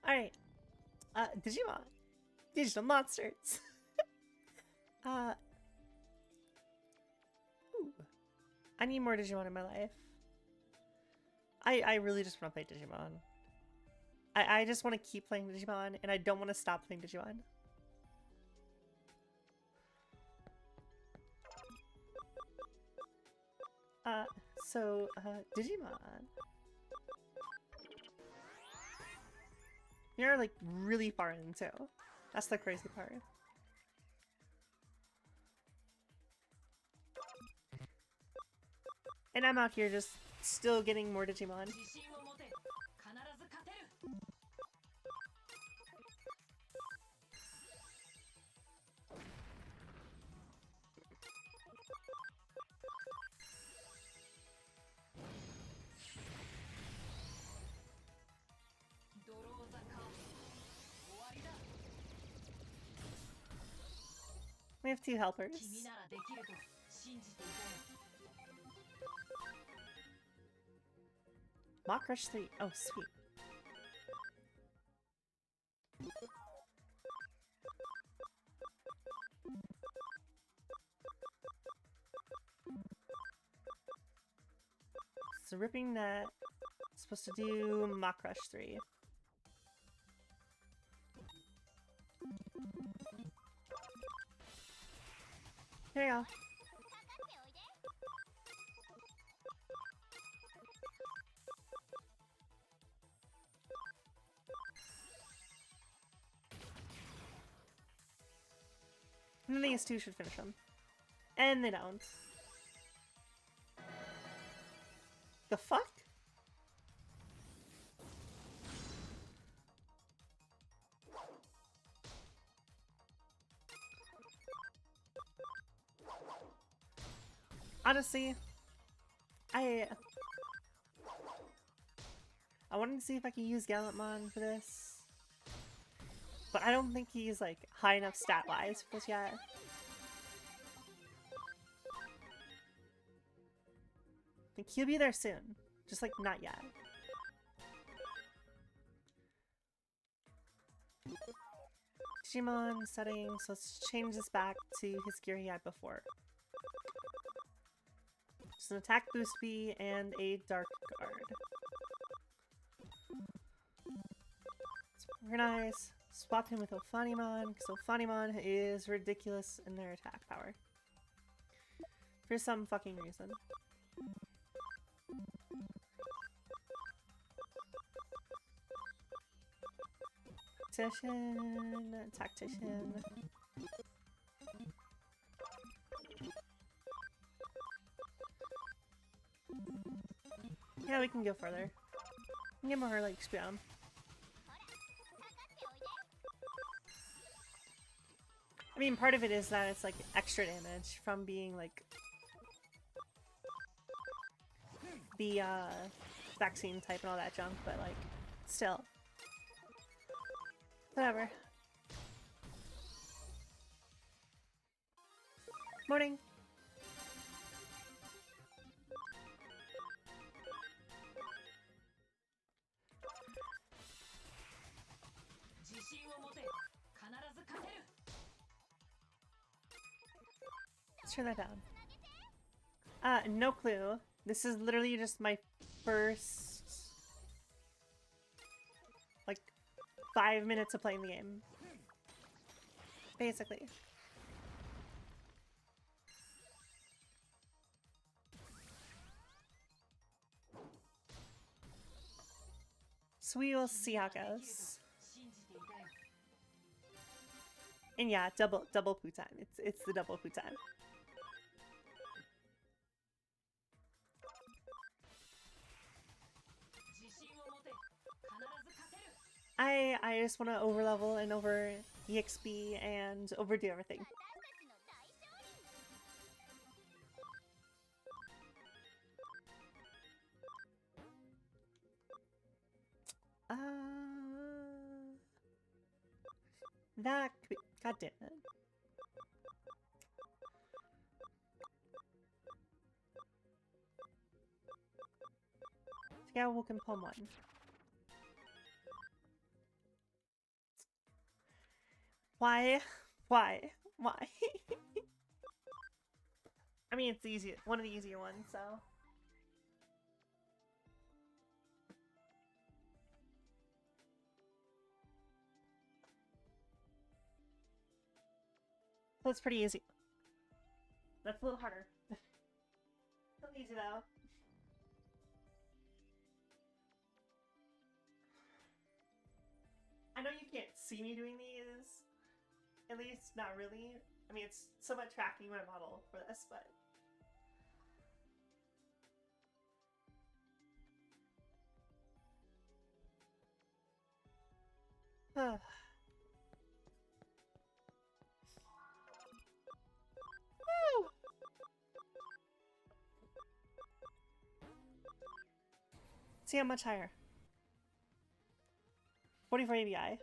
Alright. Digimon. Digital monsters. Ooh. I need more Digimon in my life. I really just want to play Digimon. I just want to keep playing Digimon, and I don't want to stop playing Digimon. Digimon. You're like really far in too. That's the crazy part. And I'm out here just still getting more Digimon. We have 2 helpers. Mach Rush 3. Oh, sweet. So Ripping Net. Supposed to do Mach Rush 3. Here you go. And these 2 should finish them. And they don't. The fuck? Honestly, I wanted to see if I could use Gallantmon for this. But I don't think he's like high enough stat-wise for this yet. I think he'll be there soon. Just like not yet. Digimon settings, let's change this back to his gear he had before. Just an attack boost B and a dark guard. Let's organize. Swap him with Ophanimon, because Ophanimon is ridiculous in their attack power. For some fucking reason. Tactician. Yeah, we can go further. We can get more like spam. I mean, part of it is that it's like extra damage from being like the vaccine type and all that junk, but like still. Whatever. Morning. Let's turn that down. No clue. This is literally just my first like 5 minutes of playing the game. Basically. So we will see how it goes. And yeah, double poo time. It's the double poo time. I just want to overlevel and over EXP and overdo everything. That could be, god damn it. Yeah, Woken Palm 1. Why? Why? Why? I mean, it's the easy, one of the easier ones, so. So it's pretty easy. That's a little harder. Still easy though. I know you can't see me doing these. At least, not really. I mean, it's somewhat tracking my model for this, but... Woo! See how much higher. 44 ABI.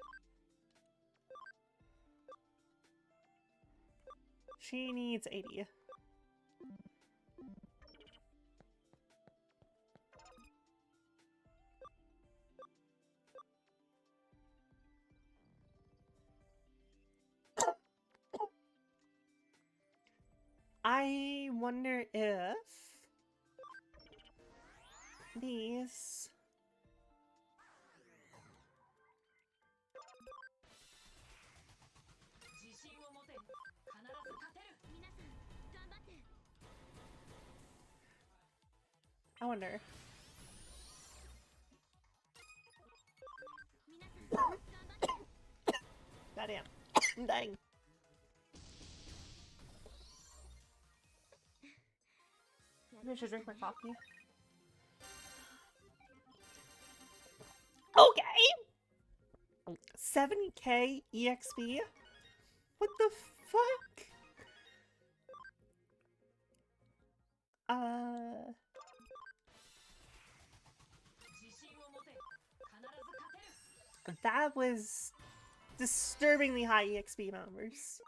She needs 80. I wonder if these... I wonder. Goddamn. I'm dying. Maybe I should drink my coffee. Okay! 70k EXP? What the fuck? That was disturbingly high EXP numbers.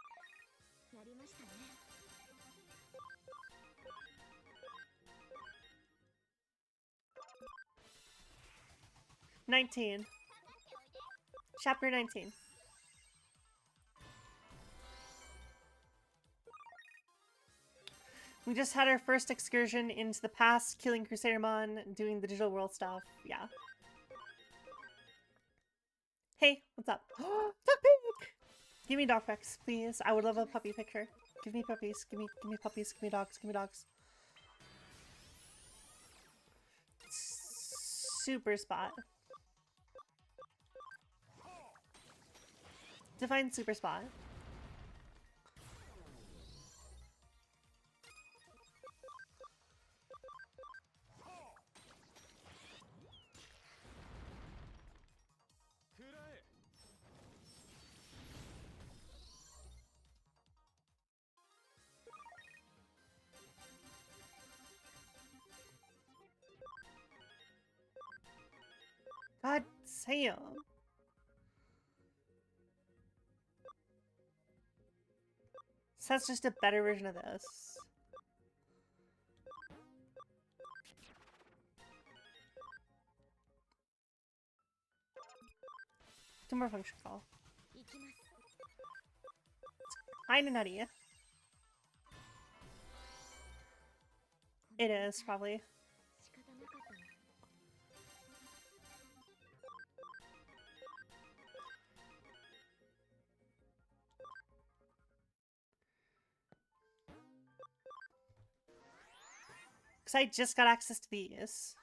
19. Chapter 19. We just had our first excursion into the past, killing Crusadermon, doing the digital world stuff. Yeah. Hey, what's up? Duckpig! Give me dog pics, please. I would love a puppy picture. Give me puppies. Give me puppies. Give me dogs. Give me dogs. Super spot. Define super spot. God damn. So that's just a better version of this. Two more function call. Kinda nutty. It is, probably. Because I just got access to these.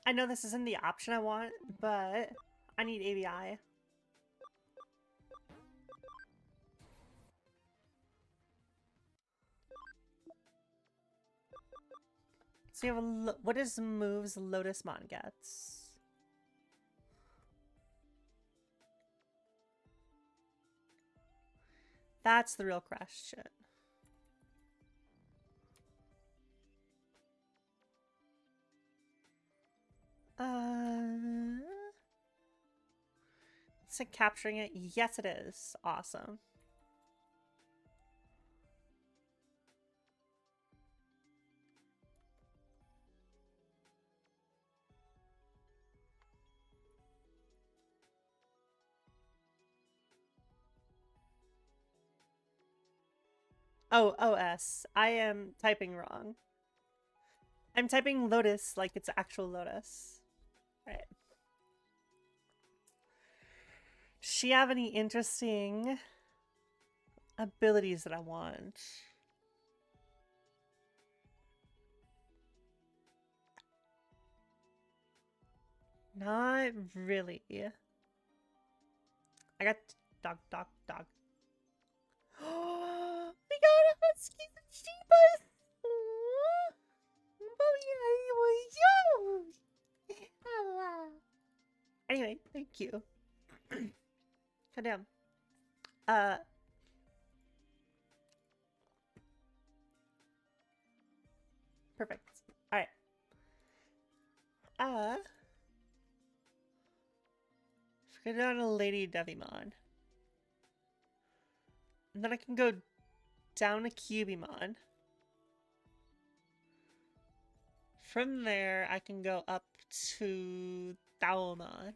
I know this isn't the option I want, but I need ABI. So you have a what is moves Lotusmon gets? That's the real question. Is it capturing it? Yes, it is. Awesome. Oh, OS. I am typing wrong. I'm typing Lotus like it's actual Lotus. Right. Does she have any interesting abilities that I want? Not really. I got dog. We got a husky and sheepus. Anyway, thank you. God damn. Perfect. All right. Go down to Lady Devimon. And then I can go down to Cubimon. From there, I can go up to Thaumon.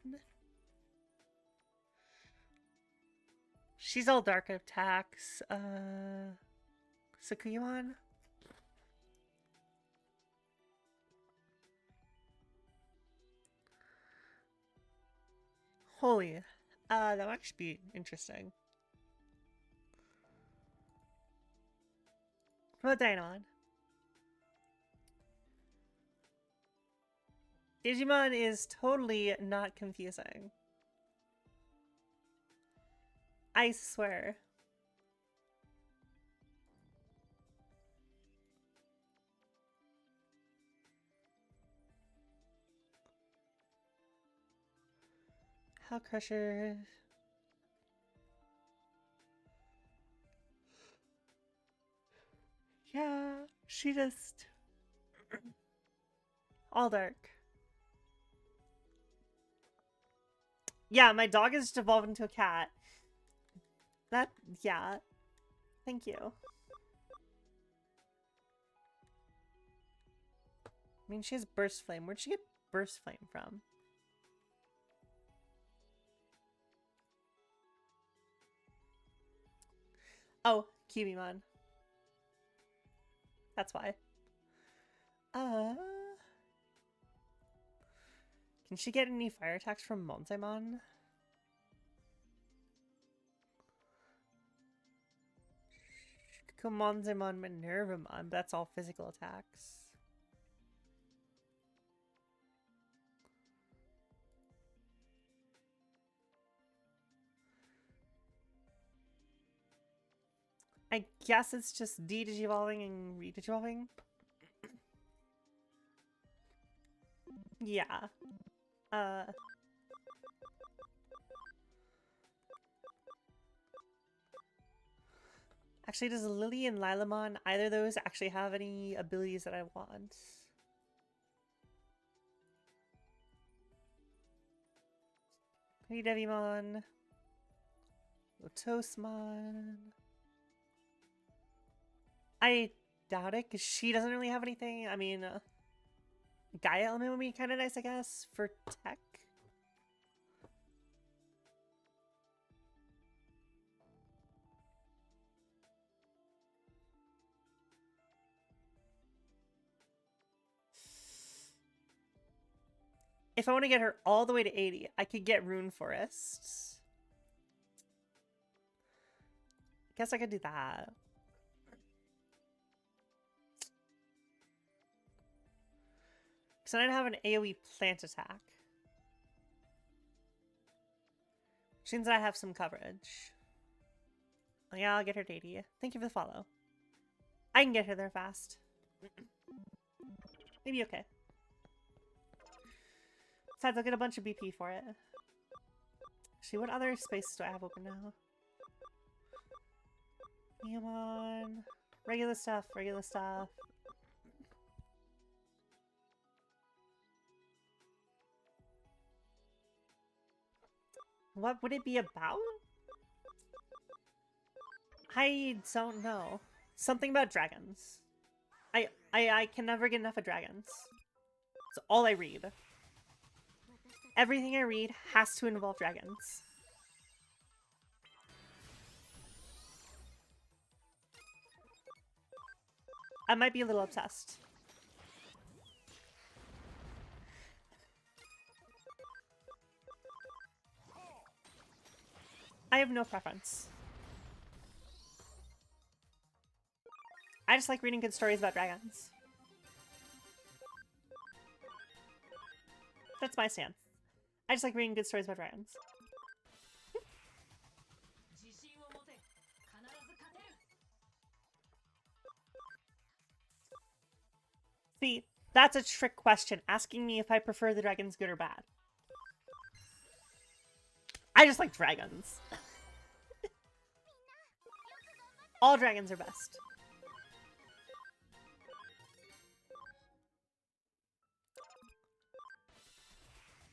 She's all dark attacks. Sakuyamon? Holy. That might actually be interesting. What about Dainon? Digimon is totally not confusing. I swear. How Crusher. Yeah, she just. All dark. Yeah, my dog has just evolved into a cat. That, yeah. Thank you. I mean, she has Burst Flame. Where'd she get Burst Flame from? Oh, Cubimon. That's why. Can she get any fire attacks from Monzaimon? Monzaimon, Minervamon, but that's all physical attacks. I guess it's just de-digivolving and re-digivolving. Yeah. Actually, does Lily and Lilamon, either of those, actually have any abilities that I want? Hey, Devimon. Lotosmon. I doubt it, because she doesn't really have anything. I mean, Gaia Element would be kind of nice, I guess, for tech. If I want to get her all the way to 80, I could get Rune Forests. Guess I could do that. Because then I'd have an AoE plant attack. Which means I have some coverage. Oh, yeah, I'll get her to 80. Thank you for the follow. I can get her there fast. Maybe okay. Besides, I'll get a bunch of BP for it. Actually, what other spaces do I have open now? Come on. Regular stuff, regular stuff. What would it be about? I don't know. Something about dragons. I can never get enough of dragons. It's all I read. Everything I read has to involve dragons. I might be a little obsessed. I have no preference. I just like reading good stories about dragons. That's my stance. I just like reading good stories about dragons. See, that's a trick question, asking me if I prefer the dragons good or bad. I just like dragons. All dragons are best.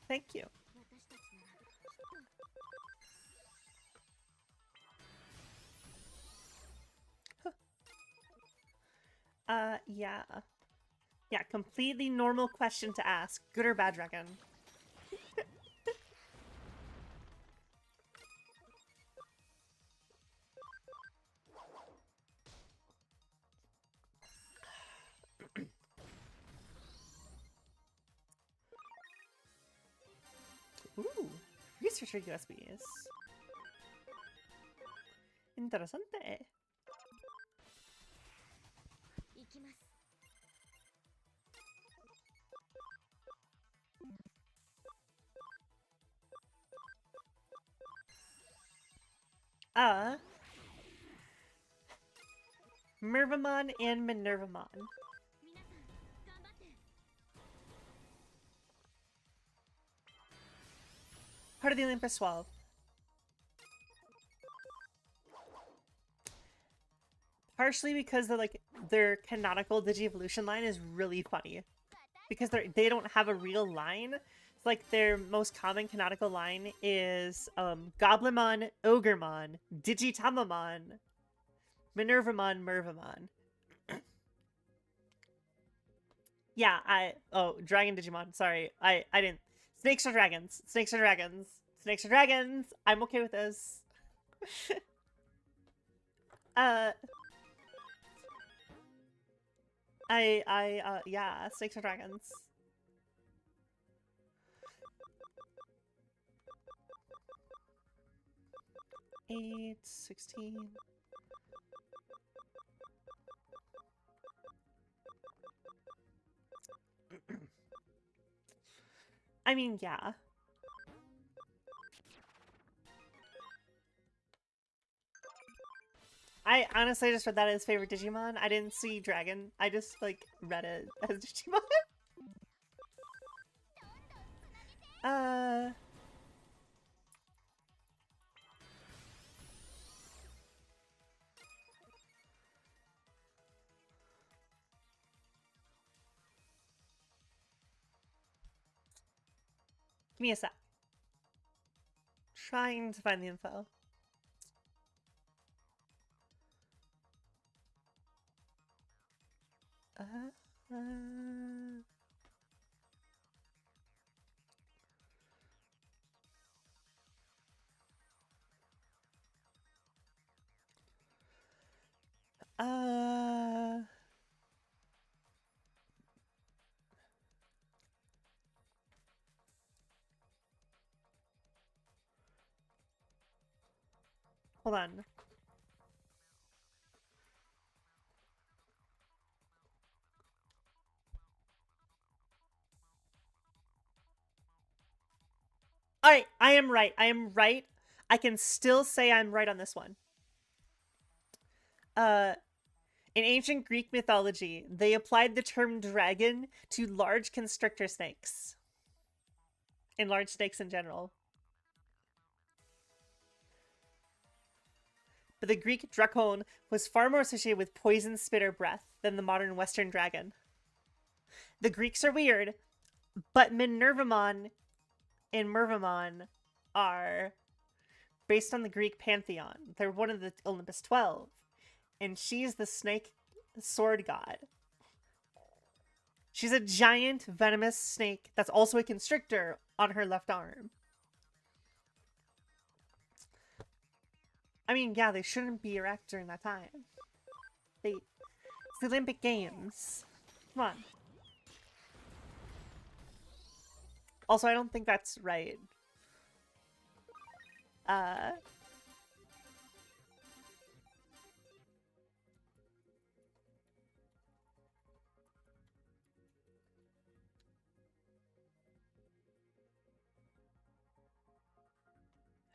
Thank you. Yeah. Yeah, completely normal question to ask. Good or bad dragon? Ooh, researcher USBs. Interesante. Mervamon and Minervamon. Part of the Olympus 12. Partially because they're like their canonical Digievolution line is really funny. Because they don't have a real line. It's like their most common canonical line is Goblimon, Ogremon, Digitamamon, Minervamon, Mervamon. Yeah, Dragon Digimon. Sorry, I didn't. Snakes are dragons. Snakes are dragons. Snakes are dragons. I'm okay with this. Yeah, snakes are dragons. Eight, 16. I mean, yeah. I honestly just read that as favorite Digimon. I didn't see Dragon. I just, like, read it as Digimon. Give me a sec. Trying to find the info. Hold on. Alright, I am right. I am right. I can still say I'm right on this one. In ancient Greek mythology, they applied the term dragon to large constrictor snakes. And large snakes in general. But the Greek drakon was far more associated with poison spitter breath than the modern Western dragon. The Greeks are weird, but Minervamon and Mervamon are based on the Greek pantheon. They're one of the Olympus 12. And she's the snake sword god. She's a giant venomous snake that's also a constrictor on her left arm. I mean, yeah, they shouldn't be erect during that time. It's the Olympic Games. Come on. Also, I don't think that's right.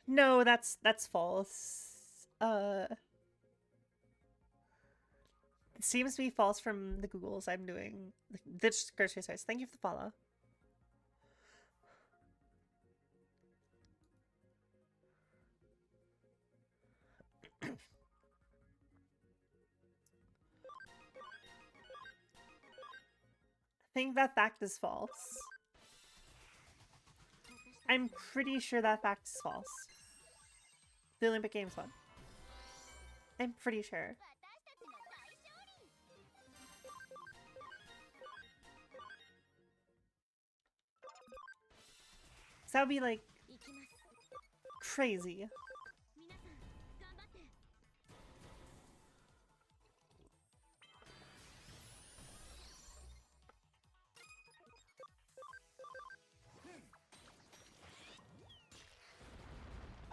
No, that's false. It seems to be false from the Googles I'm doing. The grocery stores. Thank you for the follow. I think that fact is false. I'm pretty sure that fact is false. The Olympic Games one. I'm pretty sure. So that would be like crazy.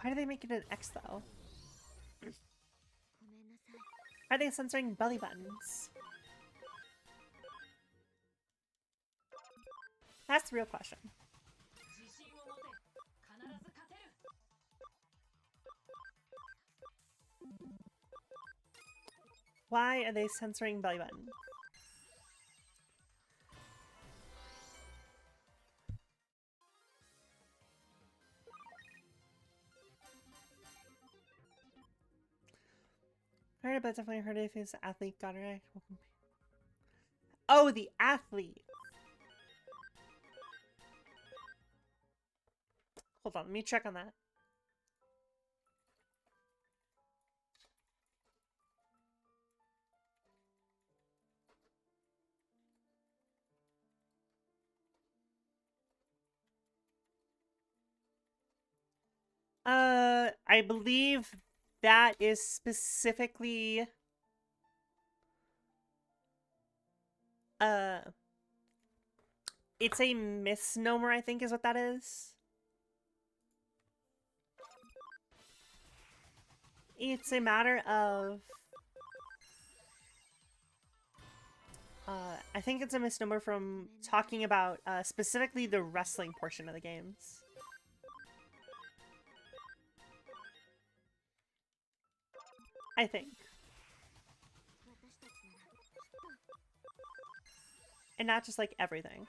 Why do they make it an X though? Are they censoring belly buttons? That's the real question. Why are they censoring belly button? I heard about definitely heard if his athlete got it. Oh, the athlete. Hold on, let me check on that. I believe that is specifically it's a misnomer, I think is what that is. It's a matter of I think it's a misnomer from talking about specifically the wrestling portion of the games. I think. And not just like everything.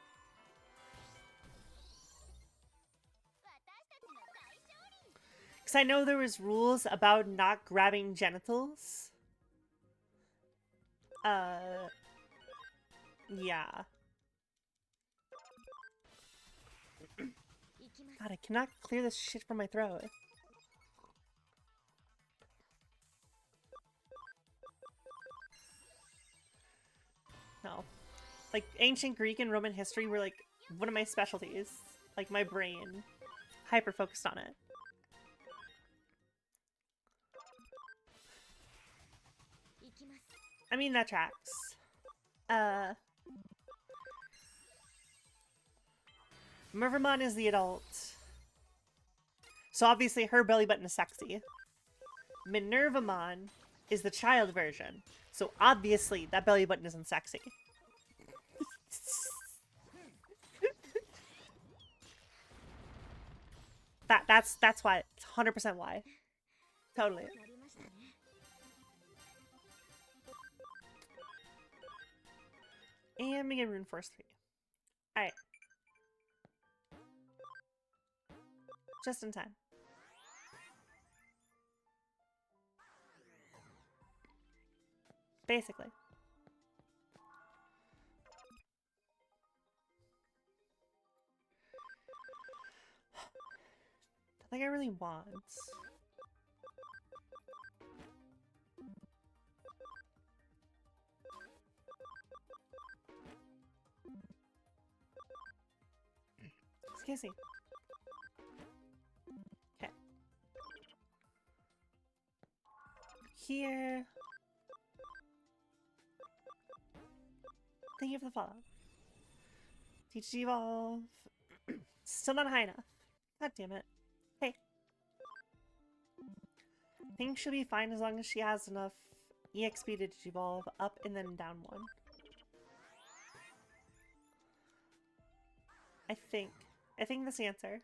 Because I know there was rules about not grabbing genitals. Yeah. God, I cannot clear this shit from my throat. No. Like, ancient Greek and Roman history were, like, one of my specialties. Like, my brain. Hyper-focused on it. I mean, that tracks. Mervamon is the adult. So obviously her belly button is sexy. Minervamon is the child version. So obviously that belly button isn't sexy. That's why. It's 100% why. Totally. And we get Rune Force 3. Alright. Just in time. Basically. I think I really want. Excuse me. Okay. Here. Thank you for the follow. Teach to evolve. Still not high enough. God damn it. Hey. Things should be fine as long as she has enough EXP to evolve up and then down one. I think that's the answer.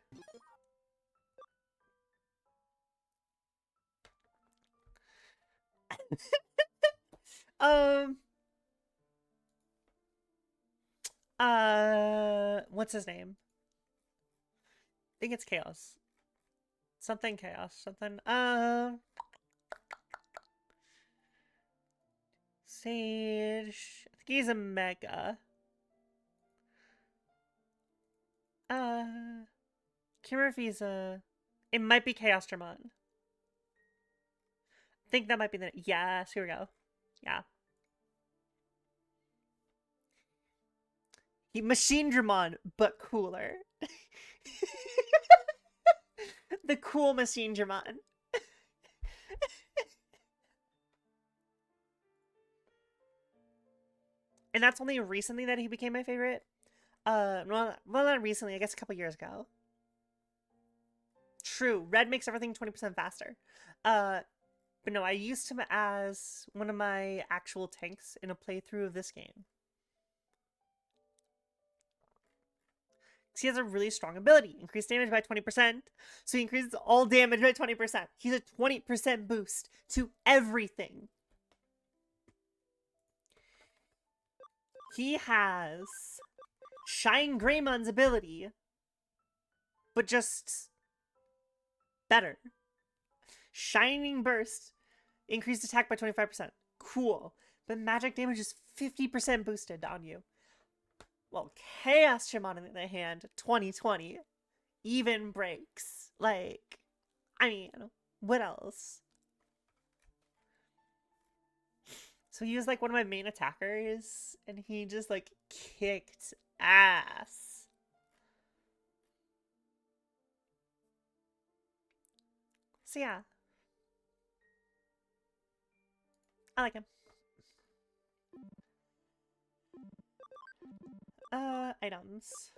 What's his name? I think it's Chaos. Something Chaos. Something, Sage. I think he's a Mega. Can't remember if he's a... It might be Chaos Dramon. I think that might be the... Yes, here we go. Yeah. Machine Dramon, but cooler. The cool Machine Dramon. And that's only recently that he became my favorite. Well, not recently, I guess a couple years ago. True, red makes everything 20% faster. But no, I used him as one of my actual tanks in a playthrough of this game. He has a really strong ability. Increase damage by 20%. So he increases all damage by 20%. He's a 20% boost to everything. He has Shine Greymon's ability, but just better. Shining Burst, increased attack by 25%. Cool. But magic damage is 50% boosted on you. Well, Chaos Dramon, on the other hand, 2020, even breaks. Like, I mean, what else? So he was like one of my main attackers, and he just like kicked ass. So yeah. I like him. Items.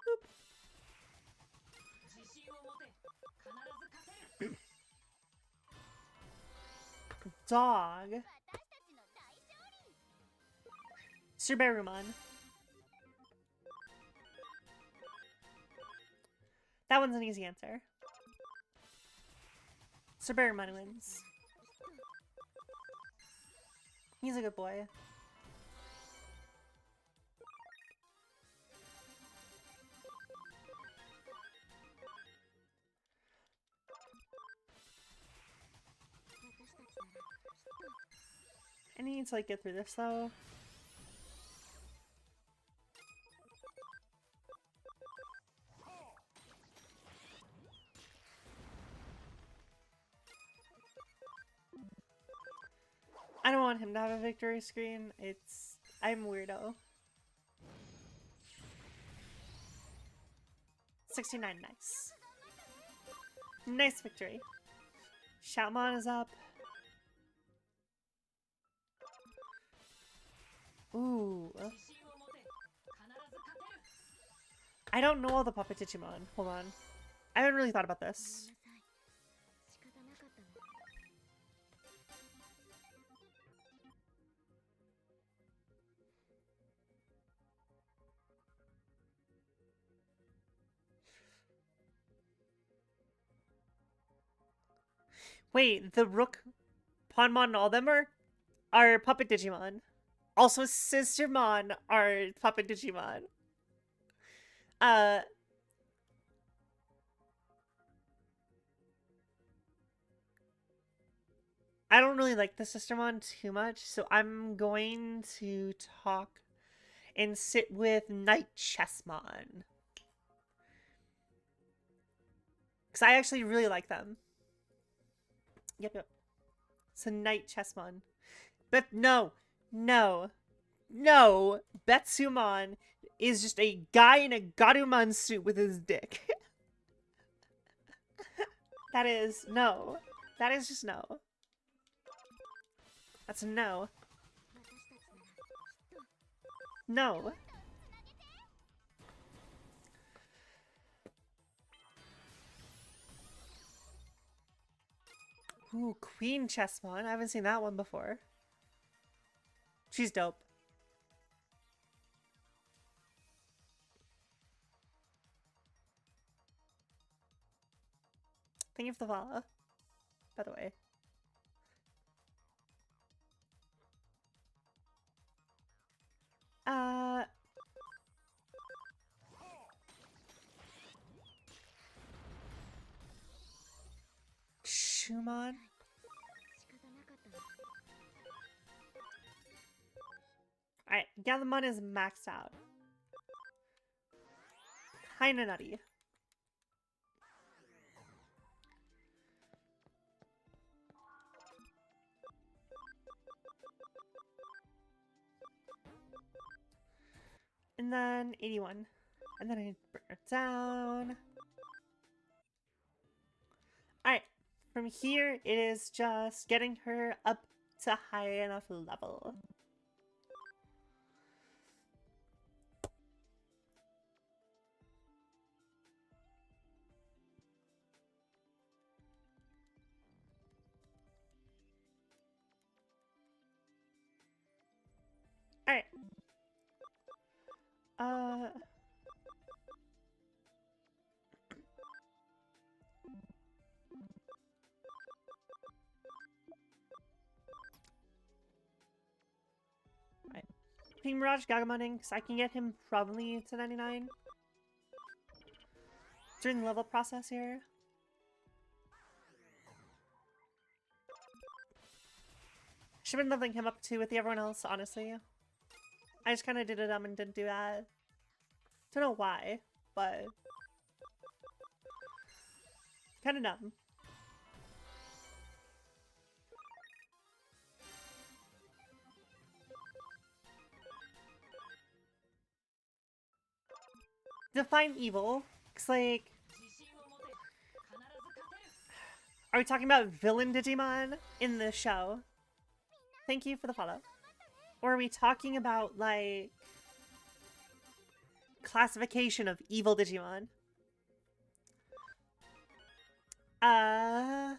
Oop. Dog. Subarumon. That one's an easy answer. Subarumon wins. He's a good boy. I need to like get through this though. I don't want him to have a victory screen. I'm weirdo. 69, nice. Nice victory. Shoutmon is up. Ooh. I don't know all the Puppet Digimon. Hold on. I haven't really thought about this. Wait, the Rook, Ponmon, and all them are Puppet Digimon. Also, Sistermon are Puppet Digimon. I don't really like the Sistermon too much, so I'm going to talk and sit with Night Chessmon. Because I actually really like them. Yep. So Night Chessmon. But no. Betsumon is just a guy in a Garumon suit with his dick. That is just no. That's a no. No. Ooh, Queen Chessmon. I haven't seen that one before. She's dope. Thank you for the follow, by the way. Shumon? Alright, Galamon is maxed out. Kinda nutty. And then 81. And then I bring her down. Alright, from here it is just getting her up to high enough level. Alright. Right. Team Mirage Gagamoning, because I can get him probably to 99 during the level process here. Should have been leveling him up too with everyone else, honestly. I just kind of did it and didn't do that. Don't know why, but kind of dumb. Define evil. It's like, are we talking about villain Digimon in the show? Thank you for the follow. Or are we talking about, like, classification of evil Digimon? My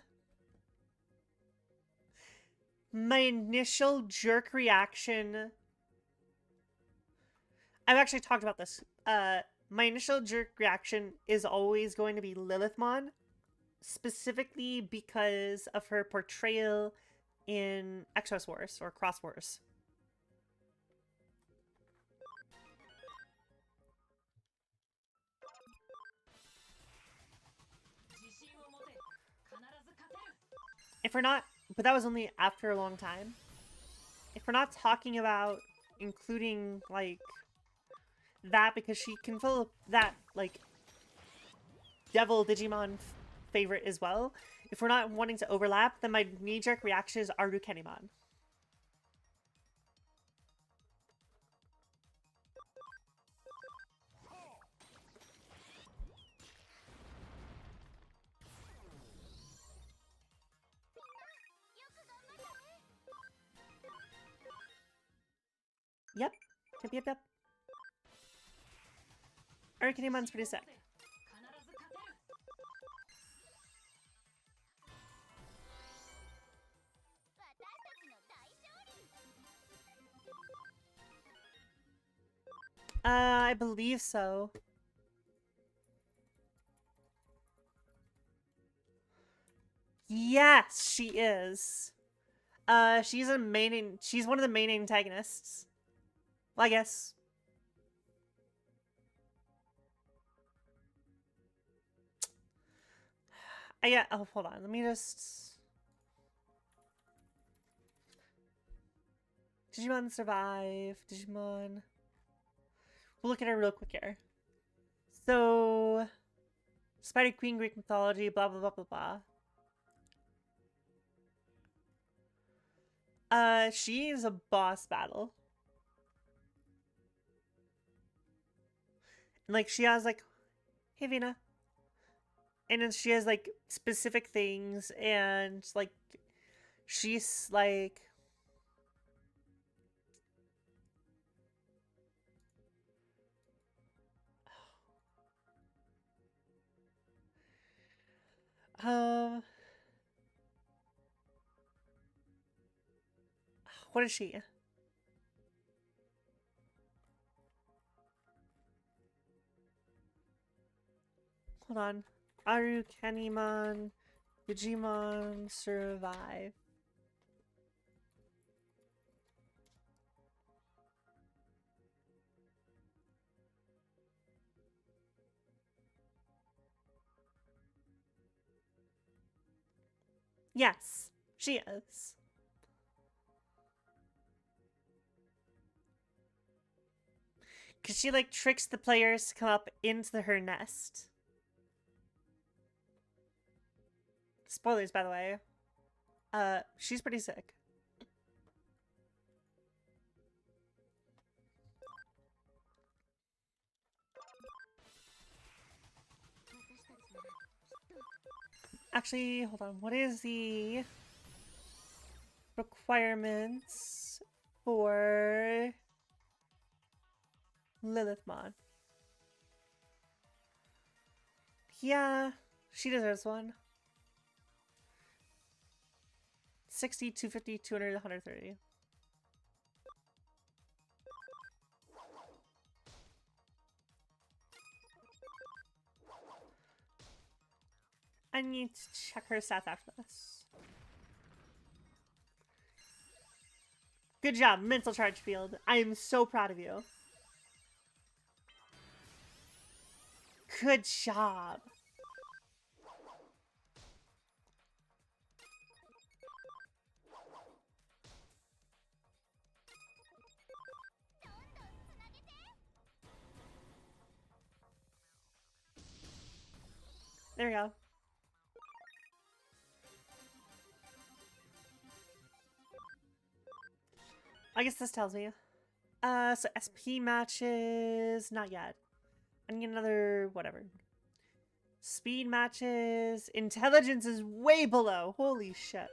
initial jerk reaction... I've actually talked about this. My initial jerk reaction is always going to be Lilithmon. Specifically because of her portrayal in Exos Wars or Cross Wars. If we're not, but that was only after a long time. If we're not talking about including, like, that because she can fill that, like, Devil Digimon favorite as well. If we're not wanting to overlap, then my knee-jerk reaction is Arukenimon. Yep. Yep. Arukenimon's pretty sick. I believe so. Yes, she is. She's one of the main antagonists. Well, I guess. Oh, hold on. Let me just... Digimon survive. Digimon... We'll look at her real quick here. So... Spider Queen, Greek mythology, blah, blah, blah, blah, blah. She is a boss battle. And, like, she has, like... Hey, Vina. And then she has, like, specific things, and, like, she's, like... What is she? Hold on. Arukenimon, Digimon survive. Yes, she is. Because she, like, tricks the players to come up into her nest. Spoilers, by the way. She's pretty sick. Actually, hold on. What is the requirements for Lilithmon? Yeah, she deserves one. 60, 250, 200, 130. I need to check her stats after this. Good job, mental charge field. I am so proud of you. Good job. There we go. I guess this tells me. So SP matches, not yet. I need another whatever. Speed matches. Intelligence is way below. Holy shit.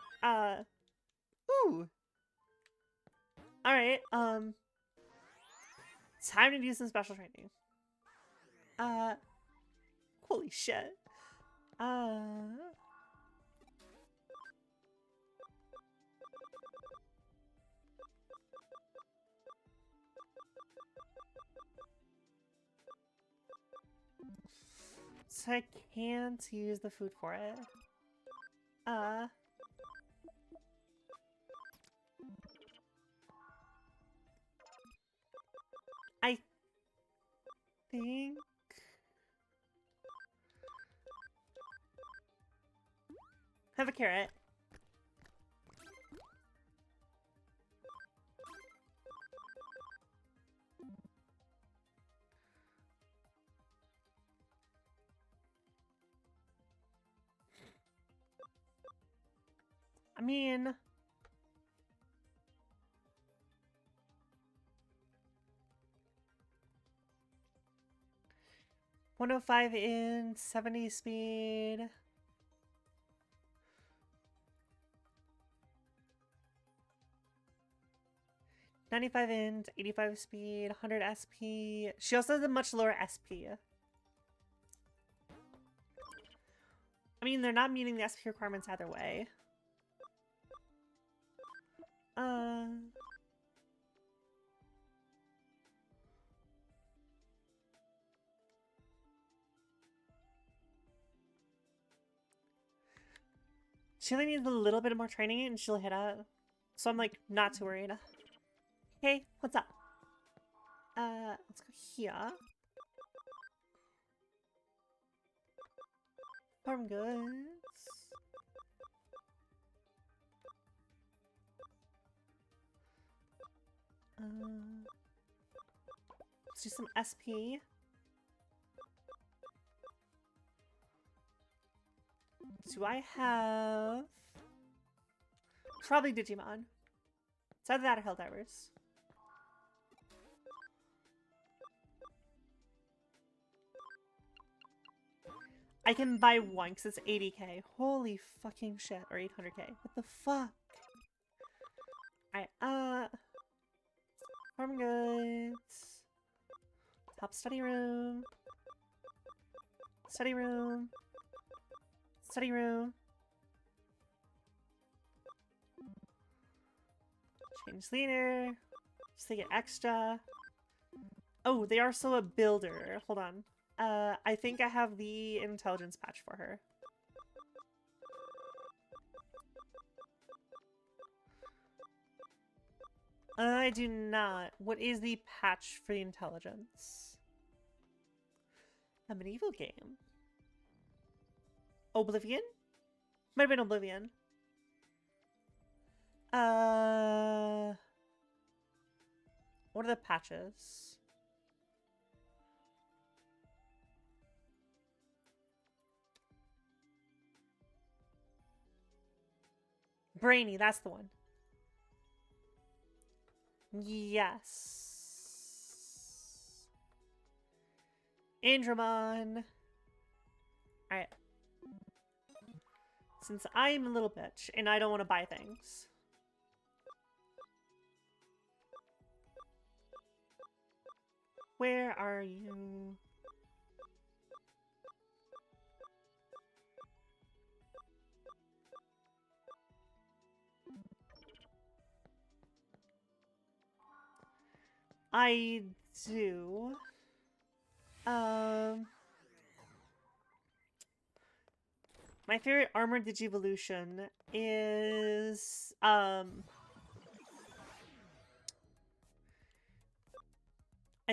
Ooh. Alright, time to do some special training. Holy shit. So I can't use the food for it. I think... Have a carrot. I mean... $105 in 70 speed. $95 in 85 speed, 100 SP. She also has a much lower SP. I mean, they're not meeting the SP requirements either way. She only needs a little bit more training and she'll hit it. So I'm like, not too worried. Hey, what's up? Let's go here. Farm goods. Let's do some SP. Do I have... Probably Digimon. It's either that or Helldivers. I can buy one because it's 80k. Holy fucking shit. Or 800k. What the fuck? Alright, farm goods. Top study room. Study room. study room. Change leader. Just take it extra. Oh, they are still a builder. Hold on. I think I have the intelligence patch for her. I do not. What is the patch for the intelligence? A medieval game. Oblivion? Might have been Oblivion. What are the patches? Brainy, that's the one. Yes. Andromon. Alright. Since I'm a little bitch and I don't want to buy things. Where are you? I do. My favorite armored Digivolution is I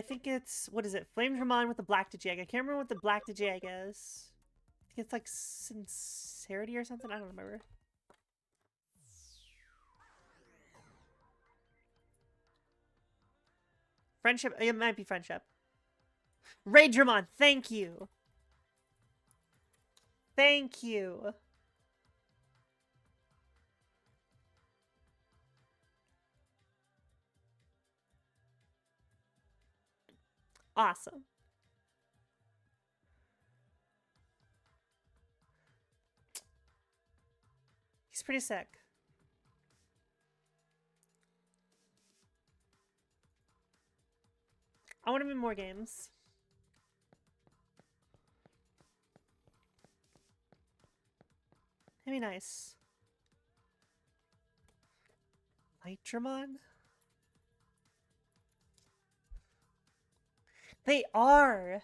think it's, what is it? Flamedramon with the black Digiegg. I can't remember what the black Digiegg is. I think it's like Sincerity or something. I don't remember. Friendship. It might be Friendship. Raidramon. Thank you. Thank you. Awesome. He's pretty sick. I want him in more games. That'd be nice. Lightramon? They are!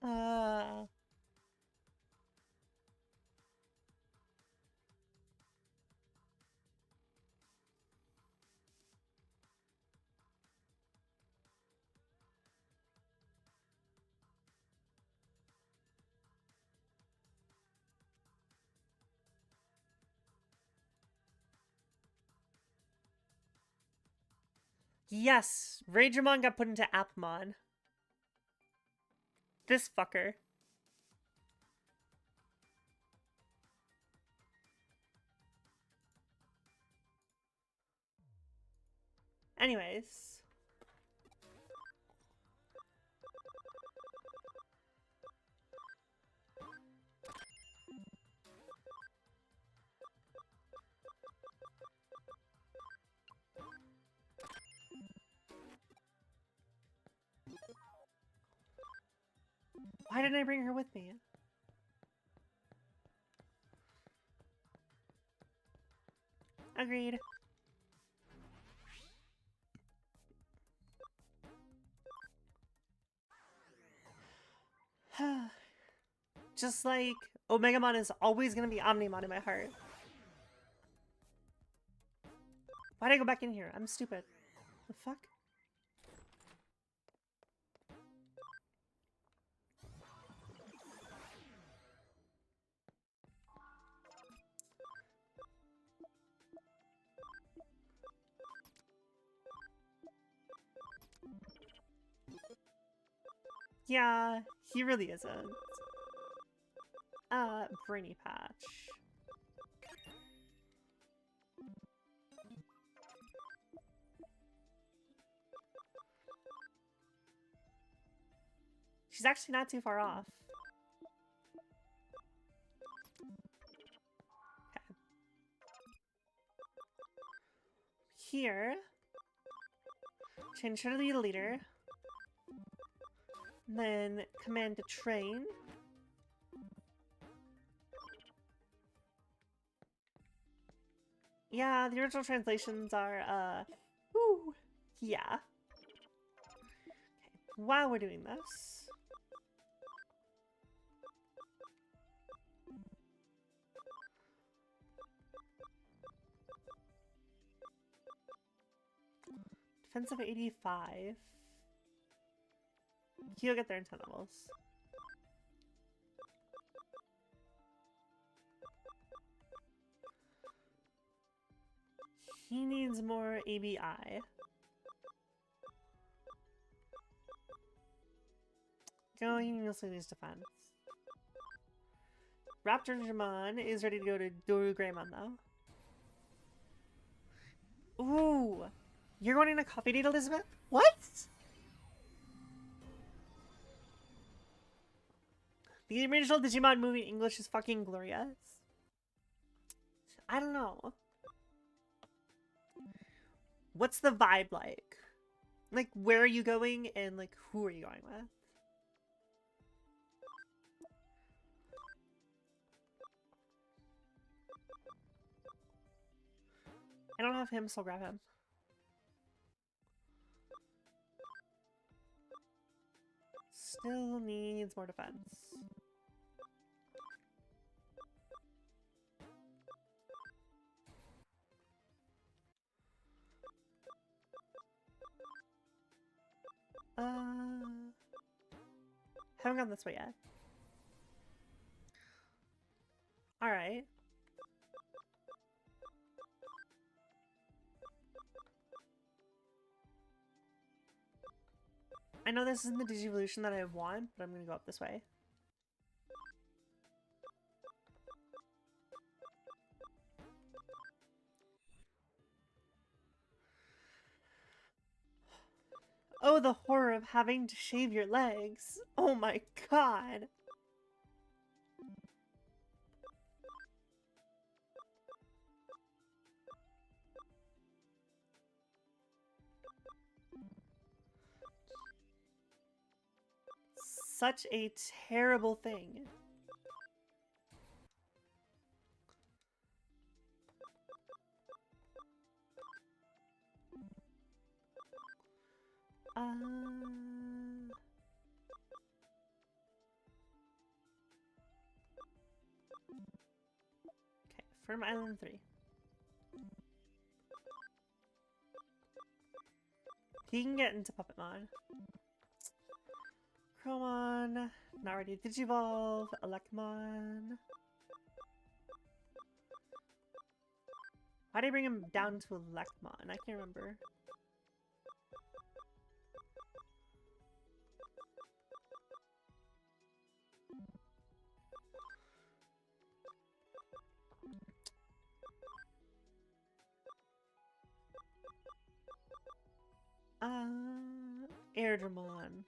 Uh... Yes! Raidramon got put into Appmon. This fucker. Anyways. Why didn't I bring her with me? Agreed. Just like Omegamon is always gonna be Omnimon in my heart. Why'd I go back in here? I'm stupid. The fuck? Yeah, he really isn't. Brainy Patch. She's actually not too far off. Okay. Here, change her to be the leader. Then command to train. Yeah, the original translations are, ooh, yeah. Okay, while we're doing this, defensive 85. He'll get there in 10 levels. He needs more ABI. No, he also needs defense. Raptor Jamon is ready to go to Doru Greymon, though. Ooh! You're going in a copy date, Elizabeth? What? The original Digimon movie in English is fucking glorious. I don't know. What's the vibe like? Like, where are you going and, like, who are you going with? I don't have him, so I'll grab him. Still needs more defense. Haven't gone this way yet. Alright. I know this isn't the Digivolution that I want, but I'm gonna go up this way. Oh, the horror of having to shave your legs. Oh my god. Such a terrible thing. Okay, Firm Island 3. He can get into Puppetmon. Chromon, not ready to Digivolve, Elecmon. Why did I bring him down to Elecmon? I can't remember. Airdramon.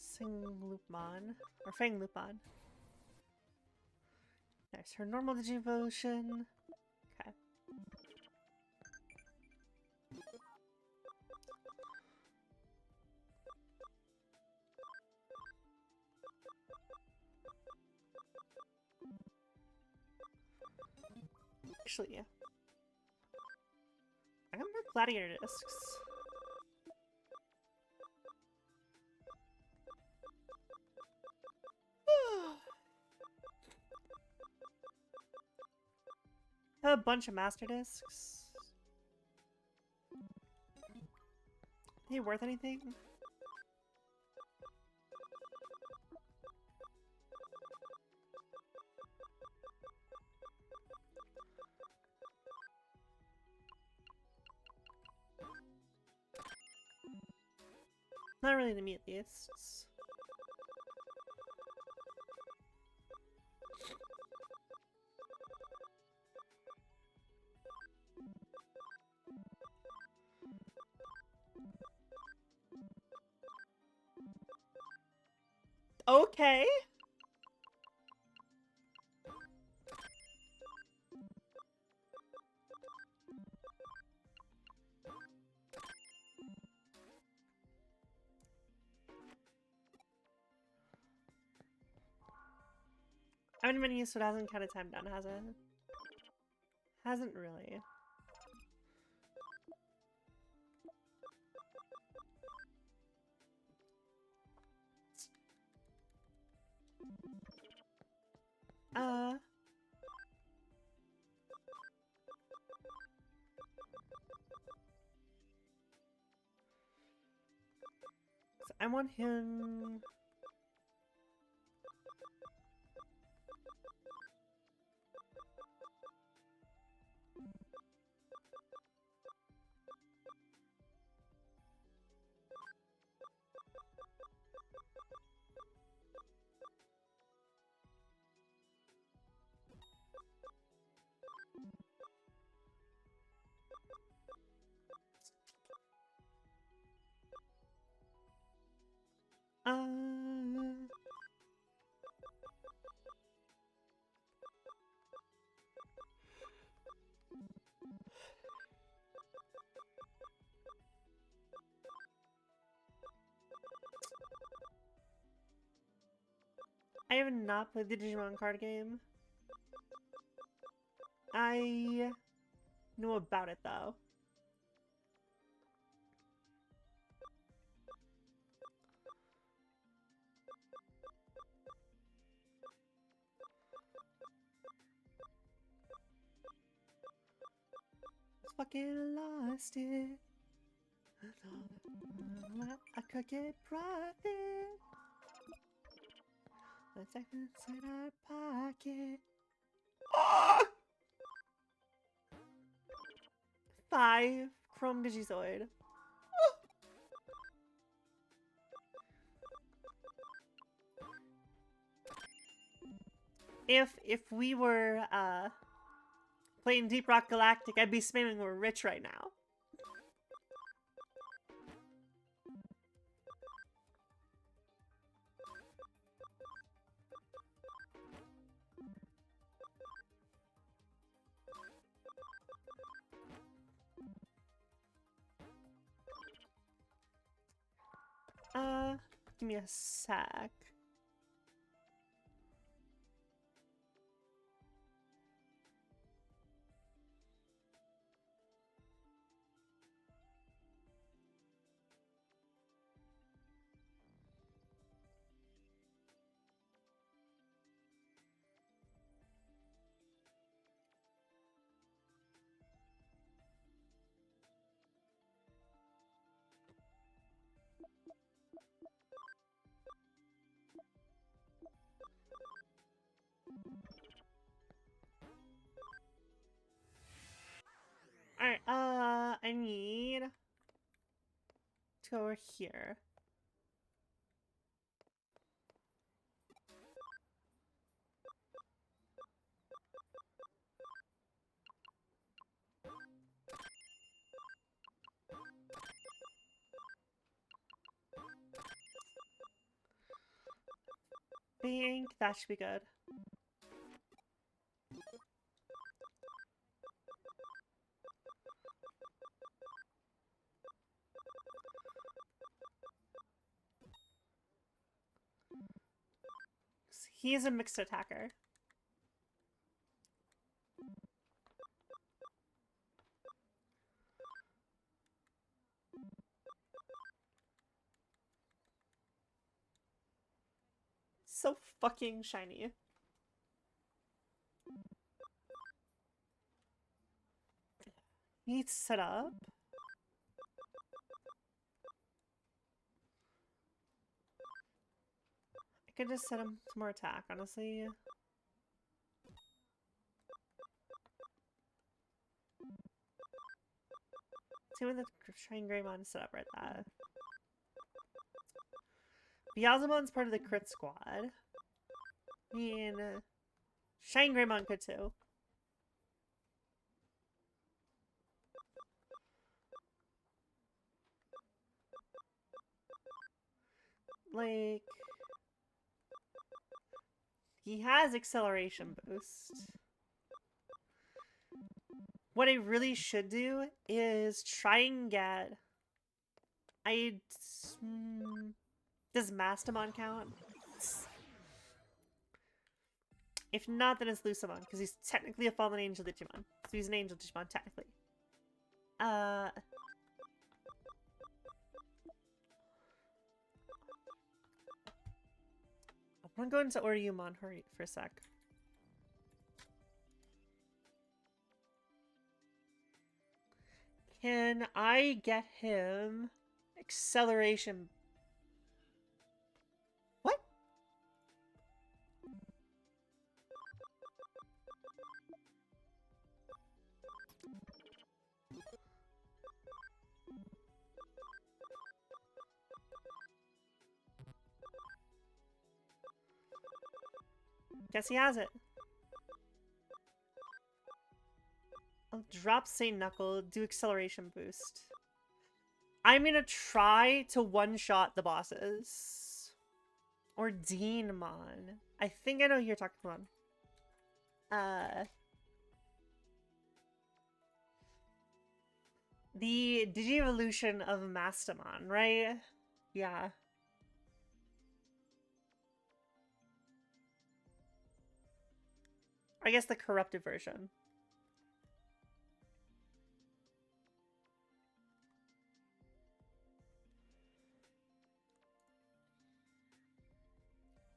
Singloopmon. Or Fangloopmon. There's her normal Digivolution. Okay. Actually, yeah. I got more gladiator discs. A bunch of master discs. Are they worth anything? Not really to me, at least. Okay. I haven't been used to it, hasn't counted time down, has it? Hasn't really. So I want him... I have not played the Digimon card game. I know about it, though. Fucking lost it. I could get profit. Let's check inside our pocket. Oh! 5 Chrome Digizoid. If we were playing Deep Rock Galactic, I'd be spamming we're rich right now. Give me a sec. Alright, I need to go over here. Think that should be good. He is a mixed attacker. So fucking shiny. Needs set up. I could just set him some more attack, honestly. See when the Shrine Greymon set up right there. Beelzemon's part of the crit squad. I mean, Shine Greymon could too. Like, he has acceleration boost. What I really should do is try and get... Does Mastamon count? If not, then it's Lucamon, because he's technically a fallen angel Digimon. So he's an angel Digimon, technically. I'm gonna go into Oryumon for a sec. Can I get him acceleration? What? Guess he has it. I'll drop St. Knuckle, do acceleration boost. I'm gonna try to one-shot the bosses. Or Deanmon. I think I know who you're talking about. The Digievolution of Mastamon, right? Yeah. I guess the corrupted version.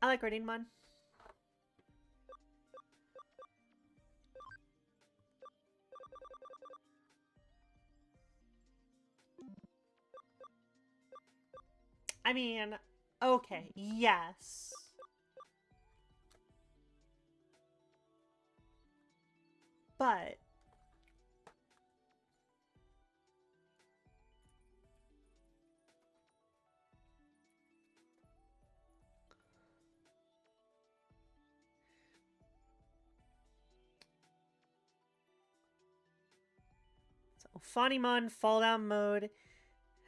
I like Greymon. I mean, okay, yes. But so Fonimon, Fall Down Mode,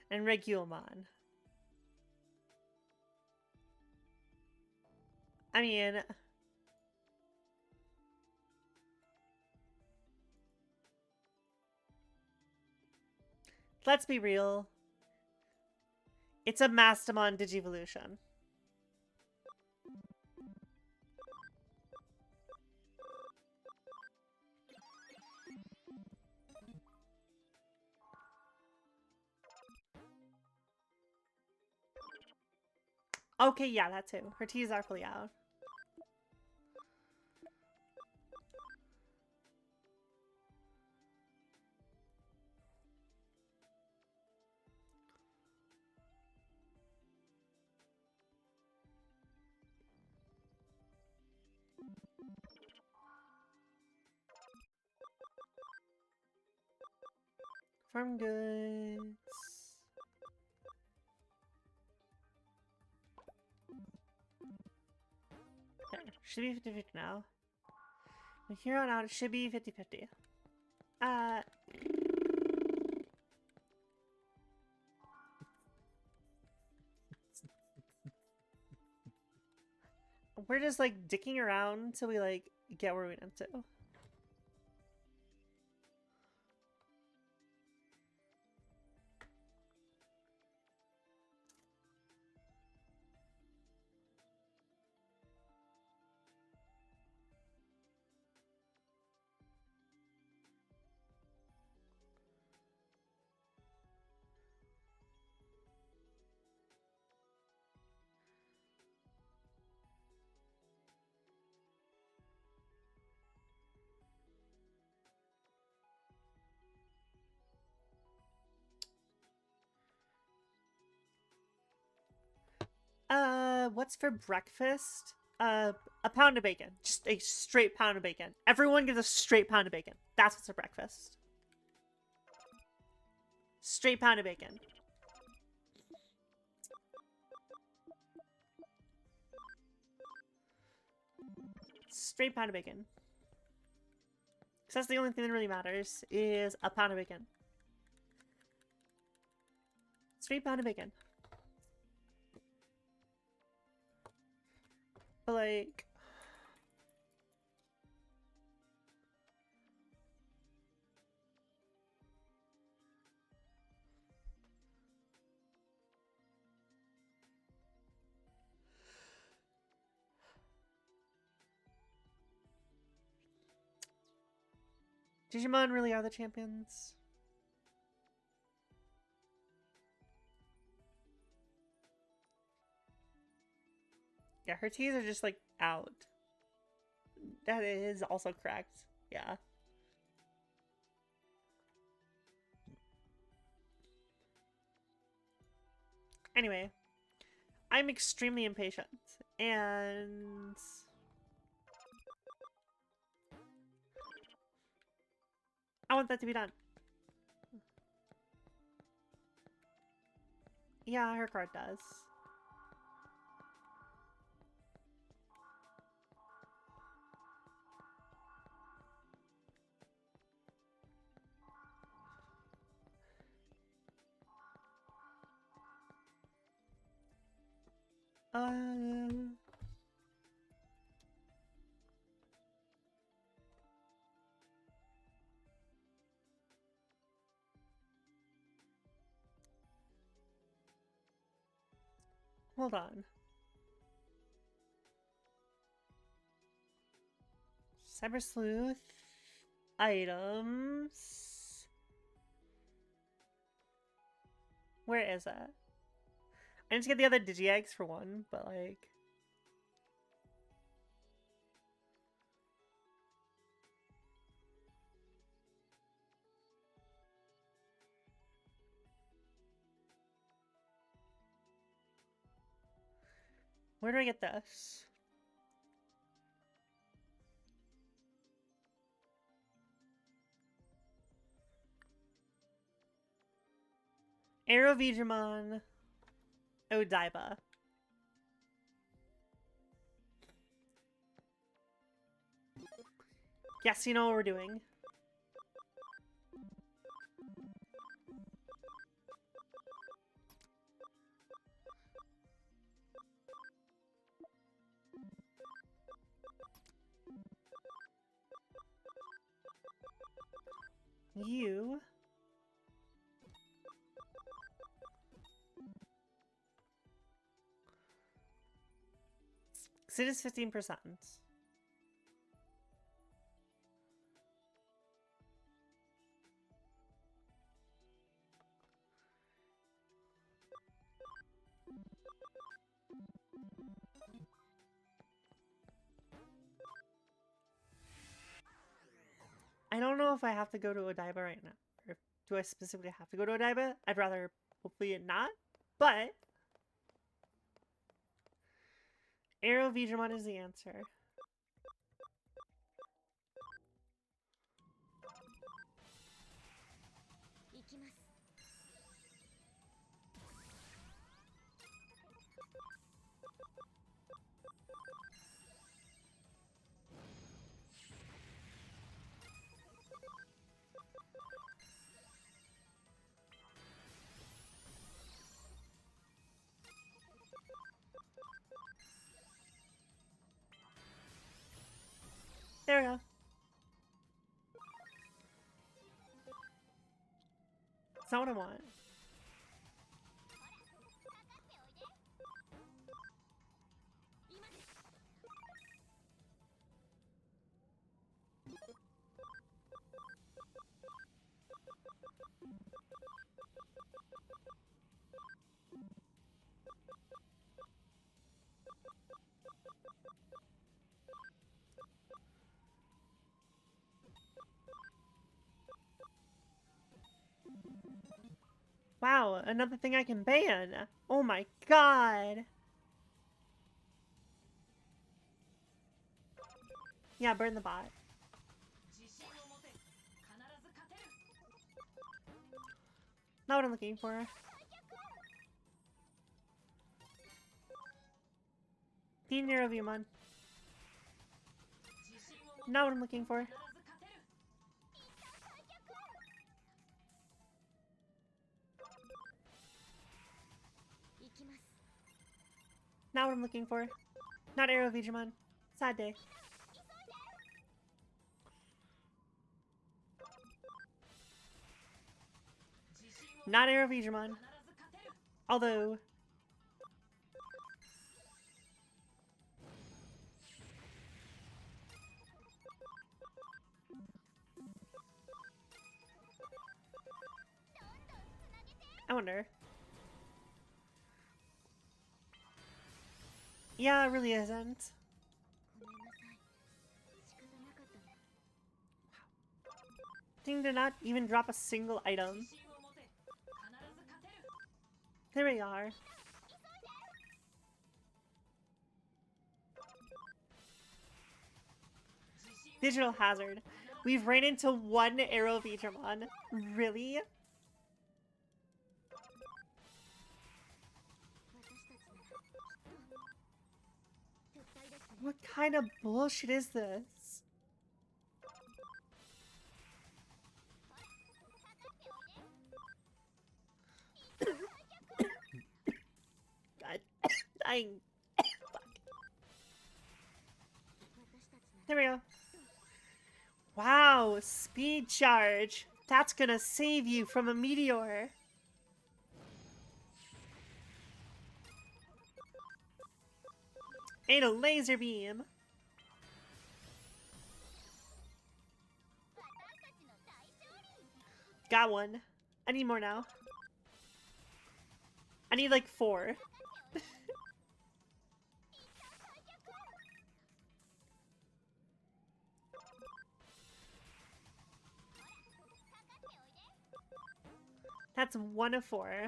and Regulamon. I mean, let's be real. It's a Mastamon Digivolution. Okay, yeah, that too. Her T's are fully out. Farm goods. There. Should be 50-50 now. From here on out, it should be 50-50. We're just like dicking around till we like get where we need to. What's for breakfast? A pound of bacon. Just a straight pound of bacon. Everyone gets a straight pound of bacon. That's what's for breakfast. Straight pound of bacon. Straight pound of bacon. Because that's the only thing that really matters, is a pound of bacon. Straight pound of bacon. But like... Digimon really are the champions. Yeah, her T's are just like out. That is also correct. Yeah. Anyway, I'm extremely impatient, and I want that to be done. Yeah, her card does. Hold on. Cyber Sleuth. Items. Where is it? I need to get the other Digi-Eggs for one, but like... Where do I get this? Aero Vegemon. Odaiba. Yes, you know what we're doing. You... So it is 15%. I don't know if I have to go to Odaiba right now. Or do I specifically have to go to Odaiba? I'd rather hopefully not. But Aero Vegemon is the answer. There we go. That's not what I want. Wow, another thing I can ban. Oh my god. Yeah, burn the bot. Not what I'm looking for. Team Neurovimon. Not what I'm looking for. Not what I'm looking for. Not Arrow Vegemon. Sad day. Not Arrow Vegemon. Although... I wonder. Yeah, it really isn't. Thing did not even drop a single item. There we are. Digital Hazard. We've ran into one Arrow Vegemon. Really? What kind of bullshit is this? God. Dying. Fuck. There we go. Wow, speed charge. That's gonna save you from a meteor. And a laser beam. Got one. I need more now. I need like 4. That's 1 of 4.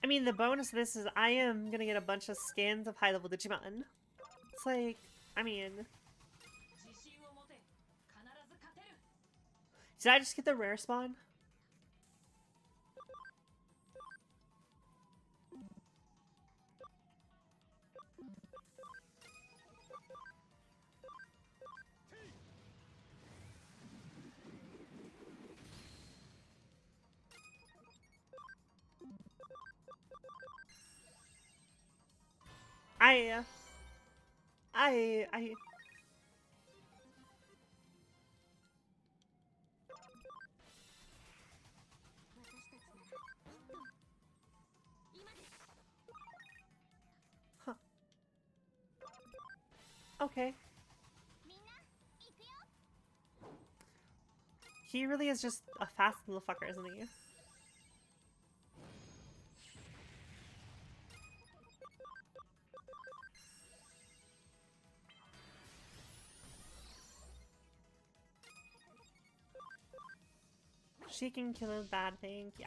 I mean, the bonus of this is I am gonna get a bunch of scans of high-level Digimon. It's like, I mean... Did I just get the rare spawn? I... Huh. Okay. He really is just a fast little fucker, isn't he? She can kill a bad thing, yeah.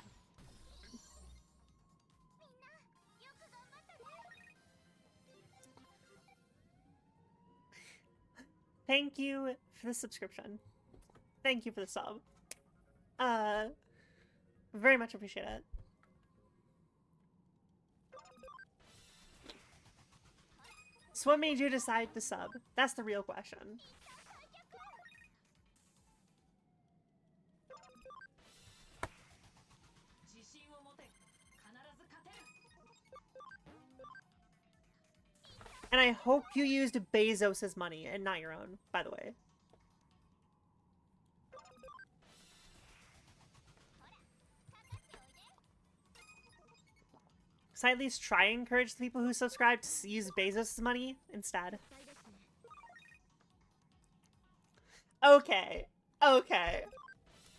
Thank you for the subscription. Thank you for the sub. Very much appreciate it. So what made you decide to sub? That's the real question. And I hope you used Bezos' money and not your own, by the way. So I at least try and encourage the people who subscribe to use Bezos' money instead. Okay. Okay.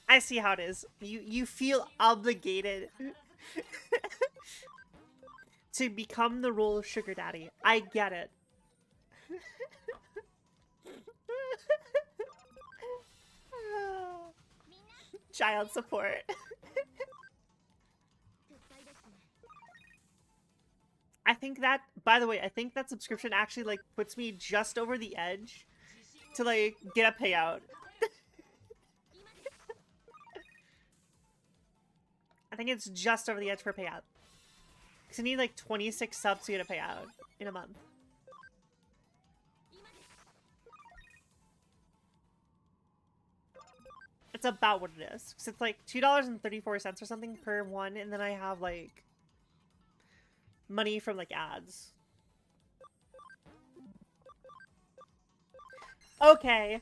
I see how it is. You feel obligated to become the role of sugar daddy. I get it. Child support. I think that, by the way, I think that subscription actually, like, puts me just over the edge to, like, get a payout. think it's just over the edge for payout. Because you need like 26 subs to get a payout in a month. It's about what it is. Because it's like $2.34 or something per one, and then I have like money from like ads. Okay.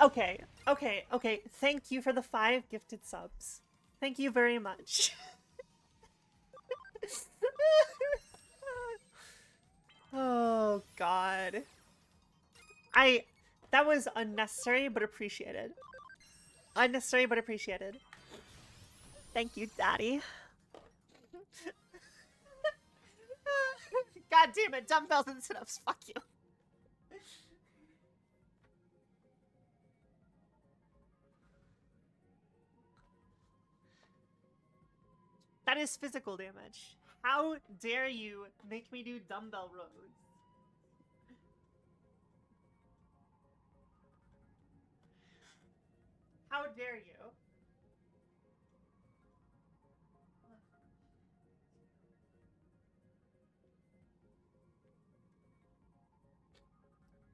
Okay. Okay. Okay. Thank you for the 5 gifted subs. Thank you very much. Oh, God. That was unnecessary, but appreciated. Unnecessary, but appreciated. Thank you, Daddy. God damn it, dumbbells and sit-ups, fuck you. That is physical damage. How dare you make me do dumbbell rows? How dare you?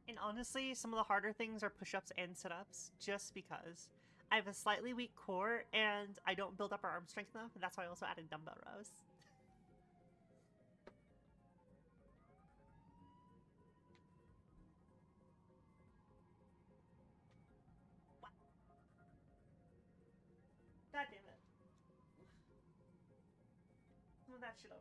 And honestly, some of the harder things are push-ups and sit-ups, just because I have a slightly weak core and I don't build up our arm strength enough, and that's why I also added dumbbell rows. What? God damn it. Move that shit over.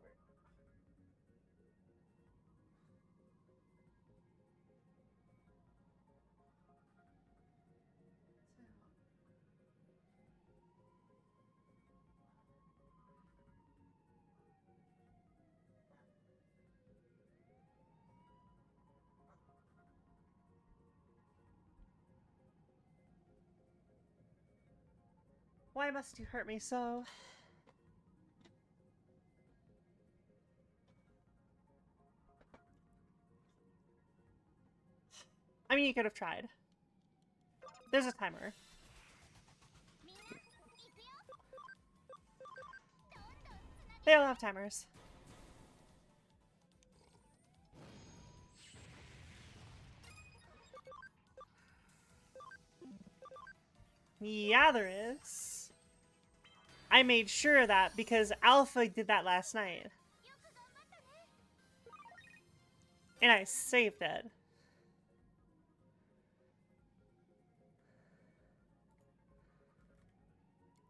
Why must you hurt me so? I mean, you could have tried. There's a timer. They all have timers. Yeah, there is. I made sure of that because Alpha did that last night. And I saved it.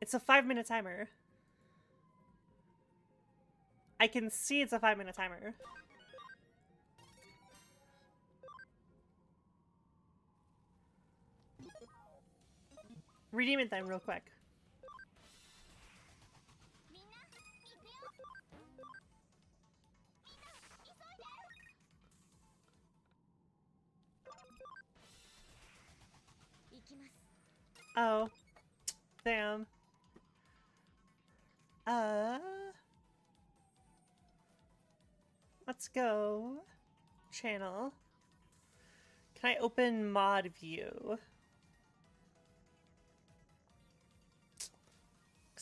It's a 5-minute timer. I can see it's a 5-minute timer. Redeem it then real quick. Oh. Damn. Let's go. Channel. Can I open mod view?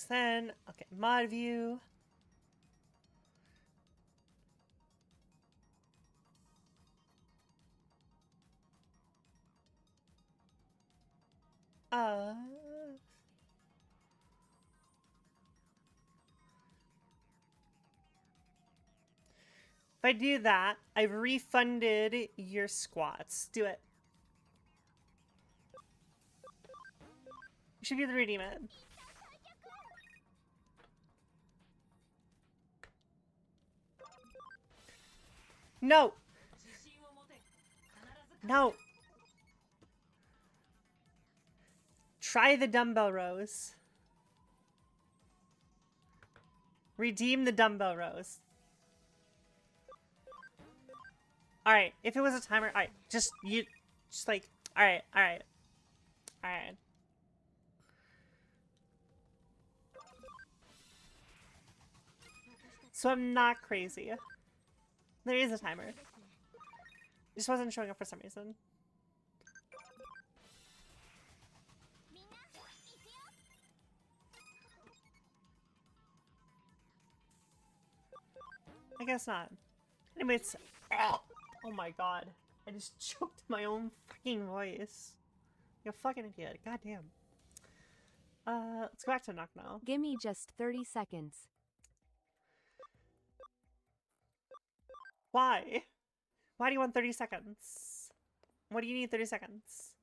Then, okay, mod view. If I do that, I've refunded your squats. Do it. You should be able to redeem it. No! No! Try the dumbbell rows. Redeem the dumbbell rows. Alright, if it was a timer, alright, just like, alright. So I'm not crazy. There is a timer. It just wasn't showing up for some reason. I guess not. Anyways, oh my god. I just choked my own fucking voice. You're a fucking idiot. Goddamn. Let's go back to Knock now. Gimme just 30 seconds. Why? Why do you want 30 seconds? What do you need 30 seconds?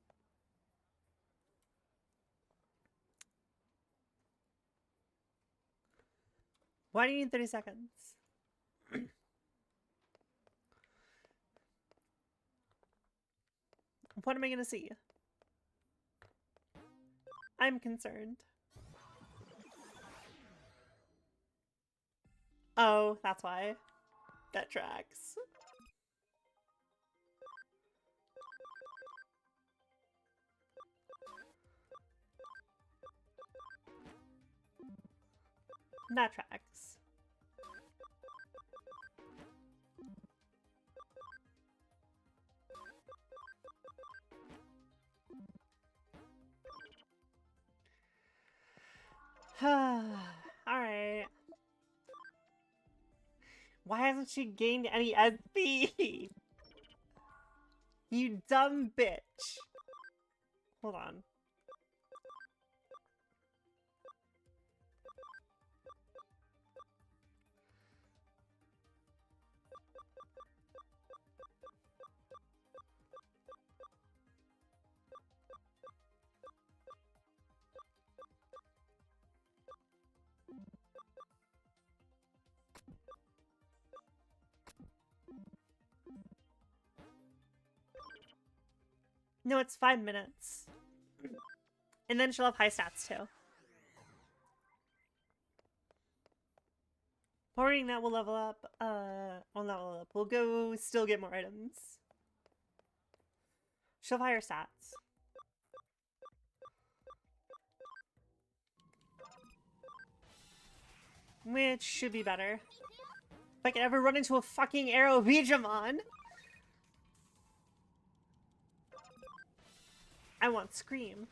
Why do you need 30 seconds? What am I gonna see? I'm concerned. Oh, that's why. That tracks. That tracks. Alright. Why hasn't she gained any SP? You dumb bitch. Hold on. No, it's 5 minutes. And then she'll have high stats too. Pouring that will level up. Well, not level up. We'll go still get more items. She'll have higher stats. Which should be better. If I can ever run into a fucking Arrow Vegemon. I want Scream.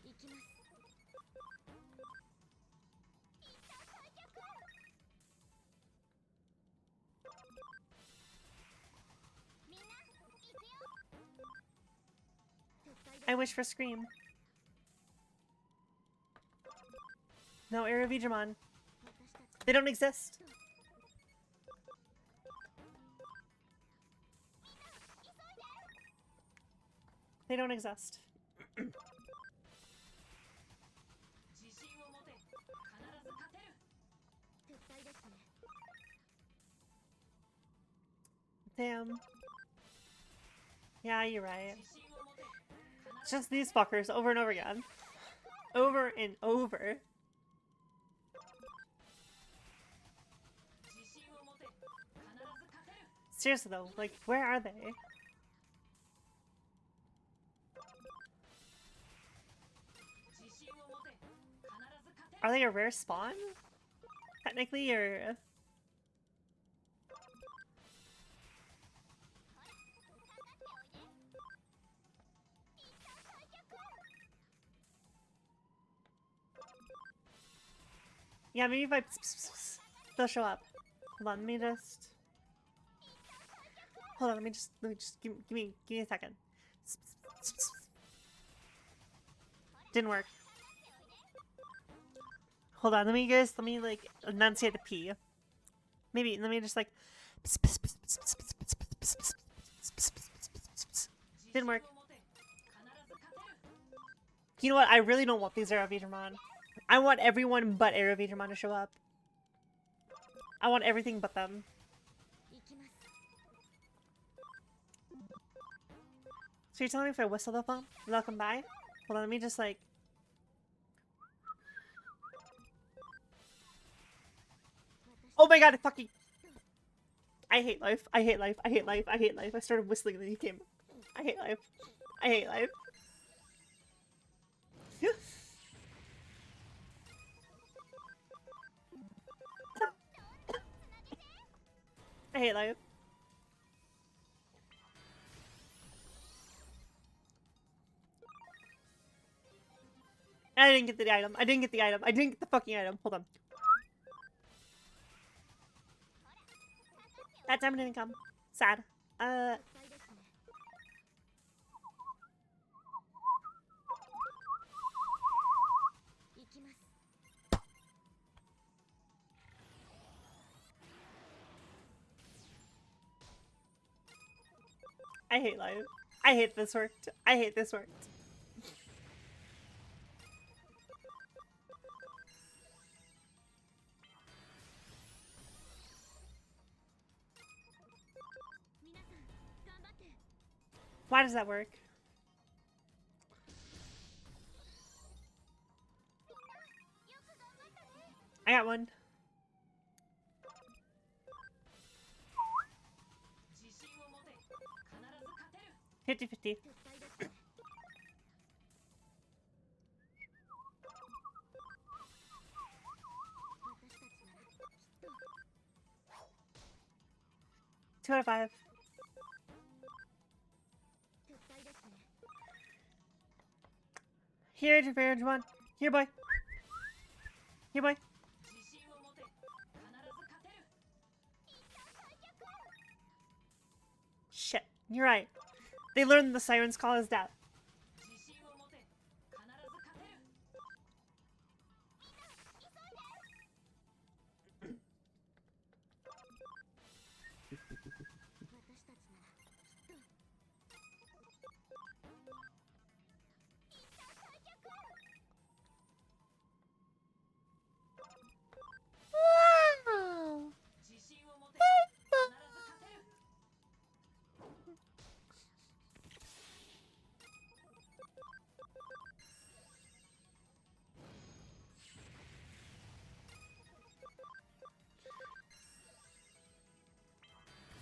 I wish for Scream. No, Arrow Vegemon. They don't exist. They don't exist. Damn. Yeah, you're right. It's just these fuckers over and over again. Over and over. Seriously though, like, where are they? Are they a rare spawn? Technically, or... Yeah, maybe if I... they'll show up. Hold on, let me just... Hold on, let me just give me a second. Didn't work. Hold on, let me like enunciate the P. Maybe let me just like didn't work. You know what? I really don't want these Arrow Vegemon. I want everyone but Arrow Vegemon to show up. I want everything but them. So you're telling me if I whistle the phone, they'll come by? Hold on, let me just like... Oh my god, I fucking... I hate life. I hate life. I hate life. I hate life. I started whistling and then he came. I hate life. I hate life. I hate life. I didn't get the item. I didn't get the item. I didn't get the fucking item. Hold on. That time didn't come. Sad. I hate life. I hate this worked. I hate this worked. Why does that work? I got one. 50-50. Two out of 5. Here, Javon. Here, boy. Here, boy. Shit. You're right. They learned the Siren's Call is death.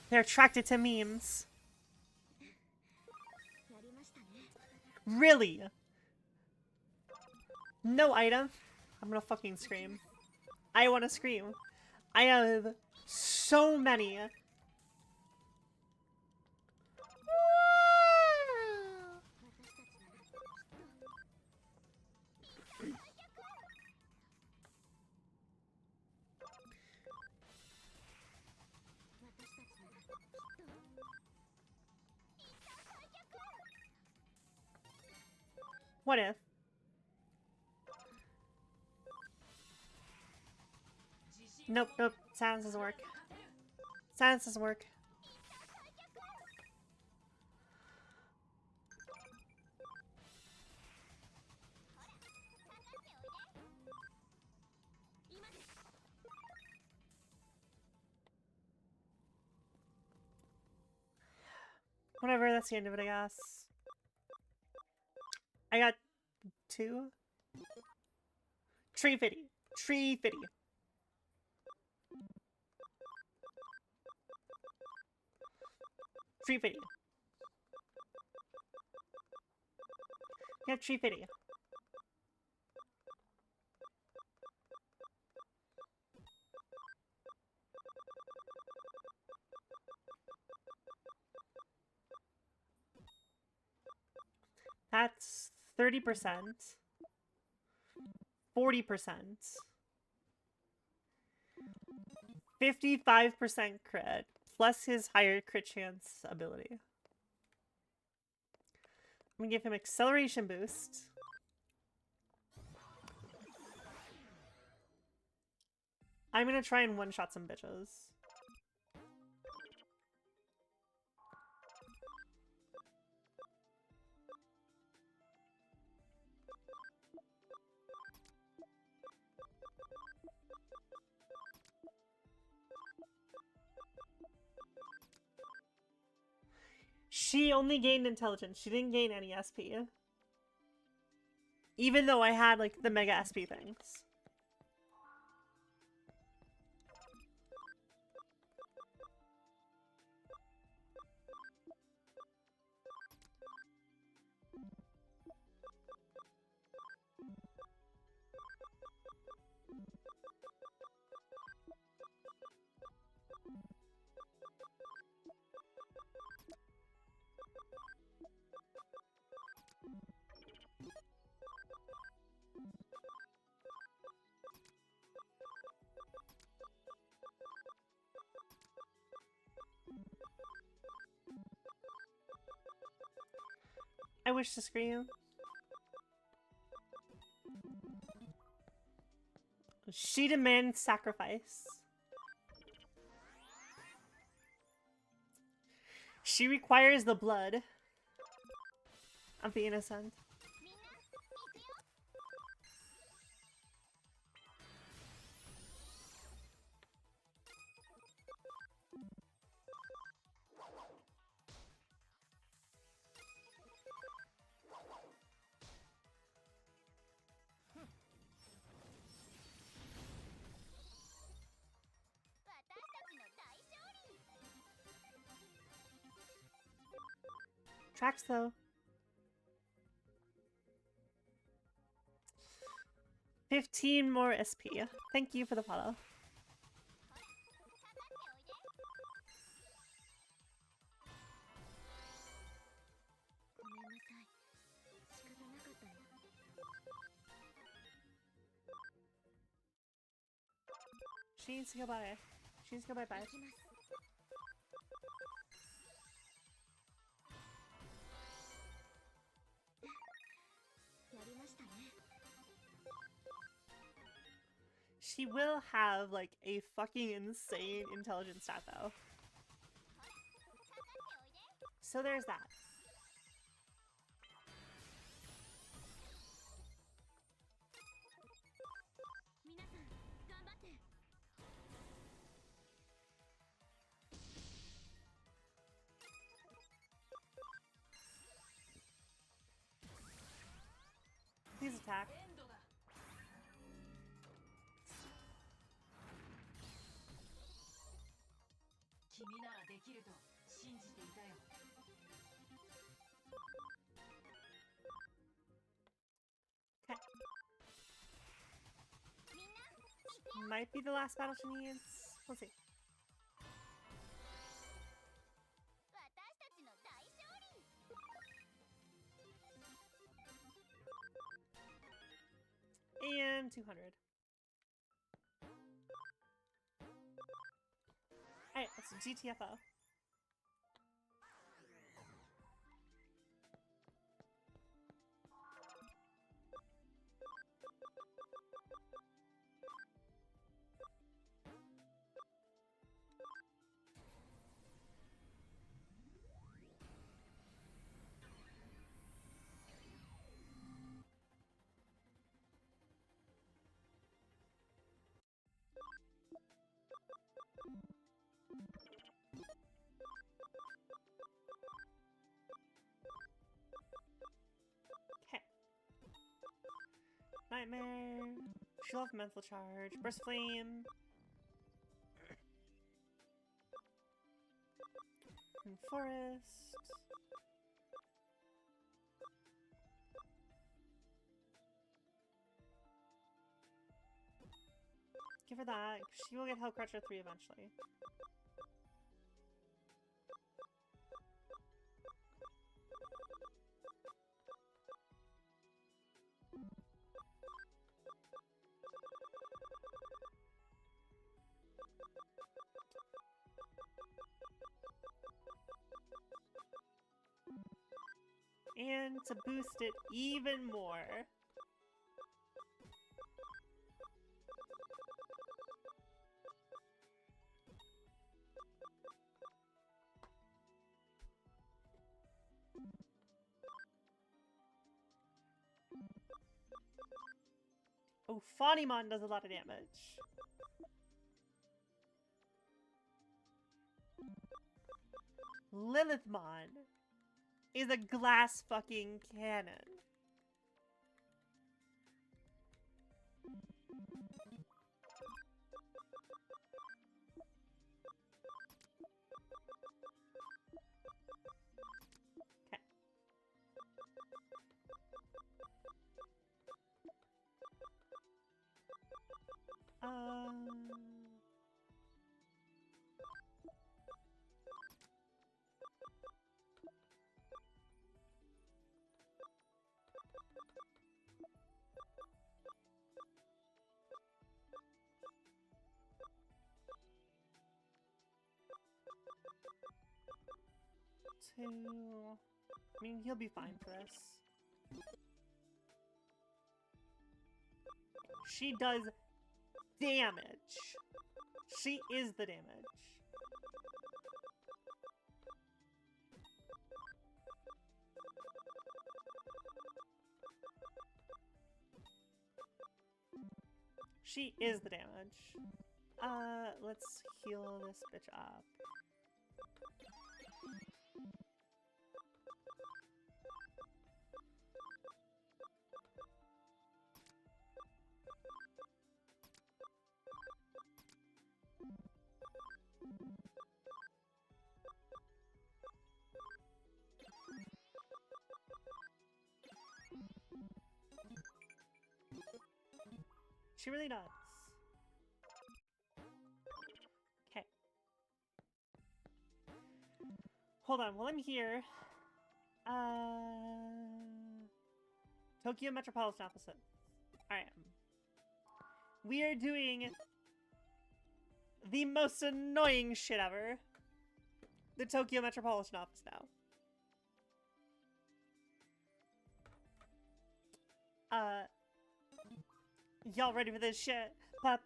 They're attracted to memes. Really? No item? I'm gonna fucking scream. I wanna scream. I have so many. What if? Nope, nope. Silence doesn't work. Silence doesn't work. Whatever, that's the end of it, I guess. I got 2. Tree Fitty. Tree Fitty. Tree Fitty. Yeah, Tree Fitty. That's 30%. 40%. 55% crit. Plus his higher crit chance ability. I'm gonna give him acceleration boost. I'm gonna try and one-shot some bitches. She only gained intelligence. She didn't gain any SP. Even though I had, like, the mega SP things. I wish to scream. She demands sacrifice. She requires the blood of the innocent. Tracks though. 15 more SP. Thank you for the follow. She needs to go bye. She needs to go bye bye. She will have like a fucking insane intelligence stat though. So there's that. Please attack. 君ならできると信じていたよ。 Okay. Might be the last battle she needs. We'll see. And 200. Alright, that's GTFO. Nightmare. She'll have mental charge. Burst flame. And forest. Give her that. She will get Hellcrusher 3 eventually. And to boost it even more. Oh, Fonimon does a lot of damage. Lilithmon is a glass fucking cannon. Okay. 2. I mean, he'll be fine for this. She does damage. She is the damage. She is the damage. Let's heal this bitch up. She really does. Okay. Hold on, while I'm here, Tokyo Metropolitan Opposite. Alright. We are doing the most annoying shit ever. The Tokyo Metropolitan Office now. Y'all ready for this shit? That's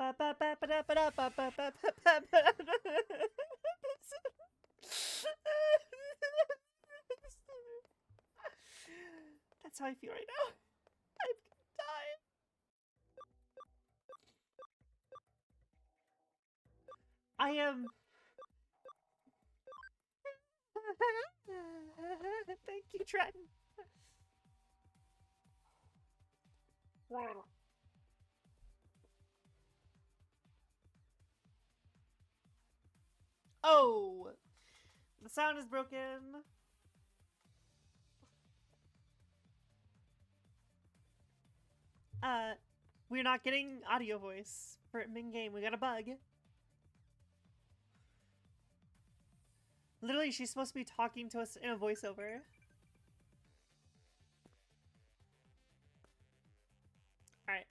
how I feel right now. I'm gonna die. I am... Thank you, Trenton. Wow. Oh! The sound is broken. We're not getting audio voice for mid-game. We got a bug. Literally, she's supposed to be talking to us in a voiceover. Alright.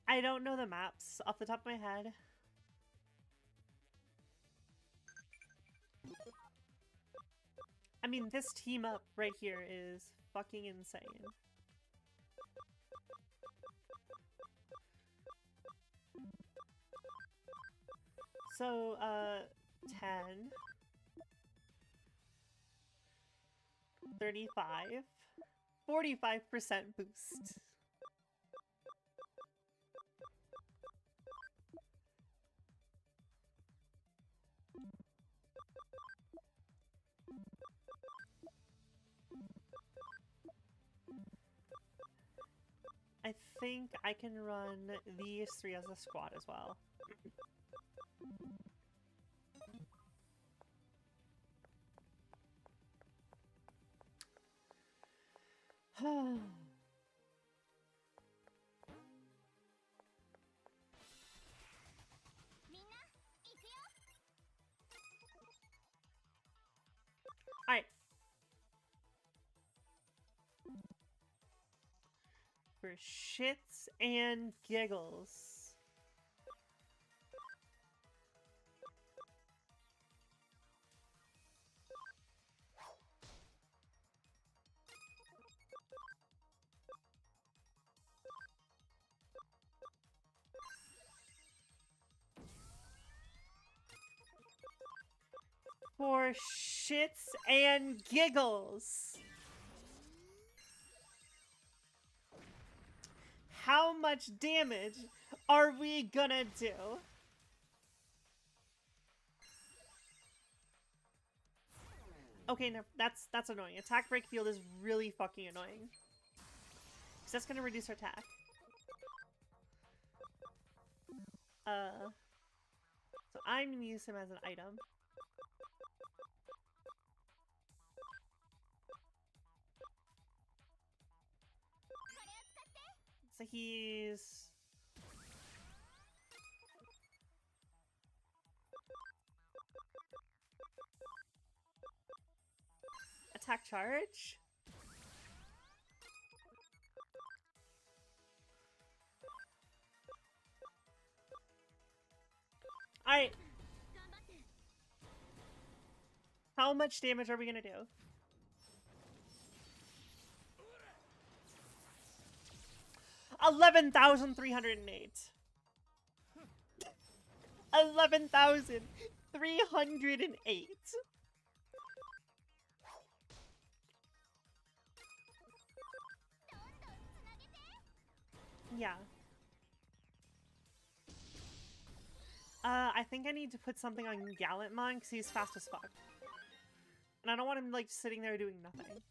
I don't know the maps off the top of my head. I mean, this team up right here is fucking insane. So, 10, 35, 45% boost. I think I can run these 3 as a squad as well. Alright. For shits and giggles. For shits and giggles. How much damage are we gonna do? Okay, no, that's annoying. Attack break field is really fucking annoying. Because that's gonna reduce our attack. So I'm gonna use him as an item. So he's... Attack charge? Alright. How much damage are we gonna do? $11,308. 11,308. Yeah. I think I need to put something on Gallantmon because he's fast as fuck. And I don't want him, like, sitting there doing nothing.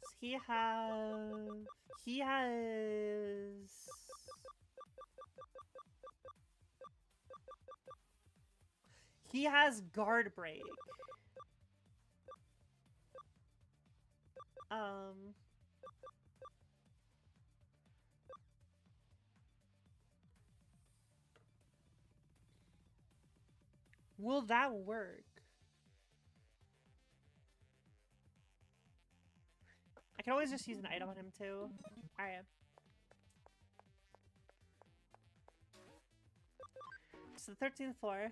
So he has Guard Break. Will that work? I can always just use an item on him too. Alright. So the 13th floor.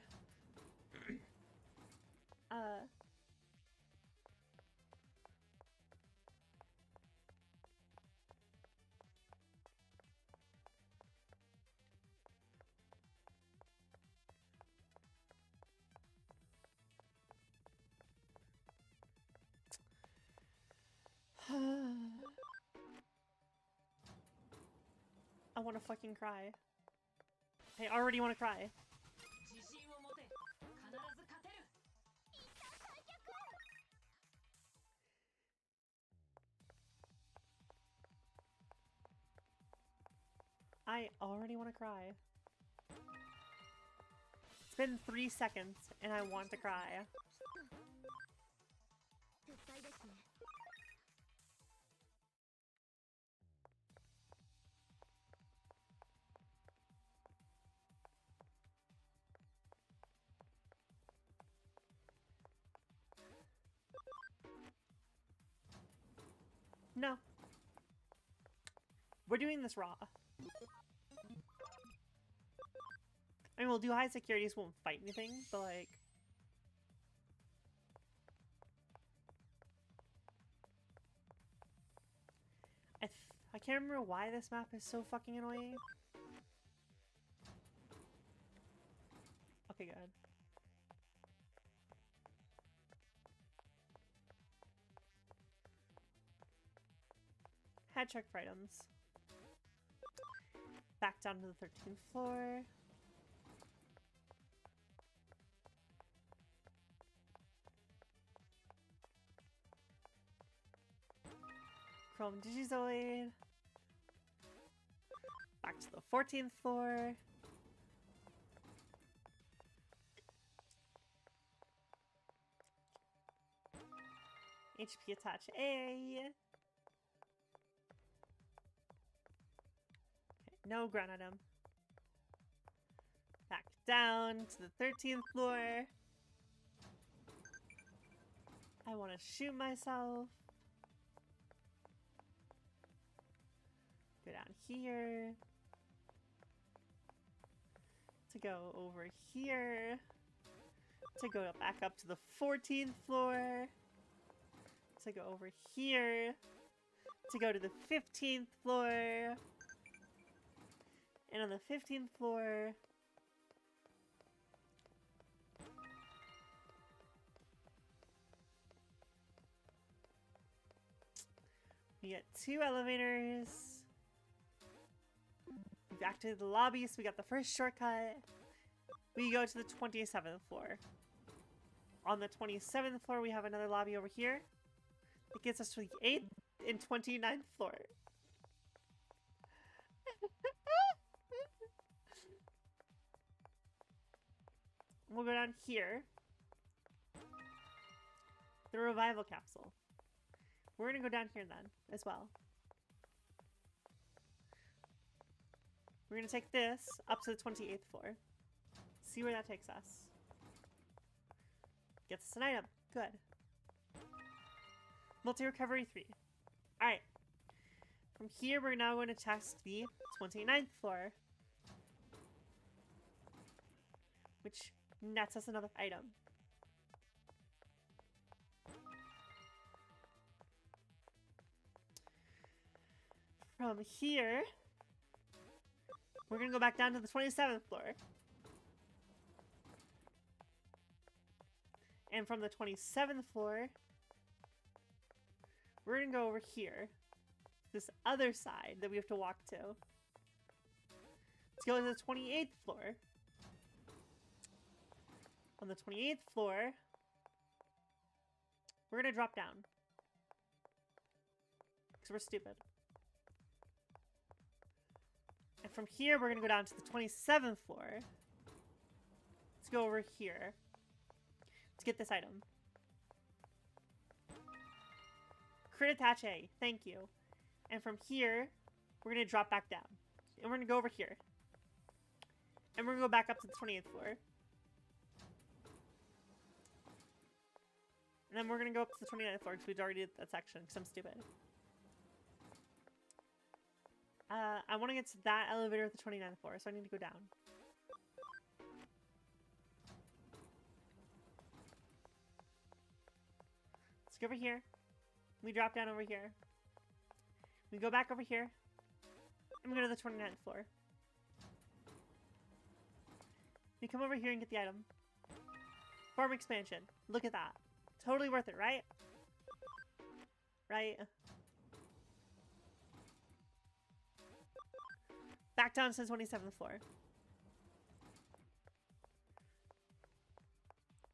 I want to fucking cry. I already want to cry. 自信を持て。必ず勝てる。 I already want to cry. It's been 3 seconds and I want to cry. No. We're doing this raw. I mean, we'll do high securities, won't fight anything, but like... I can't remember why this map is so fucking annoying. Okay, good. Had checked for items. Back down to the 13th floor. Chrome Digizoid. Back to the 14th floor. HP attach A. Okay, no ground item. Back down to the 13th floor. I want to shoot myself. Go down here. To go over here. To go back up to the 14th floor. To go over here. To go to the 15th floor. And on the 15th floor... we get 2 elevators. Back to the lobby, so we got the first shortcut. We go to the 27th floor. On the 27th floor, we have another lobby over here. It gets us to the 8th and 29th floor. We'll go down here. The revival capsule. We're gonna go down here then, as well. We're gonna take this up to the 28th floor. See where that takes us. Gets us an item. Good. Multi-recovery 3. Alright. From here, we're now going to test the 29th floor, which nets us another item. From here, we're going to go back down to the 27th floor. And from the 27th floor, we're going to go over here. This other side that we have to walk to. Let's go to the 28th floor. On the 28th floor, we're going to drop down. Because we're stupid. And from here, we're going to go down to the 27th floor. Let's go over here. Let's get this item. Crit attache. Thank you. And from here, we're going to drop back down. And we're going to go over here. And we're going to go back up to the 28th floor. And then we're going to go up to the 29th floor because we already did that section because I'm stupid. I want to get to that elevator at the 29th floor, so I need to go down. Let's go over here. We drop down over here. We go back over here. And we go to the 29th floor. We come over here and get the item. Farm expansion. Look at that. Totally worth it, right? Right? Back down to the 27th floor.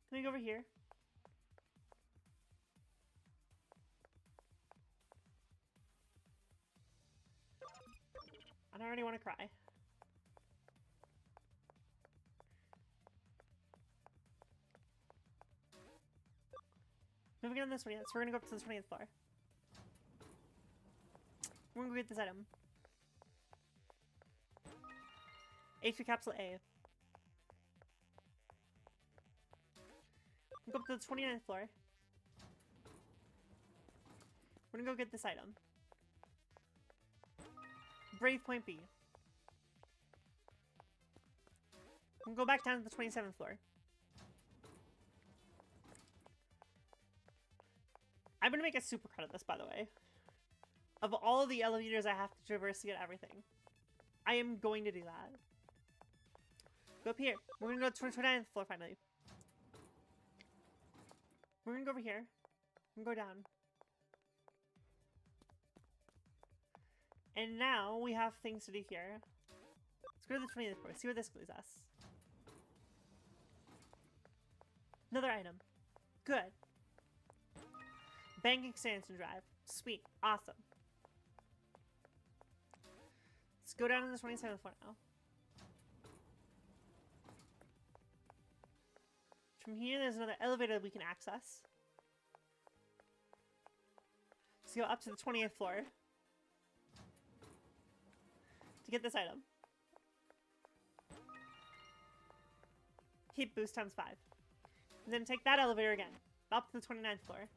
Can we go over here? I already want to cry. Moving on this way, so we're gonna go up to the 20th floor. We're gonna go get this item. HP capsule A. Go up to the 29th floor. We're gonna go get this item. Brave Point B. We'll go back down to the 27th floor. I'm gonna make a supercut of this, by the way. Of all the elevators I have to traverse to get everything. I am going to do that. Go up here. We're gonna go to the 29th floor finally. We're gonna go over here. And go down. And now we have things to do here. Let's go to the 20th floor. See where this leads us. Another item. Good. Bank expansion drive. Sweet. Awesome. Let's go down to the 27th floor now. From here, there's another elevator we can access. Let's go up to the 20th floor. To get this item. Heat boost times 5. And then take that elevator again. Up to the 29th floor.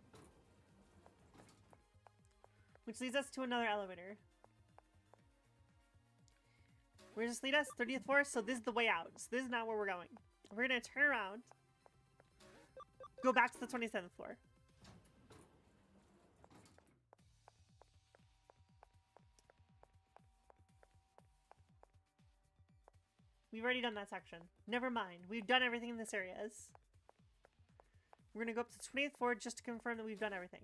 Which leads us to another elevator. Where does this lead us? 30th floor? So this is the way out. So this is not where we're going. We're going to turn around. Go back to the 27th floor. We've already done that section. Never mind. We've done everything in this area. We're going to go up to the 20th floor just to confirm that we've done everything.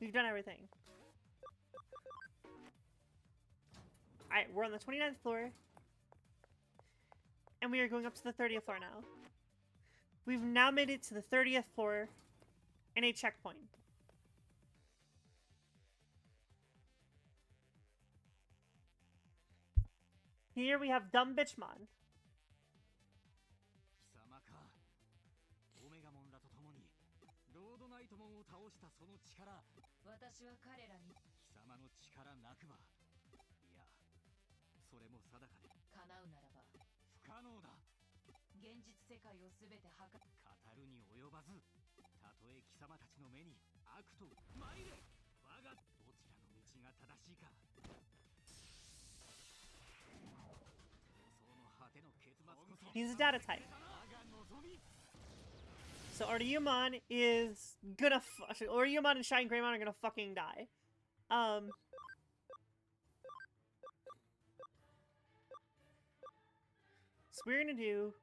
We've done everything. Alright, we're on the 29th floor. And we are going up to the 30th floor now. We've now made it to the 30th floor and a checkpoint. Here we have Dumb Bitchmon. 貴様か。オメガモンらと共にロードナイトモンを倒したその力、私は彼らに貴様の力なくば、いや、それも定かで叶うならば不可能だ。現実世界を全て破壊。語るに及ばず、たとえ貴様たちの目に悪と参れ我がどちらの道が正しいか闘争の果ての結末こそ He's a data type. 我が望み So Aryumon is gonna Aryumon and Shine Greymon are gonna fucking die. So we're gonna do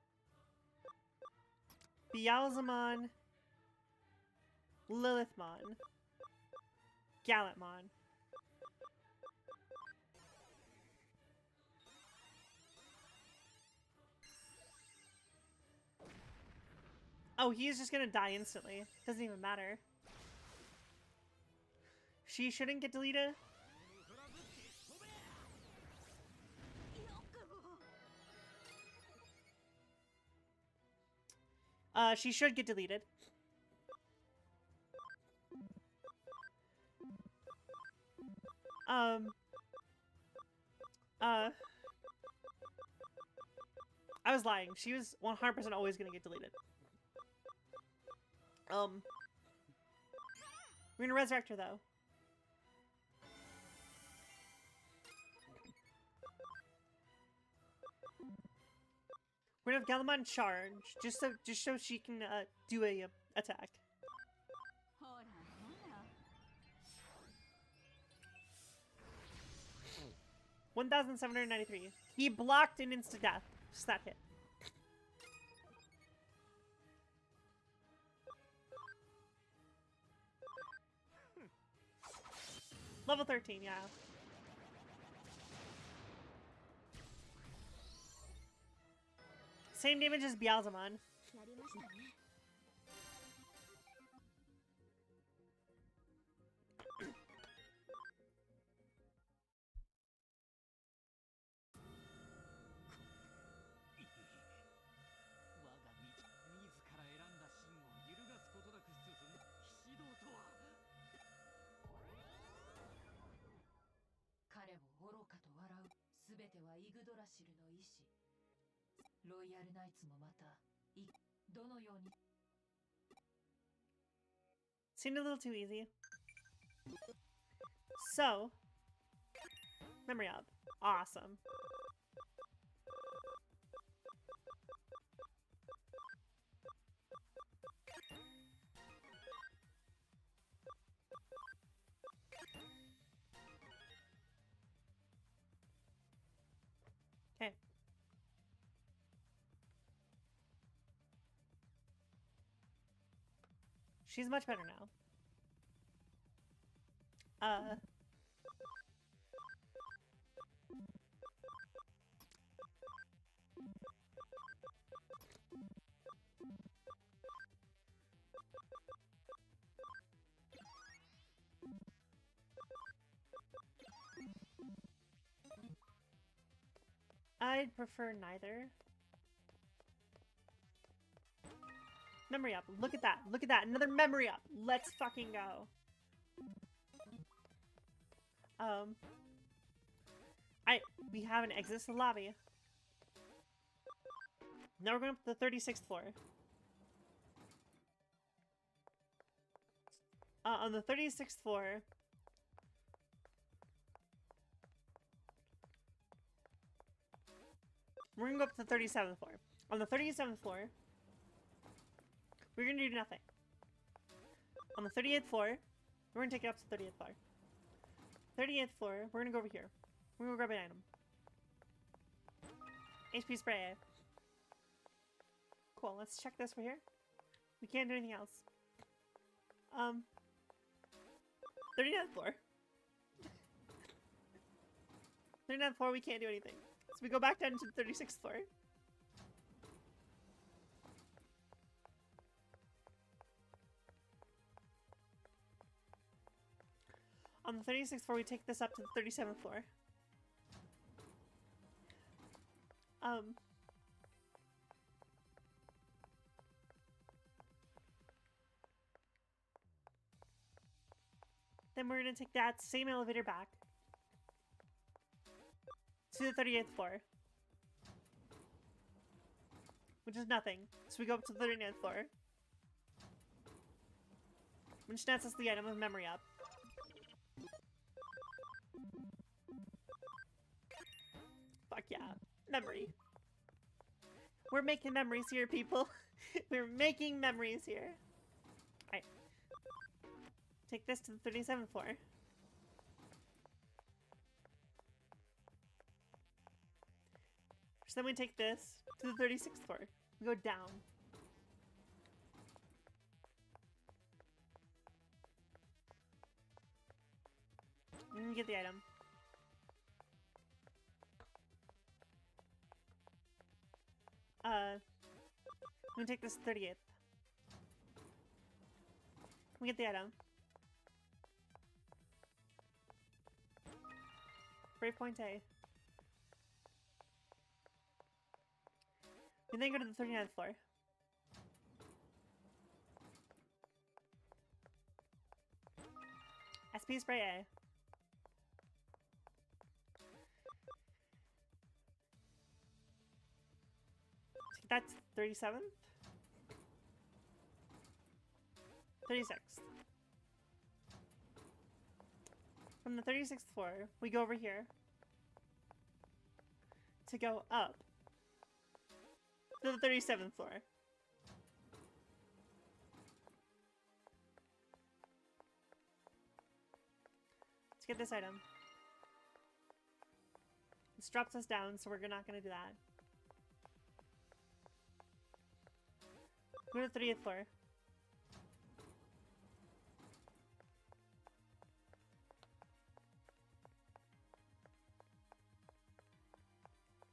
Beelzemon, Lilithmon, Gallantmon. Oh, he's just gonna die instantly. Doesn't even matter. She shouldn't get deleted. She should get deleted. I was lying. She was 100% always gonna get deleted. We're gonna resurrect her though. We're gonna have Galamon charge, just so she can do a attack. ほらほら $1,793. He blocked an insta death. Just that hit. Level 13, yeah. Same damage as Beelzemon. やりましたね 我が道自ら選んだ真を揺るがすことなく進む騎士道とは彼を愚かと笑うすべてはイグドラシルの意志ロイヤルナイツもまたどのように Seemed a little too easy. So, memory up. Awesome. Okay. She's much better now. I'd prefer neither. Memory up. Look at that. Look at that. Another memory up. Let's fucking go. We haven't exited the lobby. Now we're going up to the 36th floor. On the 36th floor, we're gonna go up to the 37th floor. On the 37th floor, we're gonna do nothing. On the 38th floor, we're gonna take it up to the 30th floor. 38th floor, we're gonna go over here. We're gonna grab an item. HP spray. Cool, let's check this right here. We can't do anything else. 39th floor. 39th floor, we can't do anything. So we go back down to the 36th floor. On the 36th floor, we take this up to the 37th floor. Then we're gonna take that same elevator back to the 38th floor, which is nothing. So we go up to the 39th floor. Which nets us the item of memory up. Fuck yeah. Memory. We're making memories here, people. We're making memories here. Alright. Take this to the 37th floor. So then we take this to the 36th floor. We go down. And we get the item. We take this 38th. We get the item. Brave Point A. We then go to the 39th floor. SP Spray A. That's 37th? 36th. From the 36th floor, we go over here to go up to the 37th floor. Let's get this item. This drops us down, so we're not gonna do that. Go to the 30th floor.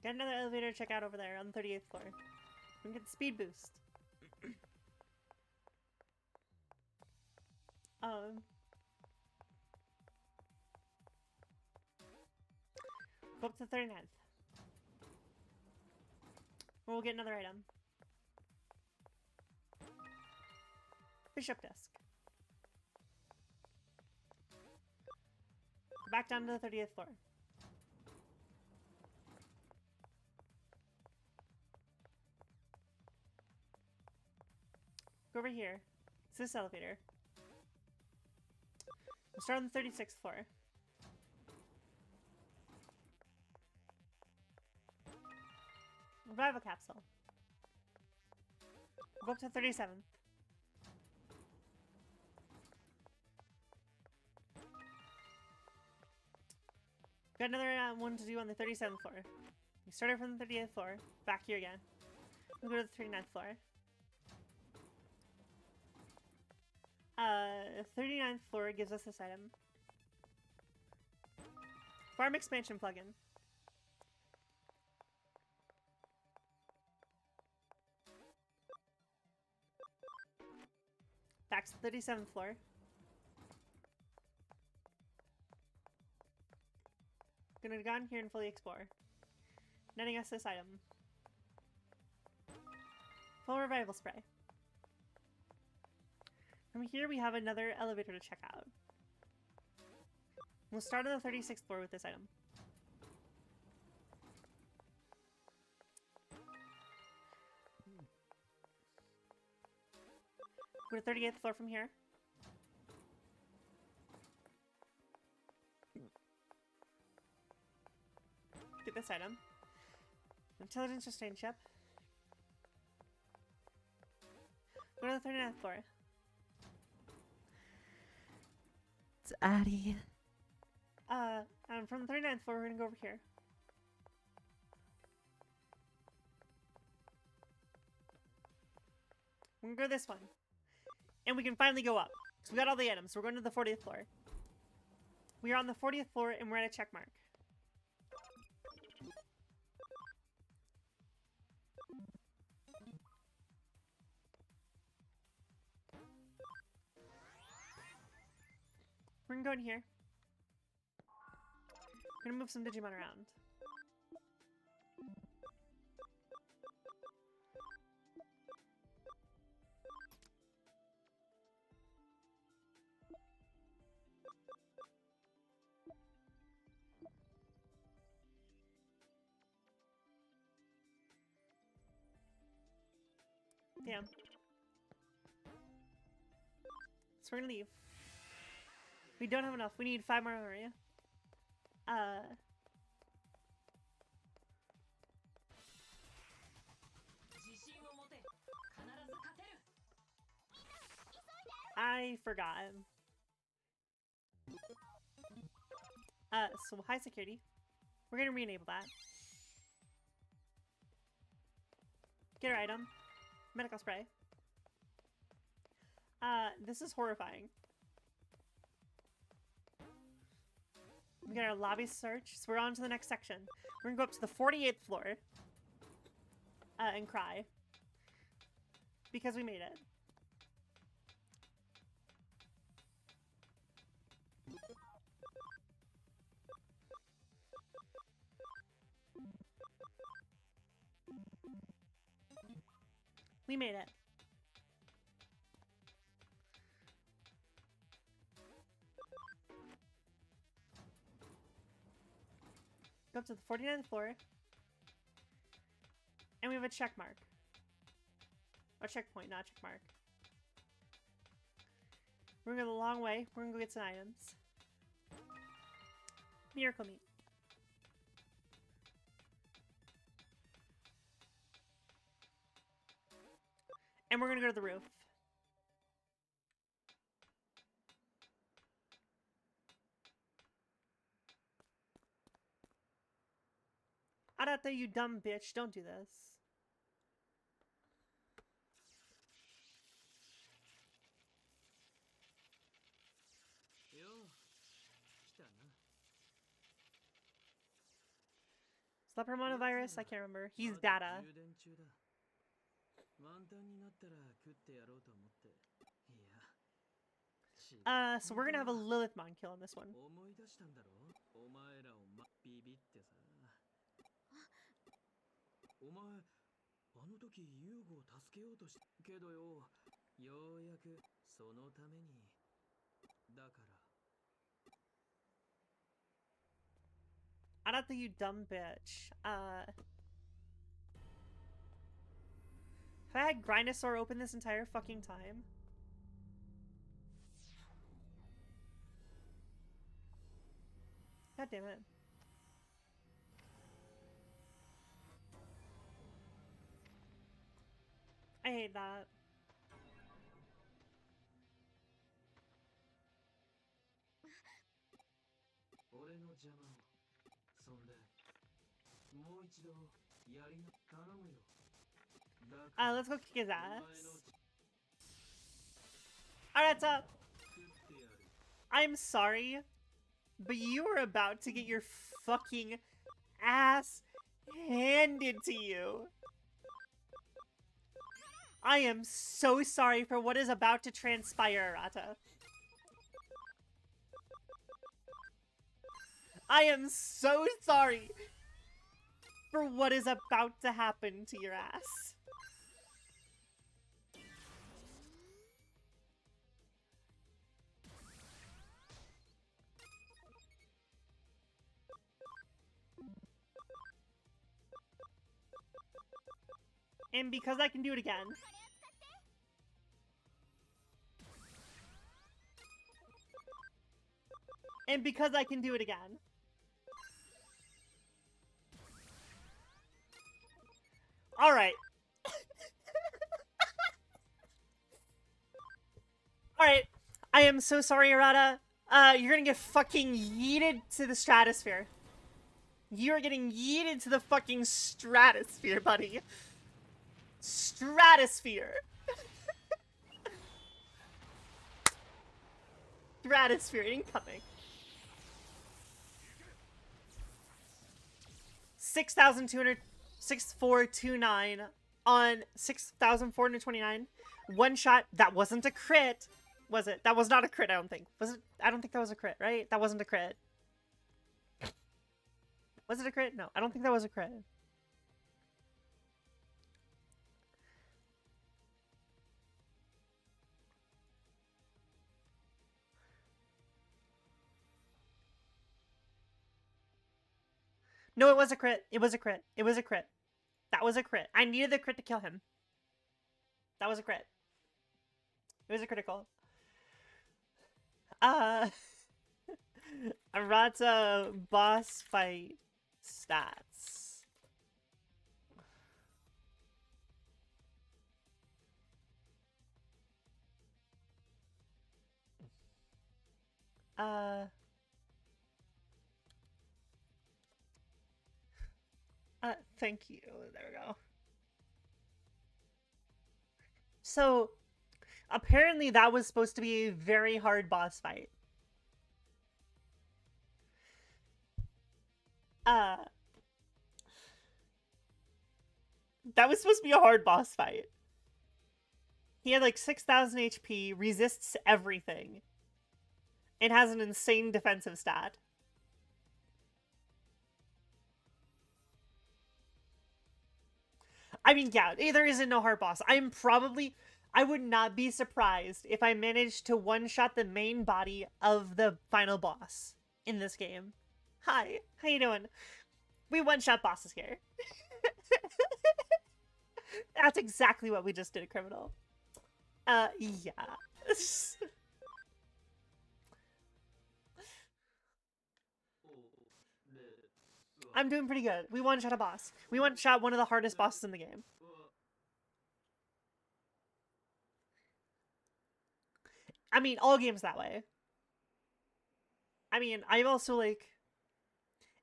Got another elevator to check out over there on the 38th floor. We can get the speed boost. Go up to the 39th. We'll get another item. Bishop Desk. Back down to the 30th floor. Go over here. It's this elevator. We'll start on the 36th floor. Revival capsule. We'll go up to the 37th. Got another one to do on the 37th floor. We started from the 38th floor. Back here again. We'll go to the 39th floor. 39th floor gives us this item. Farm expansion plugin. Back to the 37th floor. Gonna go in here and fully explore. Netting us this item. Full revival spray. From here we have another elevator to check out. We'll start on the 36th floor with this item. Go to 38th floor from here. Get this item. Intelligence Restraint Ship. Go to the 39th floor. It's Addie. And from the 39th floor, we're gonna go over here. We're gonna go this one. And we can finally go up. So we got all the items. So we're going to the 40th floor. We are on the 40th floor and we're at a check mark. We're gonna go in here. We're gonna move some Digimon around. Damn. So we're gonna leave. We don't have enough. We need 5 more area. 自信を持て。必ず勝てる。 I forgot. So high security. We're gonna re-enable that. Get our item. Medical spray. This is horrifying. We got our lobby search, so we're on to the next section. We're gonna go up to the 48th floor. And cry. Because we made it. We made it. Go up to the 49th floor. And we have a check mark. Or checkpoint, not check mark. We're gonna go the long way. We're gonna go get some items. Miracle meat. And we're gonna go to the roof. Arata, you dumb bitch. Don't do this. よう来たな。 Lepromonovirus? I can't remember. He's data. 充電中だ。満タンになったら食ってやろうと思って。いや。So we're gonna have a Lilithmon kill in this one. 思い出したんだろお前らをビビってさ。お前、あの時ユーゴを助けようとしたけどよ、ようやくそのために。だから。 Arata, you dumb bitch. Have I had Grinosaur open this entire fucking time? God damn it. I hate that. Let's go kick his ass. Arata! I'm sorry, but you are about to get your fucking ass handed to you. I am so sorry for what is about to transpire, Arata. I am so sorry for what is about to happen to your ass. And because I can do it again. And because I can do it again. Alright. Alright. I am so sorry, Arata. You're gonna get fucking yeeted to the stratosphere. You're getting yeeted to the fucking stratosphere, buddy. Stratosphere. Stratosphere incoming. 6,429 on 6,429. One shot. That wasn't a crit. Was it? That was not a crit, I don't think. Was it? I don't think that was a crit, right? That wasn't a crit. Was it a crit? No, I don't think that was a crit. No, it was a crit. It was a crit. It was a crit. That was a crit. I needed the crit to kill him. That was a crit. It was a critical. Uh, Arata boss fight stats. Uh, thank you. There we go. So, apparently that was supposed to be a very hard boss fight. That was supposed to be a hard boss fight. He had like 6,000 HP, resists everything, and has an insane defensive stat. I mean, yeah, there isn't no hard boss. I would not be surprised if I managed to one-shot the main body of the final boss in this game. Hi, how you doing? We one-shot bosses here. That's exactly what we just did, Criminal. Yeah. I'm doing pretty good. We one-shot a boss. We one-shot one of the hardest bosses in the game. I mean, all games that way. I mean, I'm also, like,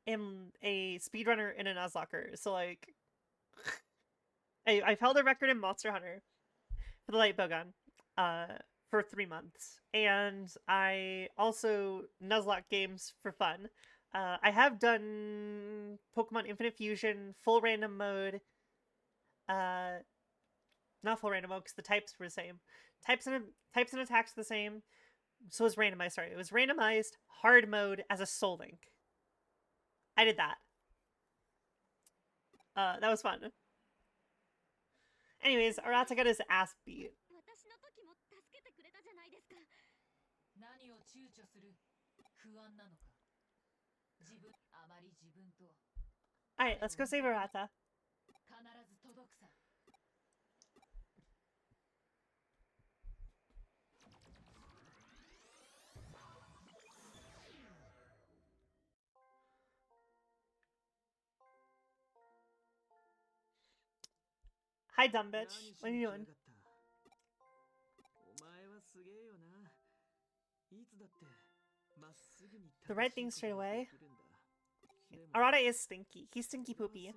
am a speedrunner and a Nuzlocker, so, like, I've held a record in Monster Hunter for the light bowgun, for 3 months, and I also Nuzlocke games for fun. I have done Pokemon Infinite Fusion, full random mode, not full random mode because the types were the same. Types and attacks were the same. So it was randomized, sorry. It was randomized hard mode as a Soul Link. I did that. That was fun. Anyways, Arata got his ass beat. 私の時も助けてくれたじゃないですか。何を躊躇する不安なのか。あまり自分と Alright, let's go save Arata. 必ず届くさ。Hi, dumb bitch. What are you doing? The right thing straight away. Arata is stinky. He's stinky poopy.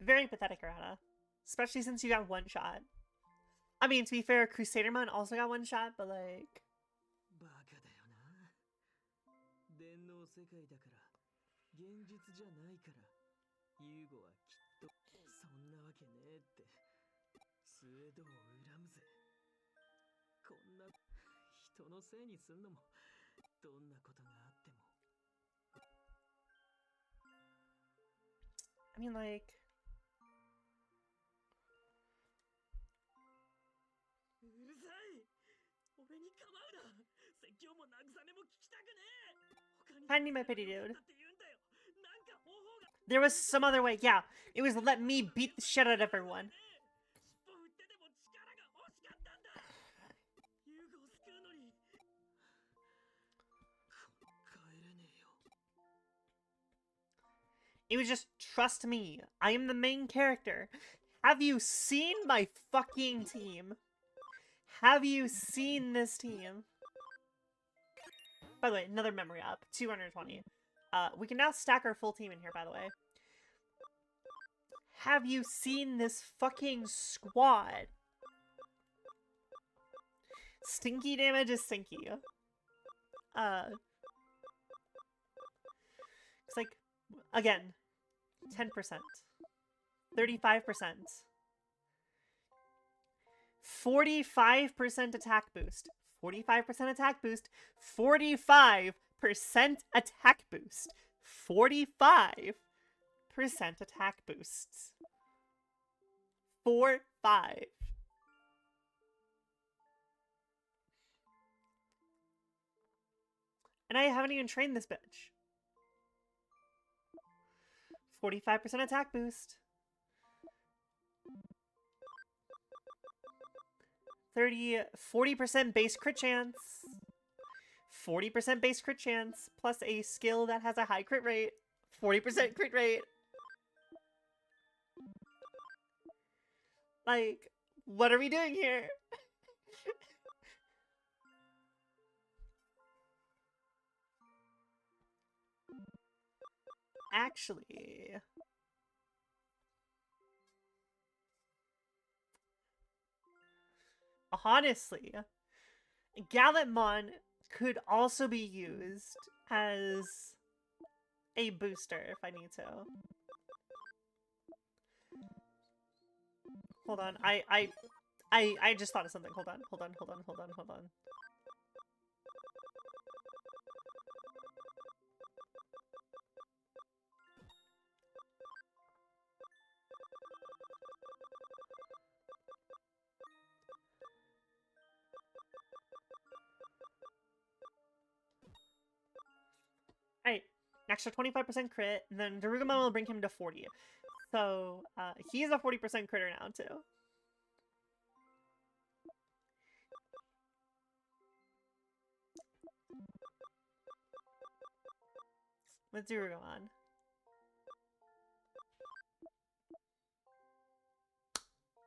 Very pathetic, Arata. Especially since you got one shot. I mean, to be fair, Crusadermon also got one shot, but like... 現実じゃないからユーゴはきっとそんなわけねえってスウェードを恨むぜこんな人のせいにすんのもどんなことがあっても I mean, like... うるさい俺に構うな説教も慰めも聞きたくねえ I need my pity, dude. There was some other way. Yeah, it was let me beat the shit out of everyone. It was just, trust me, I am the main character. Have you seen my fucking team? Have you seen this team? By the way, another memory up, 220. We can now stack our full team in here, by the way. Have you seen this fucking squad? Stinky damage is stinky. It's like, again, 10%. 35%. 45% attack boost. 45% attack boost. 45% attack boost. 45% attack boosts. 4-5. And I haven't even trained this bitch. 45% attack boost. 30, 40% base crit chance. 40% base crit chance, plus a skill that has a high crit rate. 40% crit rate. Like, what are we doing here? Actually, honestly, Gallantmon could also be used as a booster if I need to. Hold on, I just thought of something. Hold on. Alright, extra 25% crit, and then Darugama will bring him to 40. So, he's a 40% critter now, too. Let's do Darugama.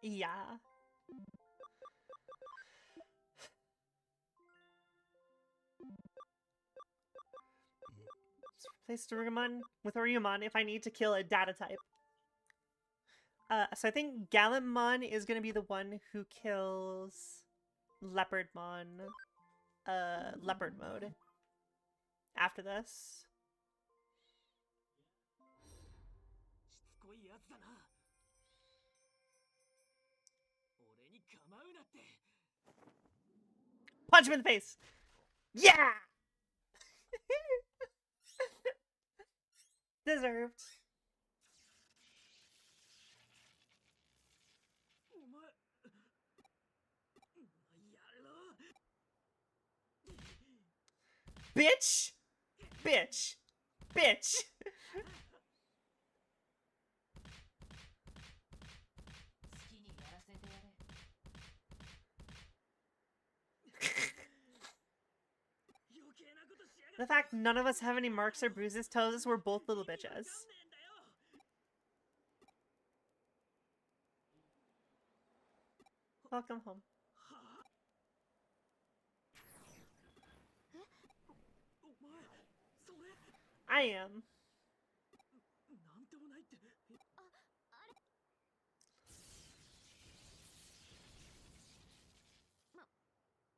Yeah. Let's replace Darugama with Oriumon if I need to kill a data type. So I think Gallantmon is gonna be the one who kills Leopardmon, Leopard mode. After this. しつこいやつだな。俺に構うなって。 Punch him in the face! Yeah! Deserved. お前、やろう。 Bitch! Bitch! Bitch! The fact none of us have any marks or bruises tells us we're both little bitches. Welcome home. I am. なんでもないって。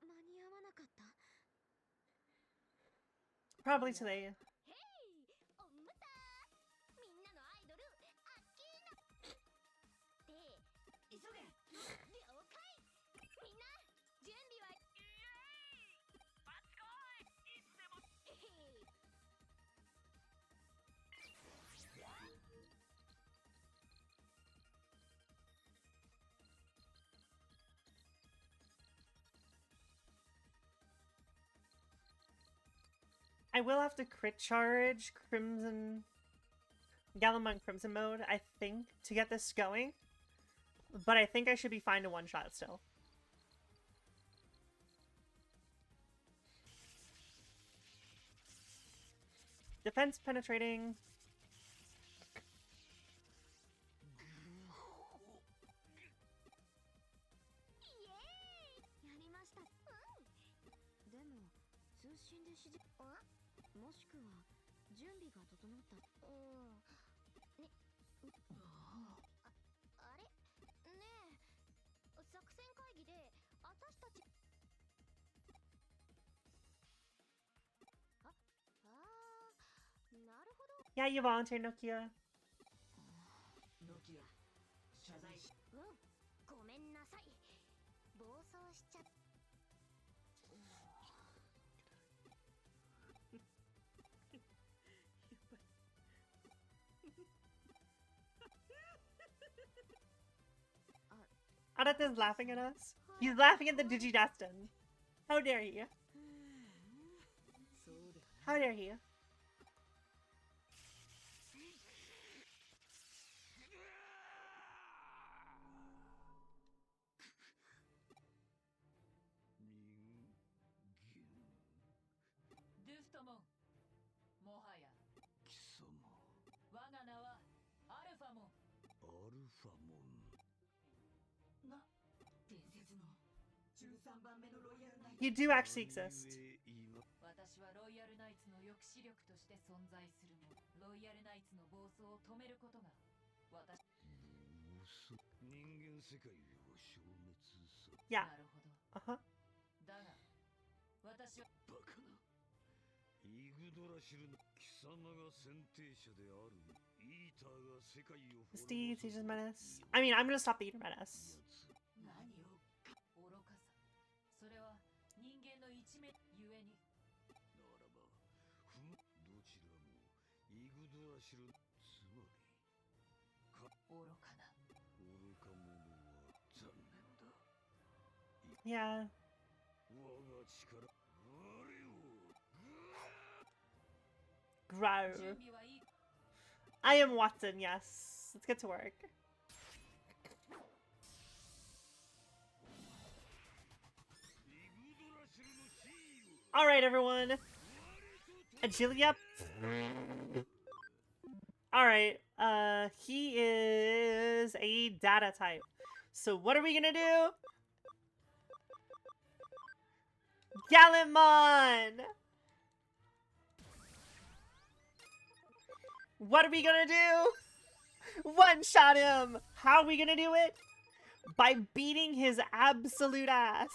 間に合わなかった。 Probably today. おむたみんなのアイドルアッキーナで急げ了解みんな準備はイエーイバッチコイいつでもへへ I will have to crit charge Crimson... Gallantmon Crimson mode, I think, to get this going. But I think I should be fine to one-shot still. Defense penetrating. やりました。うん。でも通信で指示もしくは準備が整った。ね、あれねえ作戦会議で私たちなるほど。 Yeah, you volunteered, Nokia. ノキア、謝罪し。ごめんなさい。暴走しちゃっ Arata's laughing at us. He's laughing at the Digidestin. How dare he? そうだよ。 How dare he? You do actually exist. 私はロイヤルナイツの抑止力として存在するもロイヤルナイツの暴走を止めることが私 Yeah. なるほど Uh-huh. だが私はイグドラシルの貴様が選定者であるイーターが世界を Steed teaches menace. I mean, I'm gonna stop the Eater menace. 何を愚かさそれは人間の一面ゆえにならばどちらもイグドラシルつまり愚かな愚か者は残念だ Yeah. 我が力我を Grow. 準備はいい I am Watson, yes. Let's get to work. Alright, everyone. Agility up. Alright, he is a data type. So what are we gonna do? Gallantmon! What are we gonna do? One-shot him! How are we gonna do it? By beating his absolute ass.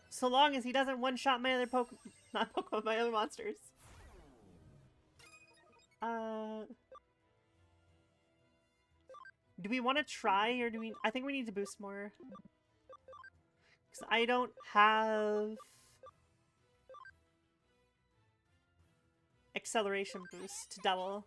So long as he doesn't one-shot my other not Pokemon, my other monsters. Do we want to try, or do we... I think we need to boost more. Because I don't have... acceleration boost to double.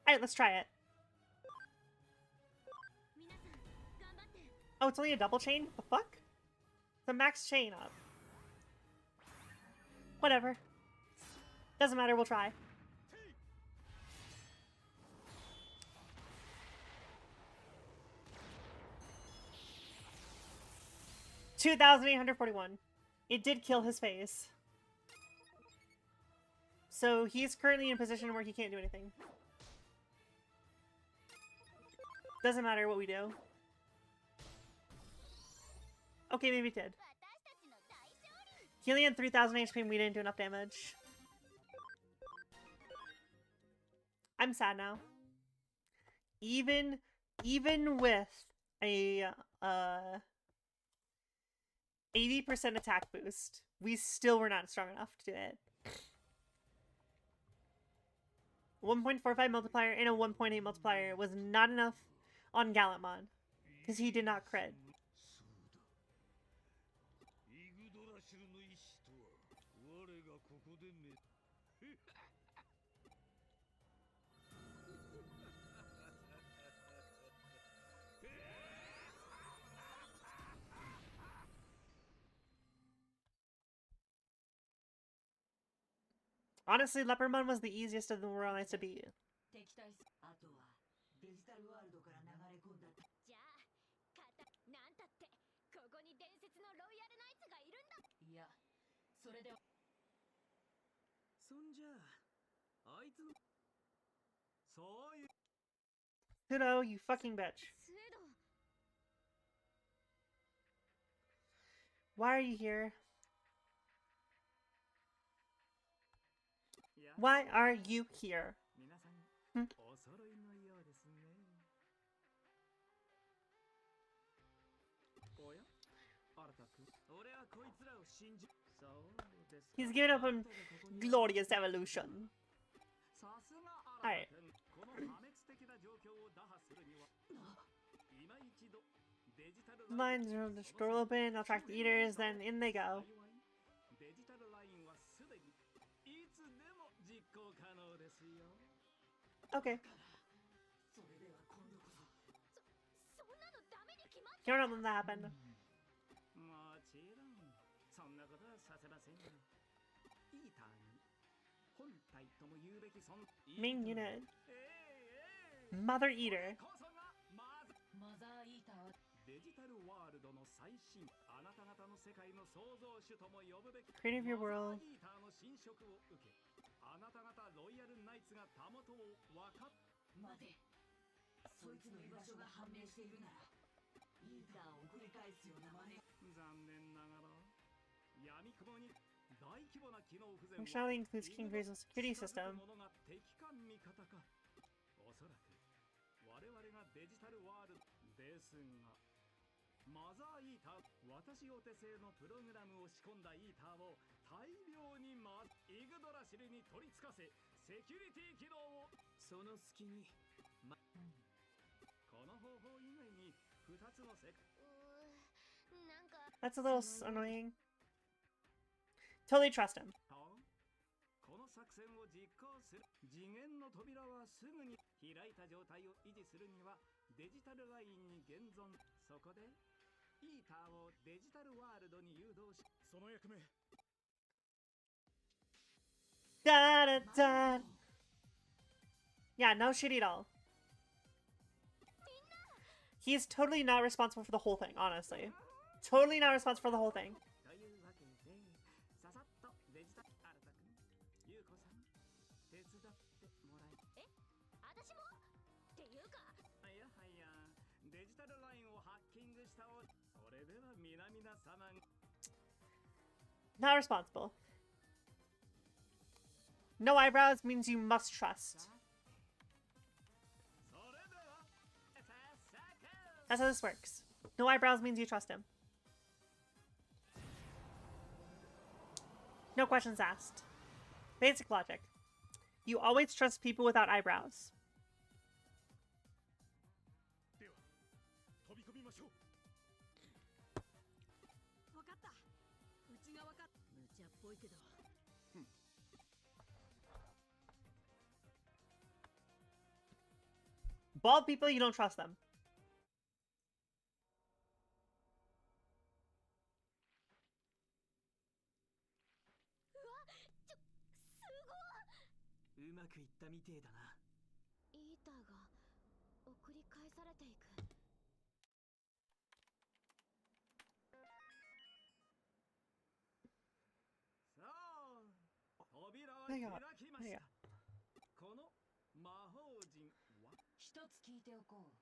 Alright, let's try it. Oh, it's only a double chain? What the fuck? The max chain up. Whatever. Doesn't matter, we'll try. $2,841. It did kill his face. So he's currently in a position where he can't do anything. Doesn't matter what we do. Okay, maybe it did. He only had 3,000 HP and we didn't do enough damage. I'm sad now. Even with a 80% attack boost, we still were not strong enough to do it. 1.45 multiplier and a 1.8 multiplier was not enough on Gallantmon, because he did not crit. イグドラシルの意志とは我がここでめ Honestly, Leopardmon was the easiest of the Royal Knights to beat. 敵対すあとはデジタルワールドから流れ込んだじゃあなんたってここに伝説のロイヤルナイツがいるんだ。いやそれではそんじゃああいつのそういう Pseudo, you fucking bitch. スード Why are you here? いや Why are you here? 皆さんんお揃いのようですね。おやアルタ君俺はこいつらを信じそうですか He's given up on glorious evolution. さすがアはいルタ君この破滅的な状況を打破するには今一度デジタル Lines are the door open, I'll track the eaters, then in they go. デジタルラインはすでにいつでも実行可能ですよ。 Okay. それではこの You don't know that happened. もちろんそんなことはさせませんよ。イーターに本体とも言うべきMain unit. え Mother Eater. こそがまずマザーイーターはデジタルワールドの最新あなた方の世界の創造主とも呼ぶべき Creator of your マザ world. ーイーターの侵食を受けあなた方ロイヤルナイツがたもとを分かっ待て。そいつの居場所が判明しているならイーターを送り返すような真似。残念ながら闇雲に大規模な機能不全 Functionality includes King Visual Security System. ものが敵か味方かおそらく我々がデジタルワールドですがマザーイーター私お手製のプログラムを仕込んだイーターを大量にイグドラシルに取り付かせセキュリティ機能をその隙に、この方法以外に2つの世界なんか That's a little annoying. Totally trust him. この作戦を実行する次元の扉はすぐに開いた状態を維持するにはデジタルラインに現存そこでイーターをデジタルワールドに誘導しその役目 Da da da. Yeah, no shit at all. He's totally not responsible for the whole thing, honestly. Totally not responsible for the whole thing. というわけでささっとデジタルアルタ君ゆうこさん手伝ってもらえ私もっていうかいやはやデジタルラインをハッキングしたそれでは皆々様 Not responsible. No eyebrows means you must trust. それでは早速 That's how this works. No eyebrows means you trust him. No questions asked. Basic logic. You always trust people without eyebrows. では飛び込みましょうわかった。うちがわかっ。無茶っぽいけど。Bald people, you don't trust them. うまくいったみてえだなイーターが送り返されていくさあ扉ははい開きまはいしたこの魔法陣は一つ聞いておこう。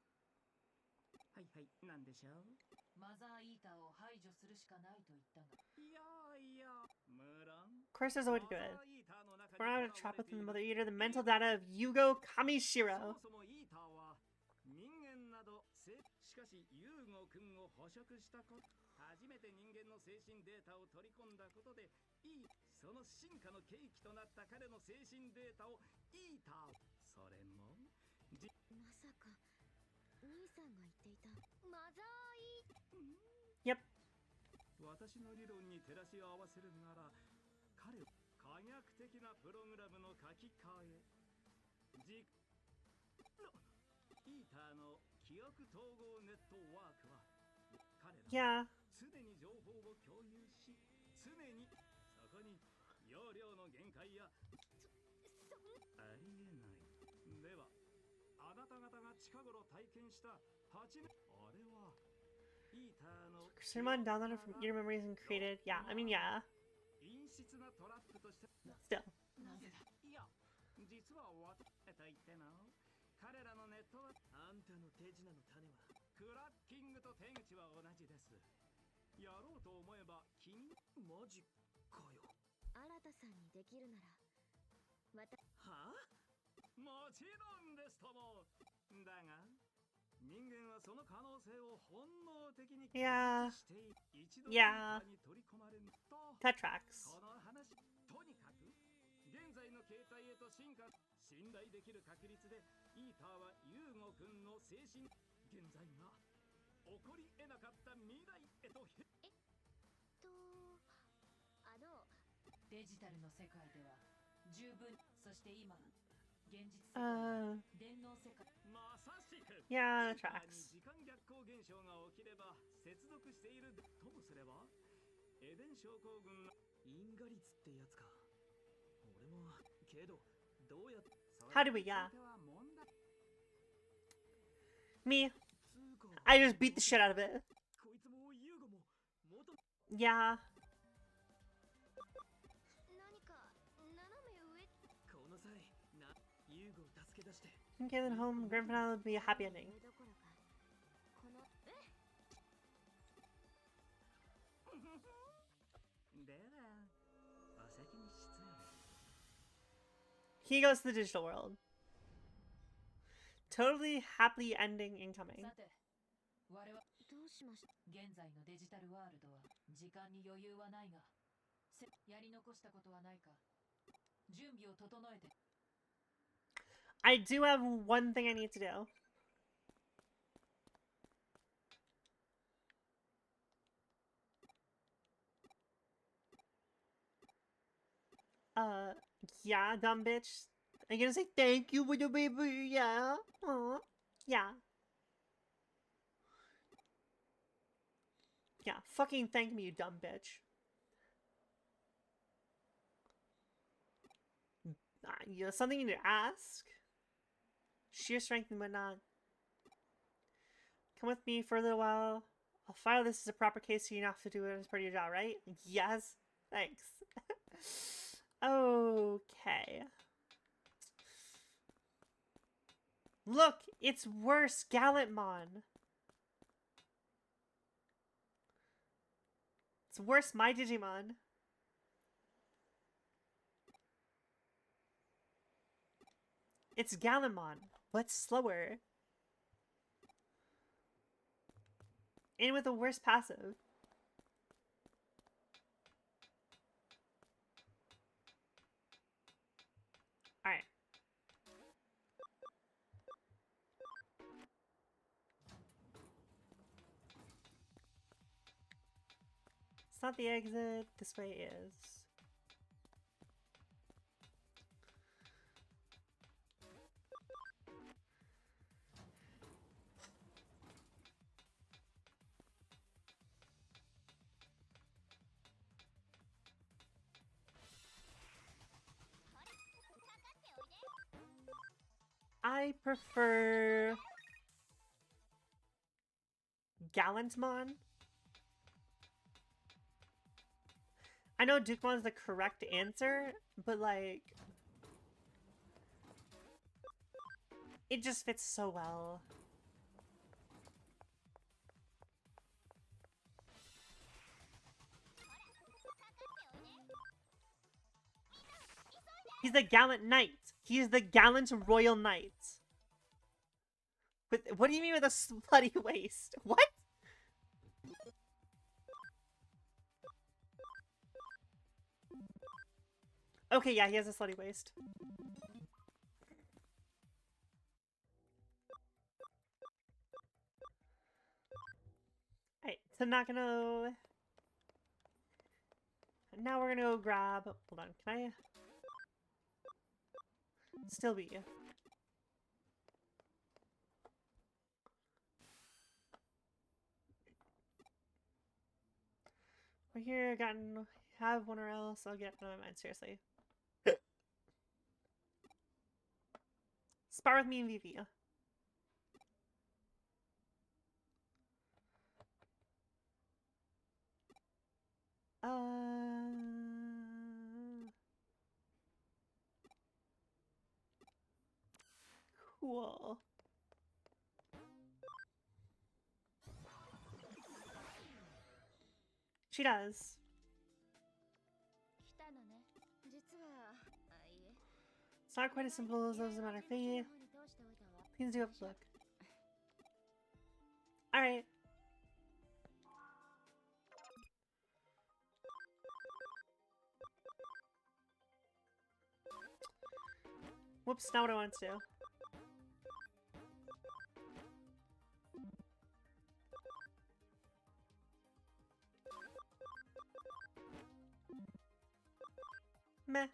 はいはいなんでしょうマザーイーターを排除するしかないと言ったが。いやいや無論 Of course, there's a way to do it. We're not a trap within the Mother Eater, the mental data of Yugo そ Kamishiro. もそもイーターは人間などしかしユーゴ君を捕食したこと初めて人間の精神データを取り込んだことでその進化の契機となった彼の精神データをイーターそれもまさか兄さんが言っていたマザーイ Yep. 私の理論に照らし合わせるなら彼は科学的なプログラムの書き換えイーターの記憶統合ネットワークは彼ら Yeah. 常に情報を共有し常にそこに容量の限界やありえないではあなた方が近頃体験した8年あれはイーターの Summon downloaded from Eater Memories and created. Yeah, I mean, yeah. 陰湿なトラップとして Still. なぜだ。いや実は私と言ってな彼らのネットはあんたの手品の種はクラッキングと手口は同じですやろうと思えば君マジかよ新田さんにできるならまたはあもちろんですともだが人間はその可能性を本能的にいやーして一度いやーに取り込まれると That tracks. この話とにかく現在の形態へと進化信頼できる確率でイーターはユーゴ君の精神現在が起こり得なかった未来へとあのデジタルの世界では十分。そして今現実世界は Uh, 電脳世界。まさしく yeah, インターに tracks. 時間逆行現象が起きれば接続しているともすればエデン症候群の因果率ってやつか。俺もけどどうやって How do we, yeah. それについては問題 Me, つうか I just beat the shit out of it. こいつもユーゴも元 Yeah. 何か斜め上この際なユーゴを助け出して Getting home, grand finale would be a happy ending. どころかこのではお先に失礼 He goes to the digital world. Totally happily ending incoming. さて、我々どうしました現在のデジタルワールドは時間に余裕はないが、やり残したことはないか。準備を整えて。 I do have one thing I need to do. Yeah, dumb bitch. Are you gonna say thank you, little baby? Yeah. Aw. Yeah. Yeah, fucking thank me, you dumb bitch. You know, something you need to ask? Sheer strength and whatnot. Come with me for a little while. I'll file this as a proper case so you don't have to do it as part of your job, right? Yes. Thanks. Okay. Look, it's worse, Gallantmon. It's worse, my Digimon. It's Gallantmon, but slower. And with a worse passive. Alright. It's not the exit. This way is. I prefer Gallantmon. I know Dukemon is the correct answer, but like it just fits so well. He's the gallant knight. He's the gallant royal knight. With what do you mean with a slutty waist? What? Okay, yeah, he has a slutty waist. Alright, so Nakano. Now we're gonna go grab. Hold on, can I? Still be. We're here, gotten have one or else. I'll get another mind, seriously. Spar with me and Vivi. Cool. She does. 来たのね実はいえ It's not quite as simple as those in Matter Fate. 方に通しておいたわ Please do have a look. Alright. Whoops, not what I wanted to do. Meh.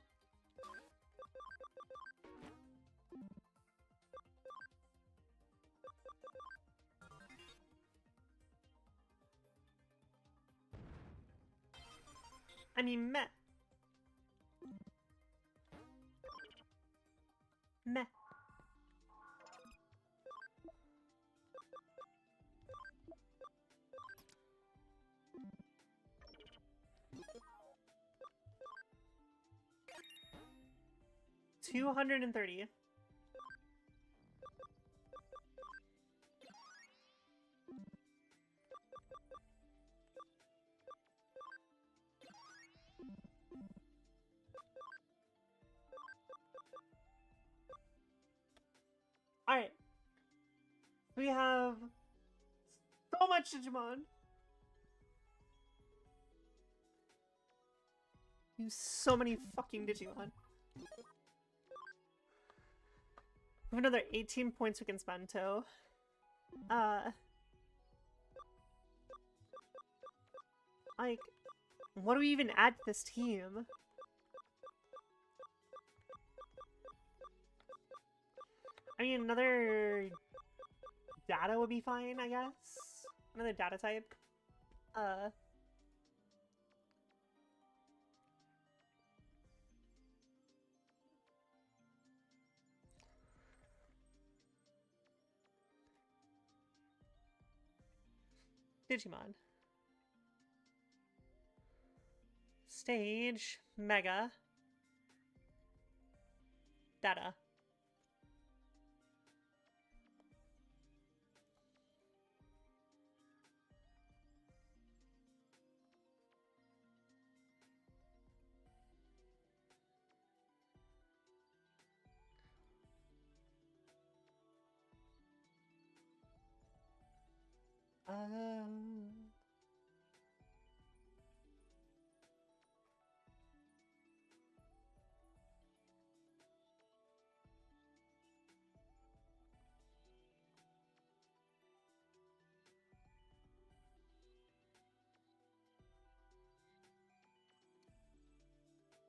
I mean, meh. Meh. $230. Alright. We have so much Digimon. Use so many fucking Digimon. We have another 18 points we can spend too. Like, what do we even add to this team? I mean, another data would be fine, I guess. Another data type. Digimon. Stage. Mega. Data.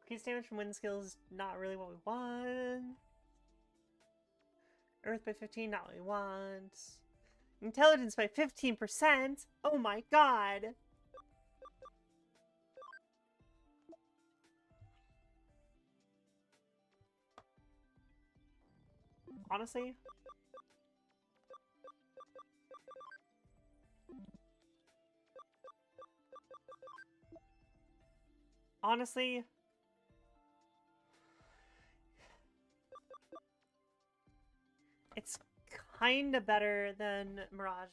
Increased damage from wind skills, not really what we want. Earth by 15, not what we want. Intelligence by 15%? Oh my god! Honestly? Honestly? It's kinda better than Mirage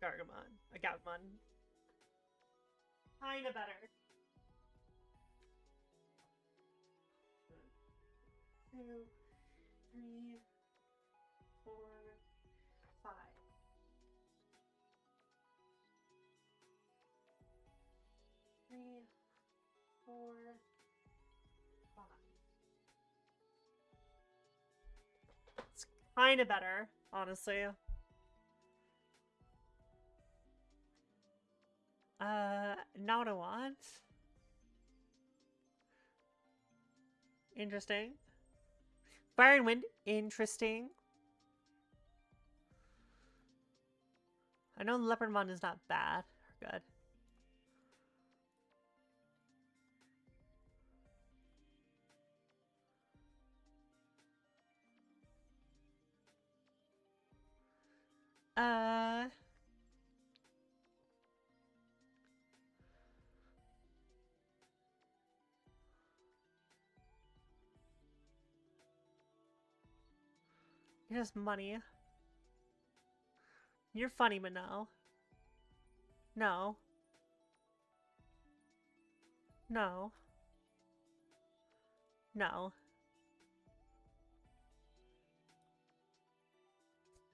Gargamon. Gaugamon. Kinda better. 2, 3, 4, 5. 3, 4, 5. It's kinda better, honestly. Now what I want. Interesting. Fire and Wind, interesting. I know Leopardmon is not bad or good. You're just money. You're funny, but no. No. No. No.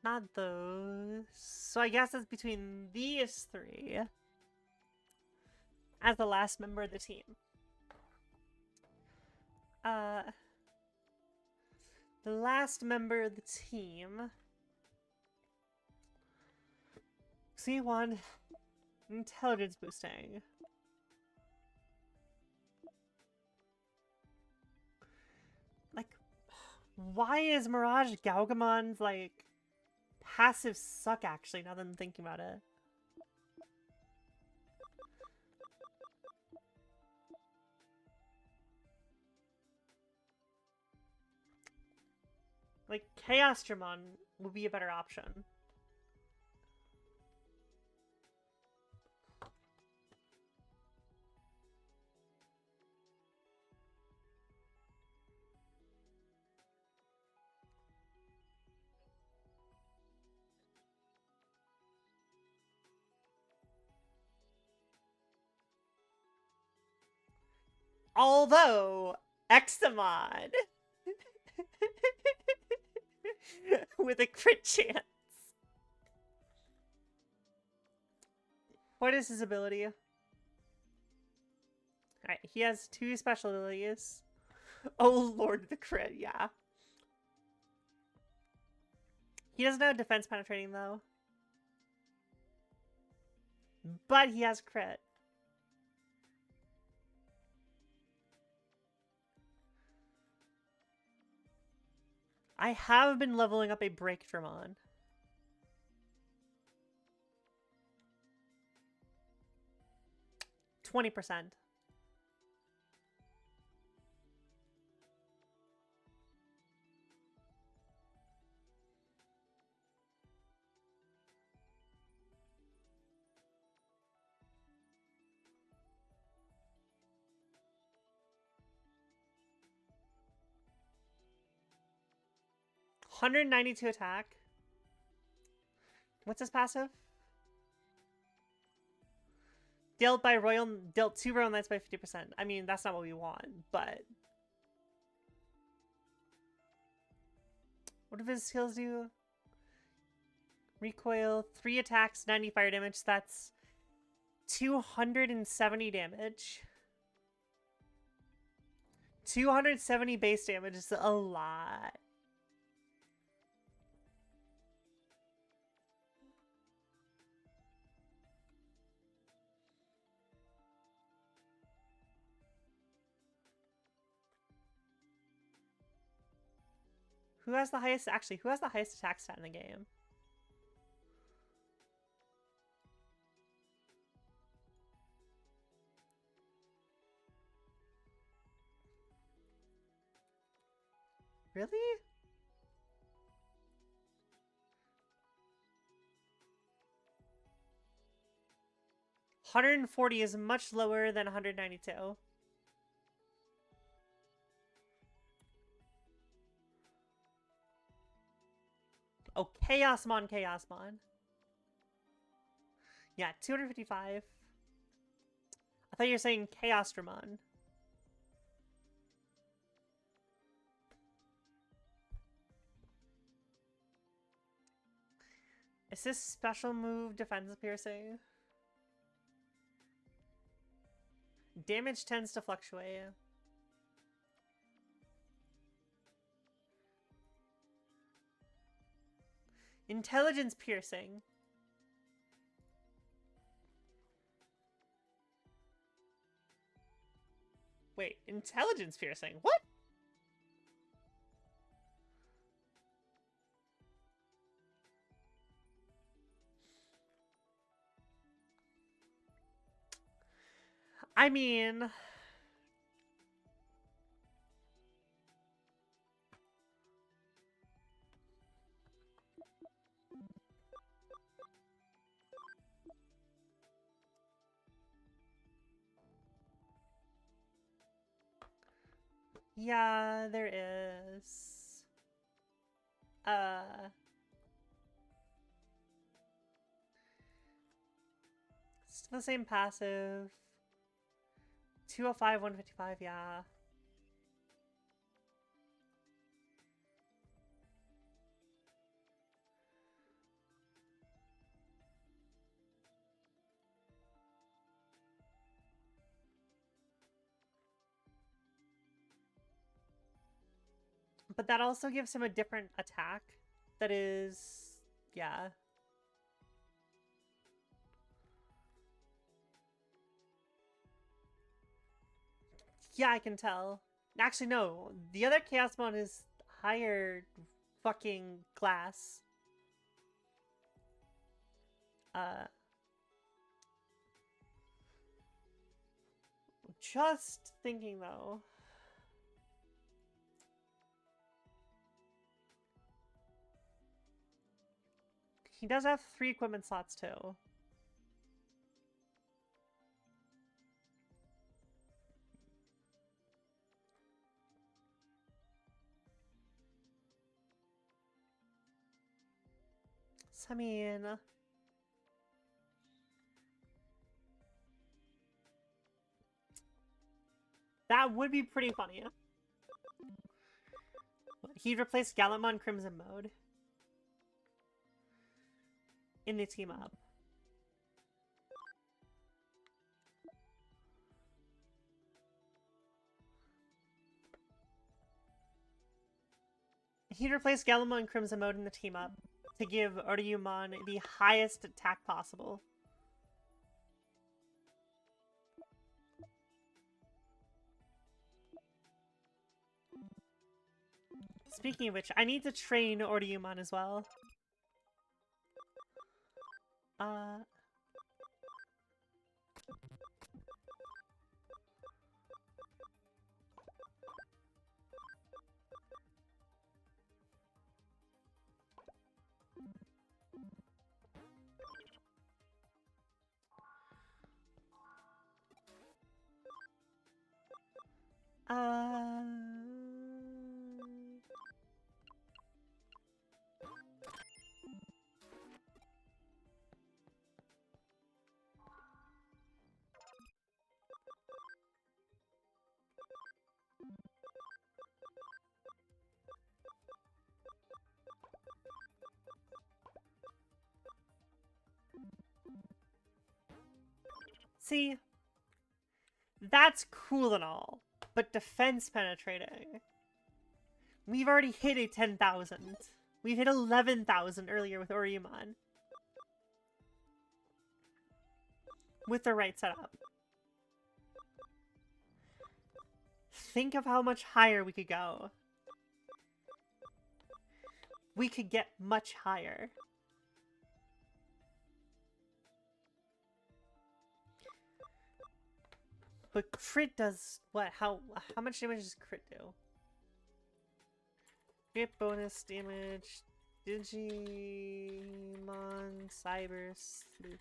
Not those. So I guess it's between these three as the last member of the team. The last member of the team. C1 intelligence boosting. Like, why is Mirage Gaugamon's like passive suck actually, now that I'm thinking about it? Like, Chaos Dramon would be a better option. Although, Examon with a crit chance. What is his ability? Alright, he has 2 special abilities. Oh lord, the crit, yeah. He doesn't have defense penetrating though. But he has crit. I have been leveling up a Break Dramon. %20. $192 attack. What's his passive? Dealt 2 Royal Knights by 50%. I mean, that's not what we want, but... What do his skills do? Recoil, 3 attacks, 90 fire damage. That's 270 damage. 270 base damage is a lot. Who has the highest, actually, who has the highest attack stat in the game? Really? $140 is much lower than $192. Oh, Chaosmon. Yeah, 255. I thought you were saying Chaos Dramon. Is this special move defense piercing? Damage tends to fluctuate. Intelligence piercing. Wait, intelligence piercing? What? I mean... Yeah, there is. Still the same passive. 205, 155, yeah. But that also gives him a different attack. That is... yeah. Yeah, I can tell. Actually, no. The other Chaosmon is higher fucking class. Just thinking, though. He does have 3 equipment slots too. So, I mean, that would be pretty funny. He'd replace Gallantmon Crimson mode in the team up. He'd replace Gallantmon Crimson mode in the team up to give Oryumon the highest attack possible. Speaking of which, I need to train Oryumon as well. See, that's cool and all, but defense penetrating. We've already hit a 10,000. We've hit 11,000 earlier with Oryumon. With the right setup. Think of how much higher we could go. We could get much higher. But crit does what? How much damage does crit do? Crit bonus damage. Digimon Cyber Sleuth.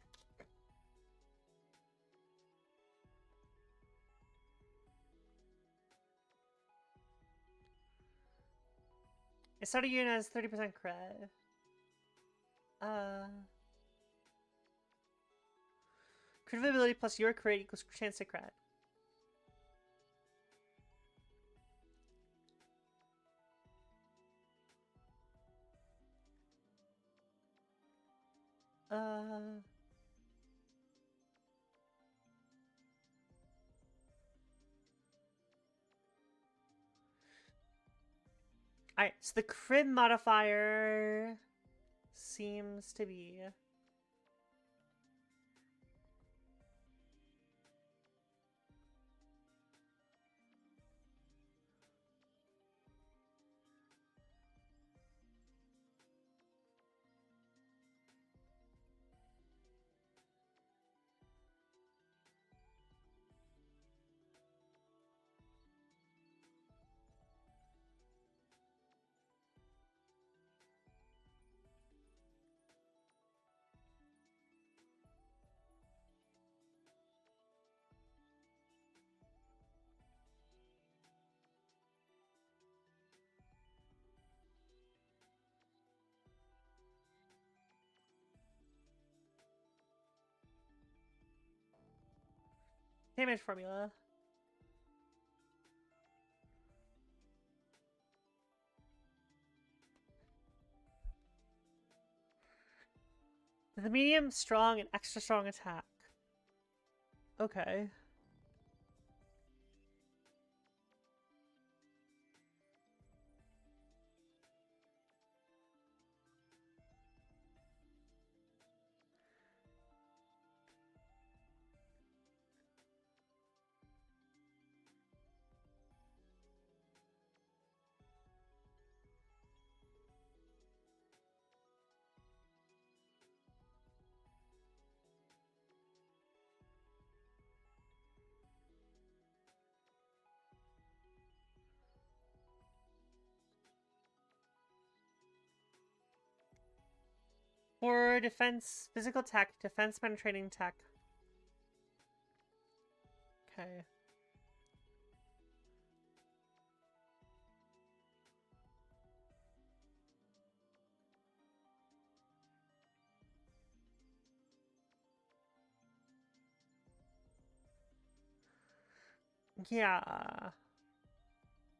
It started unit has 30% crit. Crit ability plus your crit equals chance to crit. Alright, so the crit modifier seems to be... Damage formula. The medium, strong, and extra strong attack. Okay. For defense, physical tech, defense penetrating tech. Okay. Yeah.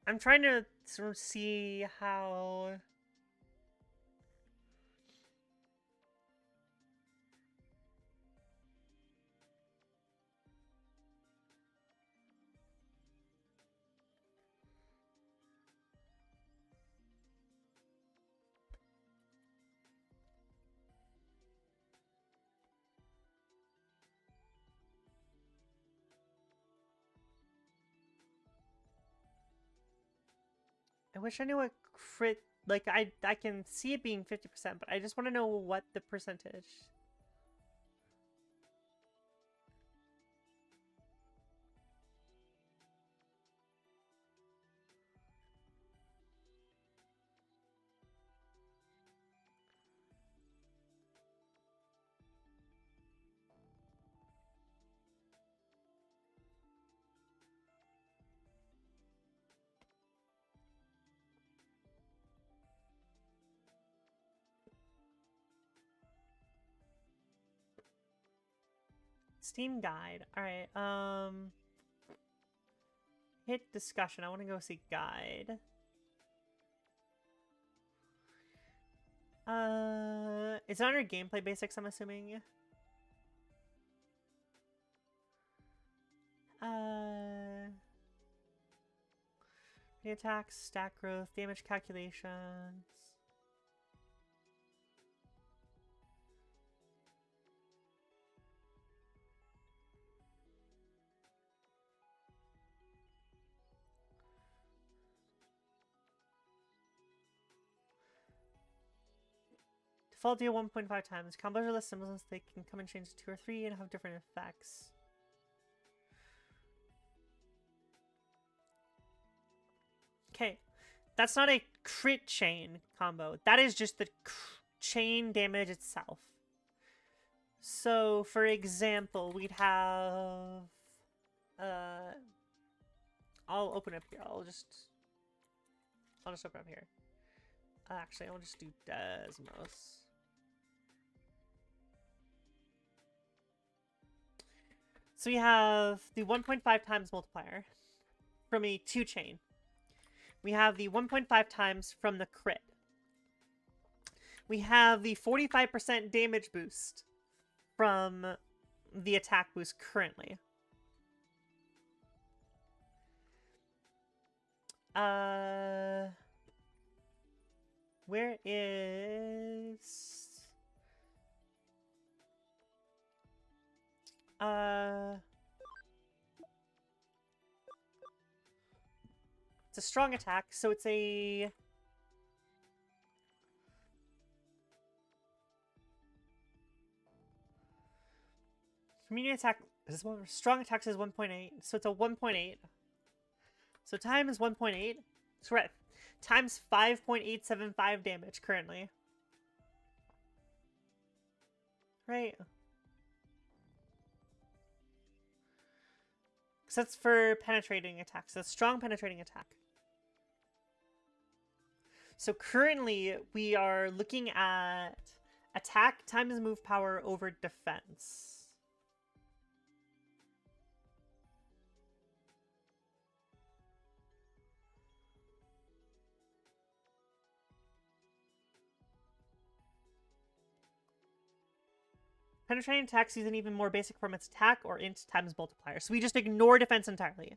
I'm trying to sort of see how... I wish I knew what crit... Like, I can see it being 50%, but I just want to know what the percentage... Steam guide. Alright, hit discussion. I want to go see guide. It's under gameplay basics, I'm assuming. The attacks, stat growth, damage calculations. Default deal 1.5 times. Combos are less symbols, they can come and change to 2 or 3 and have different effects. Okay, that's not a crit chain combo. That is just the chain damage itself. So, for example, we'd have... I'll open up here. I'll just open up here. Actually, I'll just do Desmos. So we have the 1.5 times multiplier from a 2 chain. We have the 1.5 times from the crit. We have the 45% damage boost from the attack boost currently. Where is... It's a strong attack, so it's a... Community attack is strong attacks is 1.8, so it's a 1.8. So times 1.8, so we're at times 5.875 damage currently. Right. So that's for penetrating attacks. That's strong penetrating attack. So currently we are looking at attack times move power over defense. Penetrating attacks use an even more basic form of its attack or int times multiplier. So we just ignore defense entirely.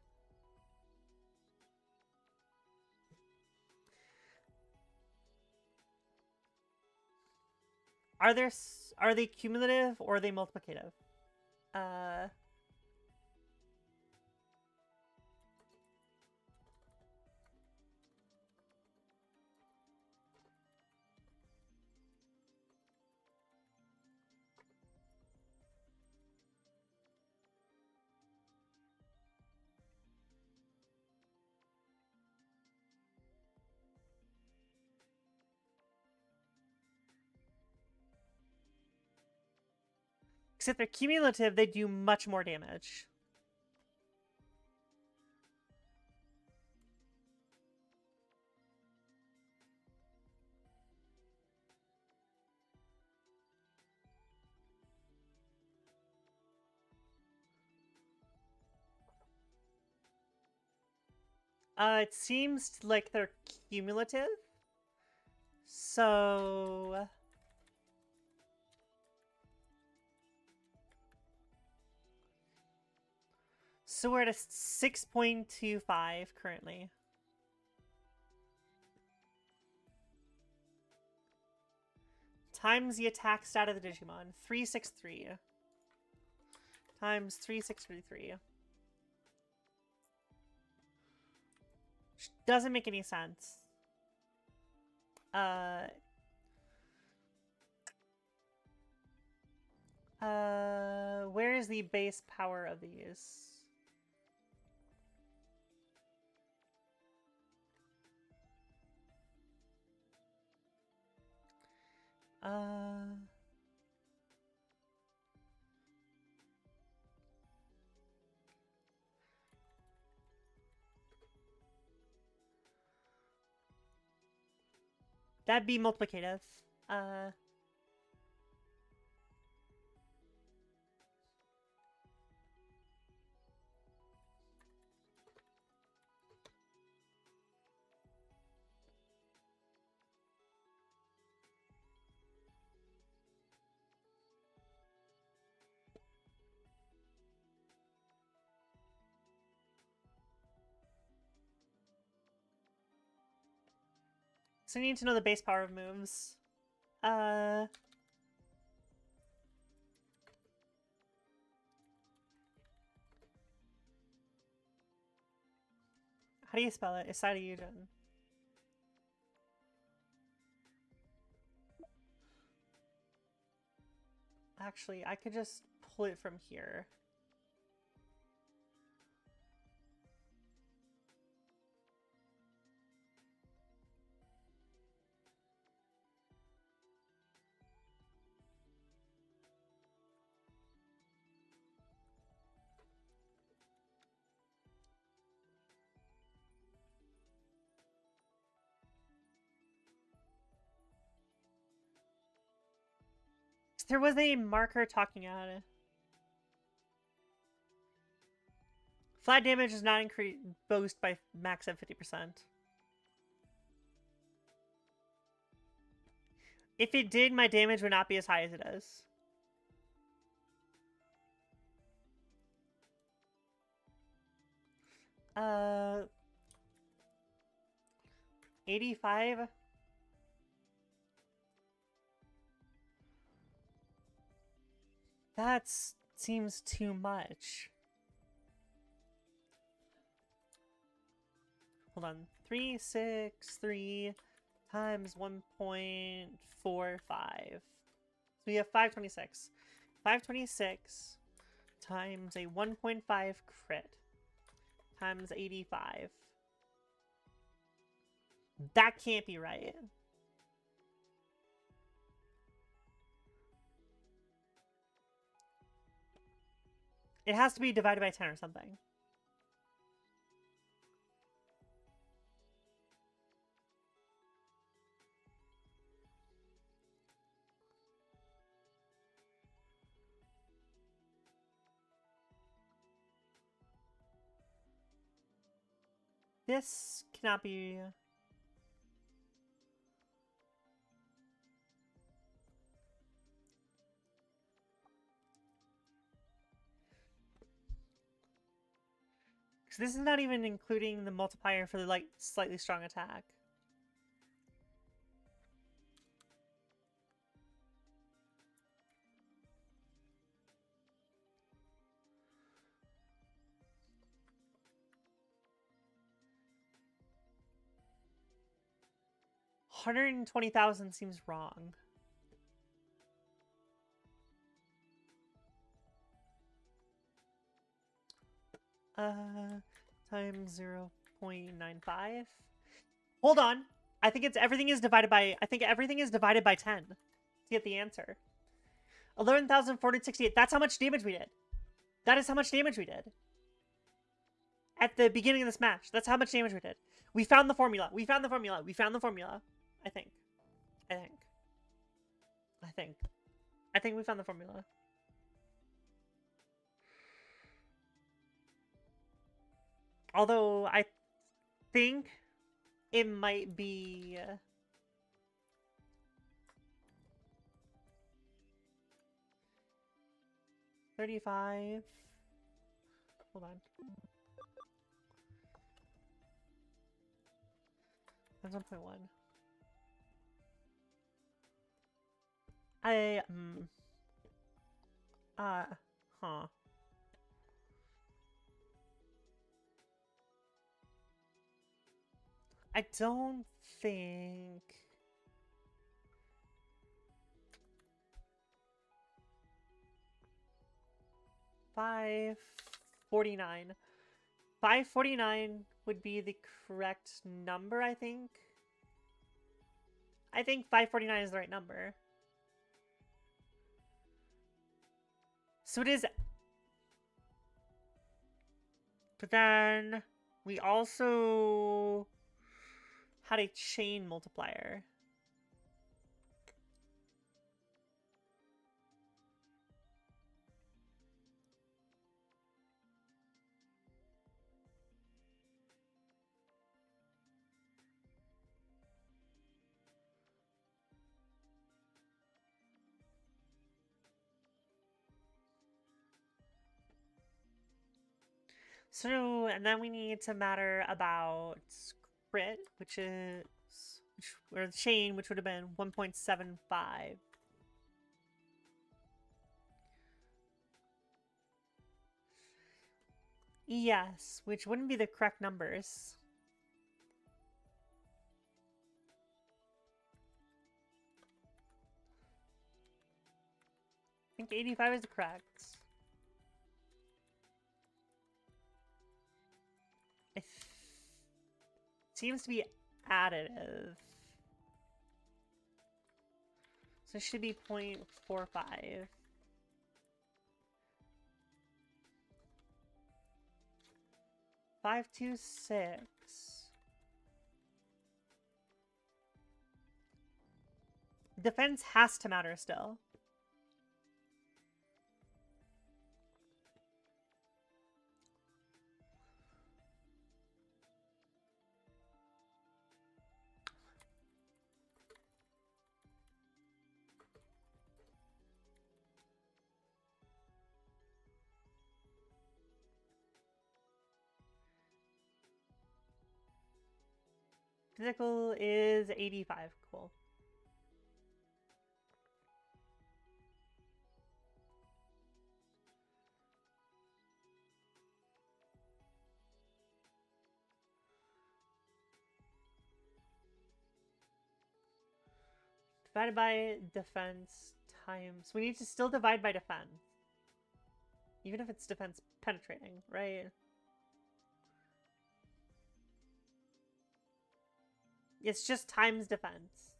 Are they cumulative or are they multiplicative? Because if they're cumulative, they do much more damage. It seems like they're cumulative. So... So we're at a 6.25 currently. Times the attack stat of the Digimon. 363. Times 3633. Which doesn't make any sense. Where is the base power of these? That'd be multiplicative. So I need to know the base power of moves. How do you spell it? Isada Yujin. Actually, I could just pull it from here. There was a marker talking at it. Flat damage does not increase boost by max at 50%. If it did, my damage would not be as high as it is. Uh, 85. That seems too much. Hold on. 363 times 1.45. So we have 526. 526 times a 1.5 crit times 85. That can't be right. It has to be divided by 10 or something. This cannot be... This is not even including the multiplier for the like slightly strong attack. $120,000 seems wrong. Times 0.95. Hold on. I think everything is divided by 10 to get the answer. 11,468. That's how much damage we did. That is how much damage we did. At the beginning of this match. That's how much damage we did. We found the formula. We found the formula. We found the formula. I think. I think we found the formula. Although I think it might be 35. Hold on. That's 1.1. Huh. I don't think... $549. 549 would be the correct number, I think. I think 549 is the right number. So it is... But then we also had a chain multiplier. So, and then we need to matter about crit, which is, or the chain, which would have been 1.75. Yes, which wouldn't be the correct numbers. I think 85 is correct. It seems to be additive. So it should be 0.45. $526. Defense has to matter still. Physical is 85. Cool. Divided by defense times... We need to still divide by defense. Even if it's defense penetrating, right? It's just times defense.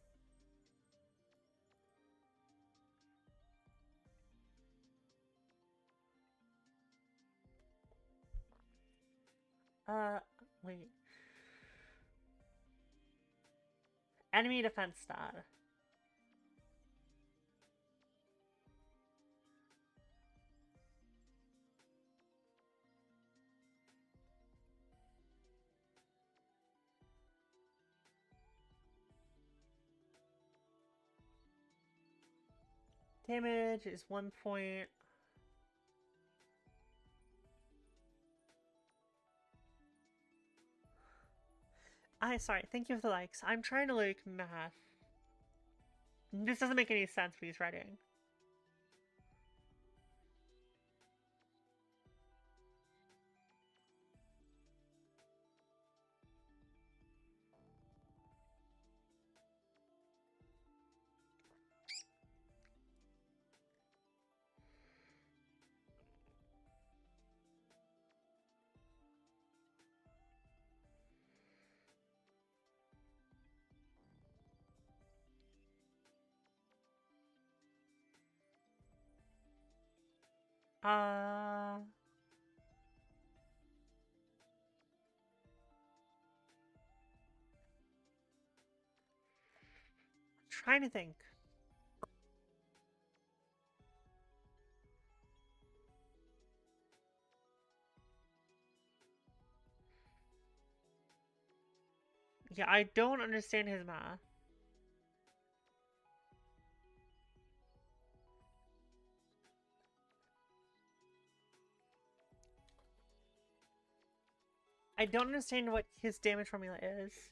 Wait. Enemy defense stat. Damage is 1 point. Sorry, thank you for the likes. I'm trying to like math. This doesn't make any sense what he's writing. Uh, trying to think. Yeah, I don't understand his math. I don't understand what his damage formula is.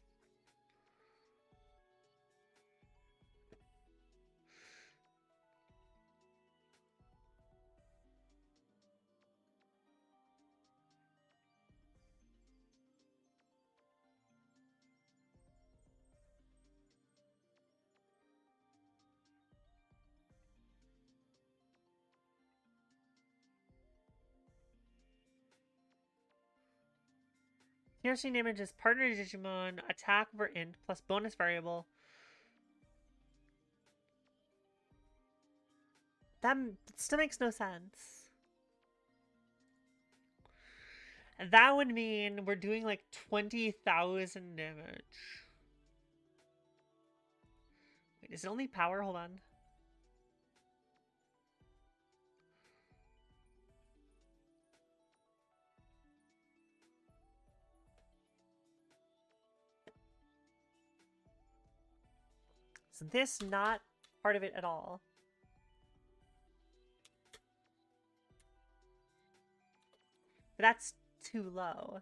Piercing damage is partner Digimon, attack over int, plus bonus variable. That still makes no sense. And that would mean we're doing like 20,000 damage. Wait, is it only power? Hold on. So this not part of it at all. But that's too low.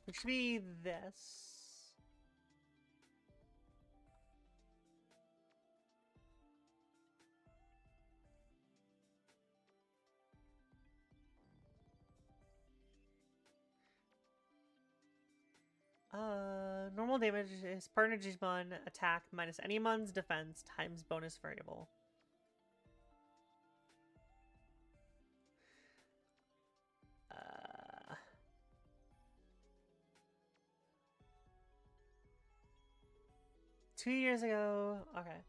It should be this. Normal damage is partner Digimon attack minus anyone's defense times bonus variable. Uh, 2 years ago. Okay.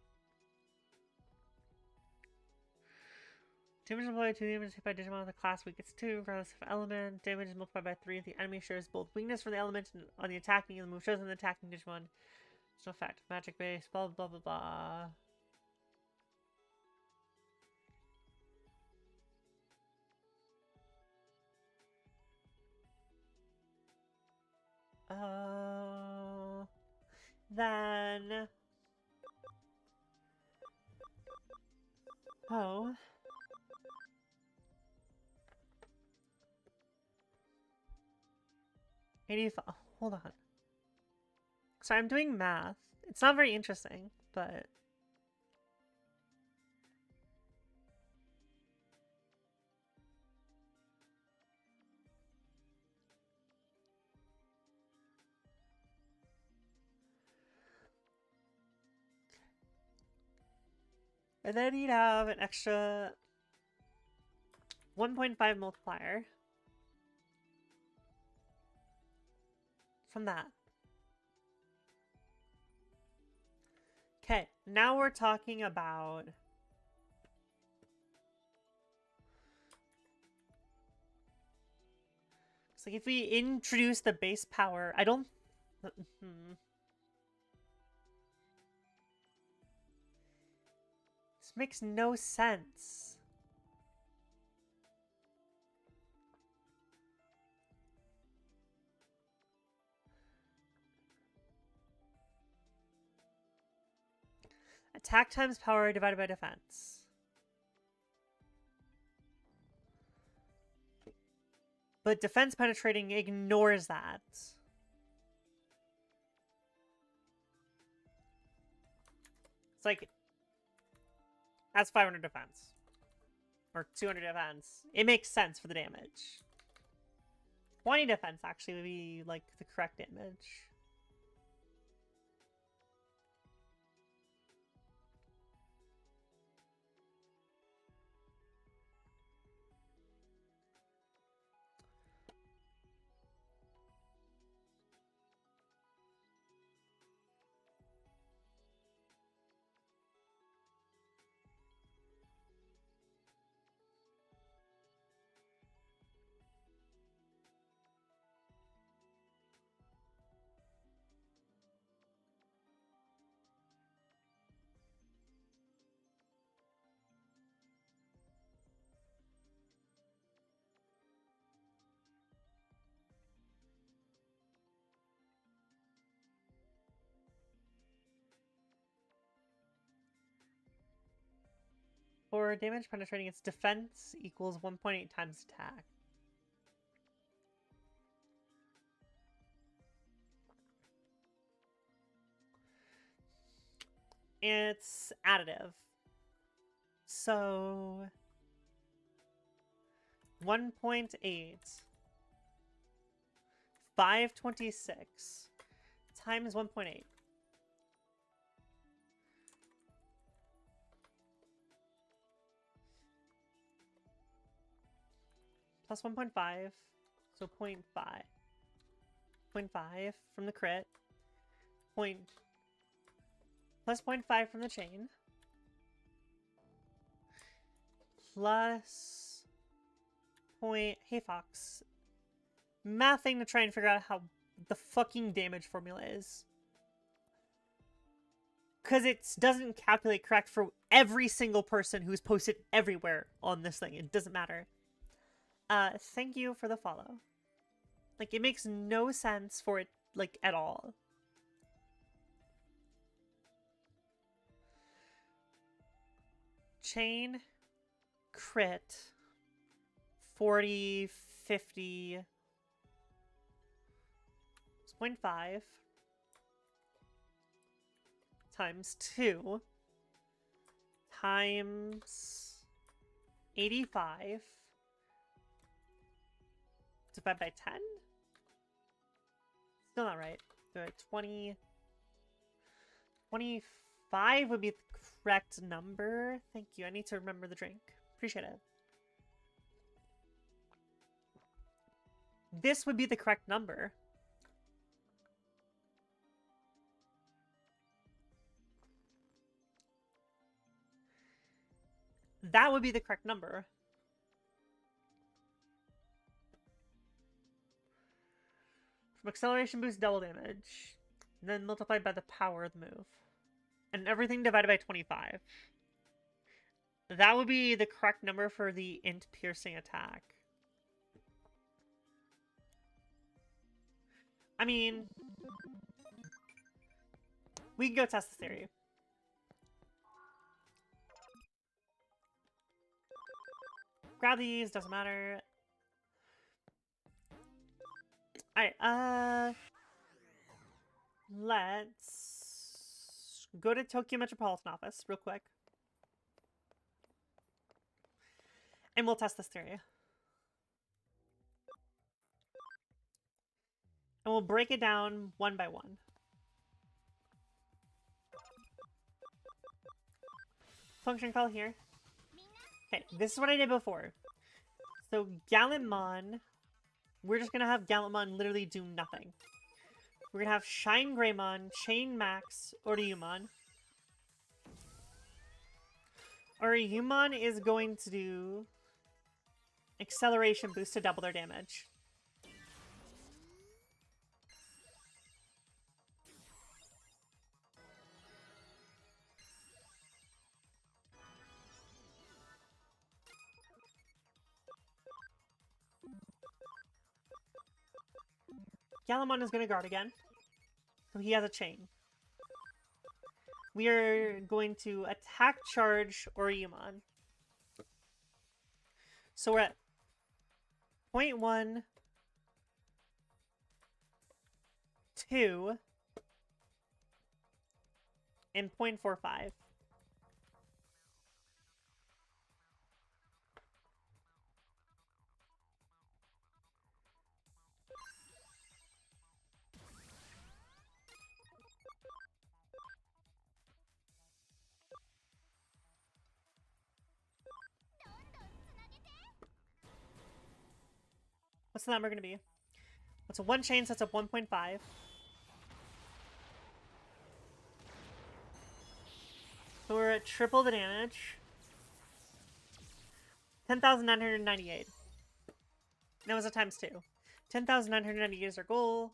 Damage multiplied 2 damage hit by Digimon of the class weakens 2, regardless of element. Damage is multiplied by 3 if the enemy shares both weakness from the element on the attacking and the move shows on the attacking Digimon. There's no effect. Magic base, blah blah blah blah. Then. Oh. Hold on. So I'm doing math. It's not very interesting, but. And then you'd have an extra 1.5 multiplier from that. Okay, now we're talking about it's like if we introduce the base power, I don't This makes no sense. Attack times power divided by defense. But defense penetrating ignores that. It's like, that's 500 defense. Or 200 defense. It makes sense for the damage. 20 defense actually would be like the correct damage. For damage penetrating its defense equals 1.8 times attack. It's additive. So 1.8 526 times 1.8. Plus 1.5, so 0.5. 0.5 from the crit. Plus 0.5 from the chain. Plus point. Hey Fox. Mathing to try and figure out how the fucking damage formula is. Because it doesn't calculate correct for every single person who's posted everywhere on this thing. It doesn't matter. Thank you for the follow. Like, it makes no sense for it, like, at all. Chain, crit, 40, 50, 0.5 times 2 times 85 divided by 10? Still not right. 20... 25 would be the correct number. Thank you. I need to remember the drink. Appreciate it. This would be the correct number. That would be the correct number. From acceleration boost, double damage. And then multiplied by the power of the move. And everything divided by 25. That would be the correct number for the int piercing attack. I mean, we can go test the theory. Grab these, doesn't matter. Alright, let's go to Tokyo Metropolitan Office real quick. And we'll test this theory. And we'll break it down one by one. Function call here. Okay, this is what I did before. So Gallantmon, we're just gonna have Gallantmon literally do nothing. We're gonna have Shine Greymon, Chain Max, Oriyumon. Oriyumon is going to do acceleration boost to double their damage. Gallantmon is going to guard again. So he has a chain. We are going to attack charge Oriyumon. So we're at 0.1, 2, and 0.45. What's the number going to be? What's a one chain sets up 1.5. So we're at triple the damage. 10,998. That was a times 2. 10,998 is our goal.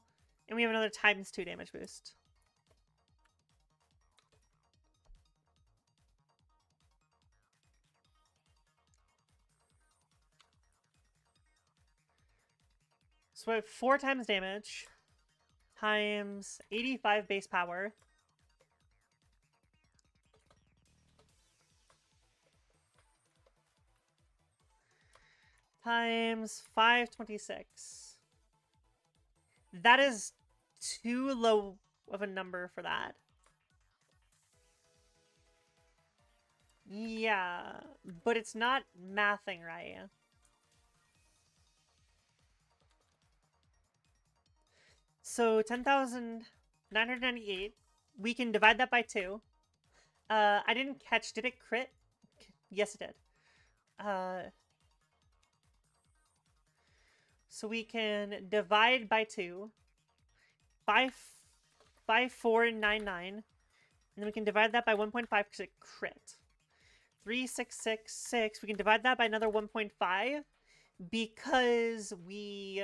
And we have another times 2 damage boost. So we have 4 times damage times 85 base power. times 526. That is too low of a number for that. Yeah, but it's not mathing right. So 10,998. We can divide that by 2. I didn't catch. Did it crit? Yes, it did. So we can divide by 2. 5499. And then we can divide that by 1.5 because it crit. 3666. We can divide that by another 1.5 because we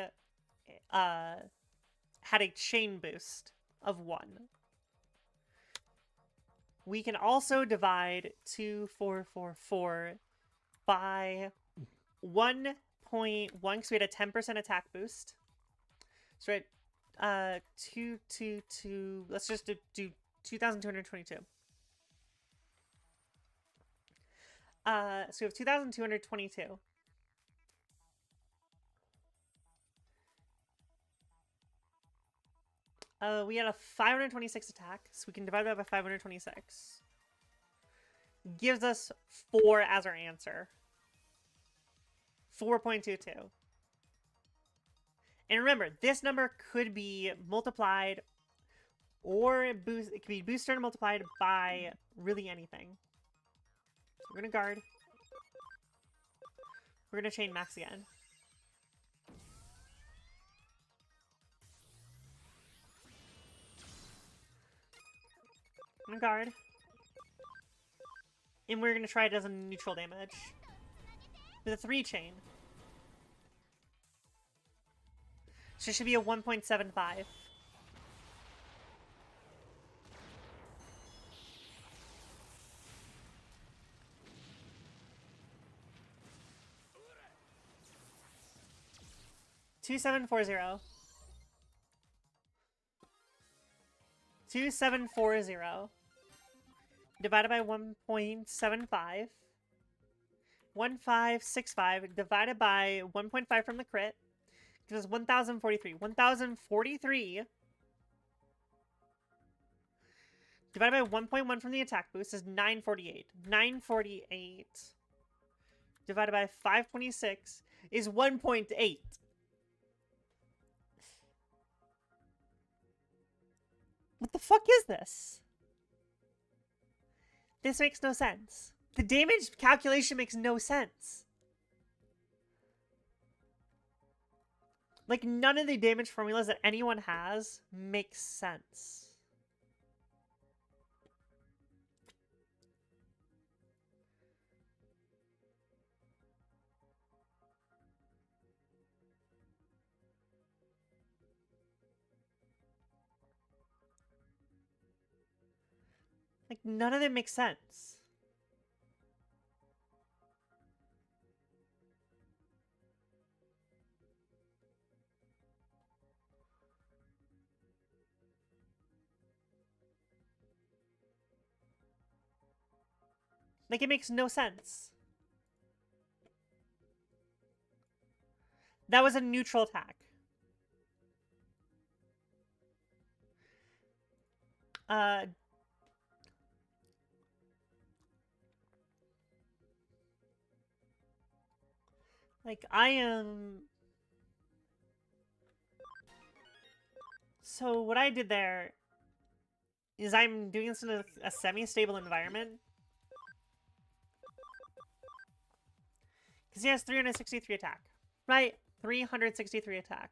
had a chain boost of 1. We can also divide 2444 by 1.1 because we had a 10% attack boost. So we're at 222. Let's just do 2,222. So we have 2,222. We had a 526 attack, so we can divide that by 526. Gives us 4 as our answer. 4.22. And remember, this number could be multiplied or boost. It could be boosted and multiplied by really anything. So we're gonna guard. We're gonna chain max again. I'm gonna guard. And we're gonna try it as a neutral damage. With a 3 chain. So it should be a 1.75. $2,740. 2,740 divided by 1.75. 1,565 divided by 1.5 from the crit gives us 1,043. 1,043 divided by 1.1 from the attack boost is 948. 948 divided by 526 is 1.8. What the fuck is this? This makes no sense. The damage calculation makes no sense. Like, none of the damage formulas that anyone has makes sense. Like, none of them make sense. Like, it makes no sense. That was a neutral attack. Like, I am... So, what I did there is I'm doing this in a semi-stable environment. Because he has 363 attack. Right? 363 attack.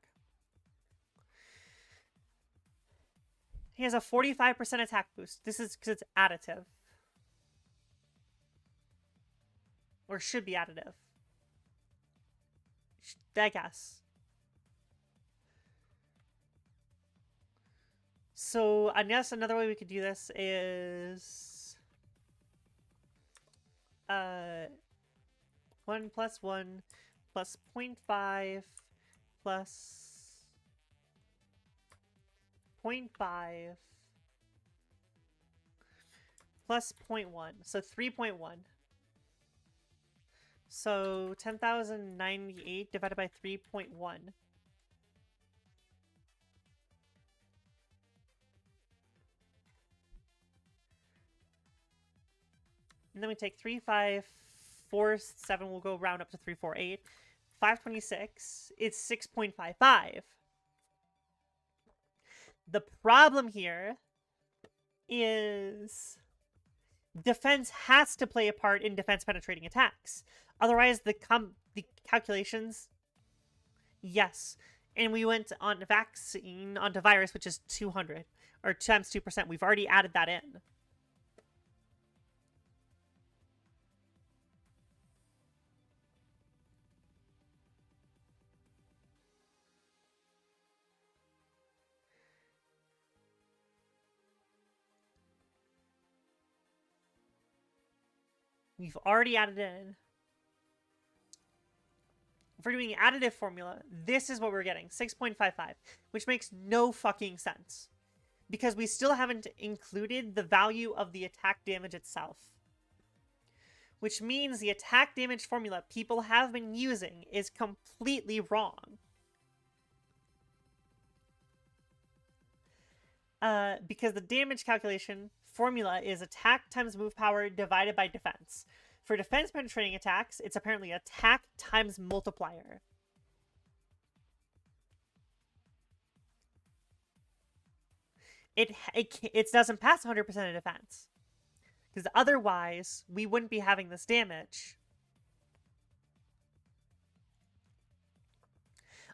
He has a 45% attack boost. This is because it's additive. Or should be additive. I guess. So, I guess another way we could do this is... 1 plus 1 plus 0.5 plus 0.5 plus 0.1. So 3.1. So 10,098 divided by 3.1. And then we take 3,547. We'll go round up to 348. 526. It's 6.55. The problem here is defense has to play a part in defense penetrating attacks. Otherwise, the calculations, yes. And we went on vaccine onto virus, which is 200 or times 2%. We've already added that in. We've already added in. If we're doing the additive formula, this is what we're getting, 6.55, which makes no fucking sense. Because we still haven't included the value of the attack damage itself. Which means the attack damage formula people have been using is completely wrong. Because the damage calculation formula is attack times move power divided by defense. For defense penetrating attacks, it's apparently attack times multiplier. It doesn't pass 100% of defense. Because otherwise, we wouldn't be having this damage.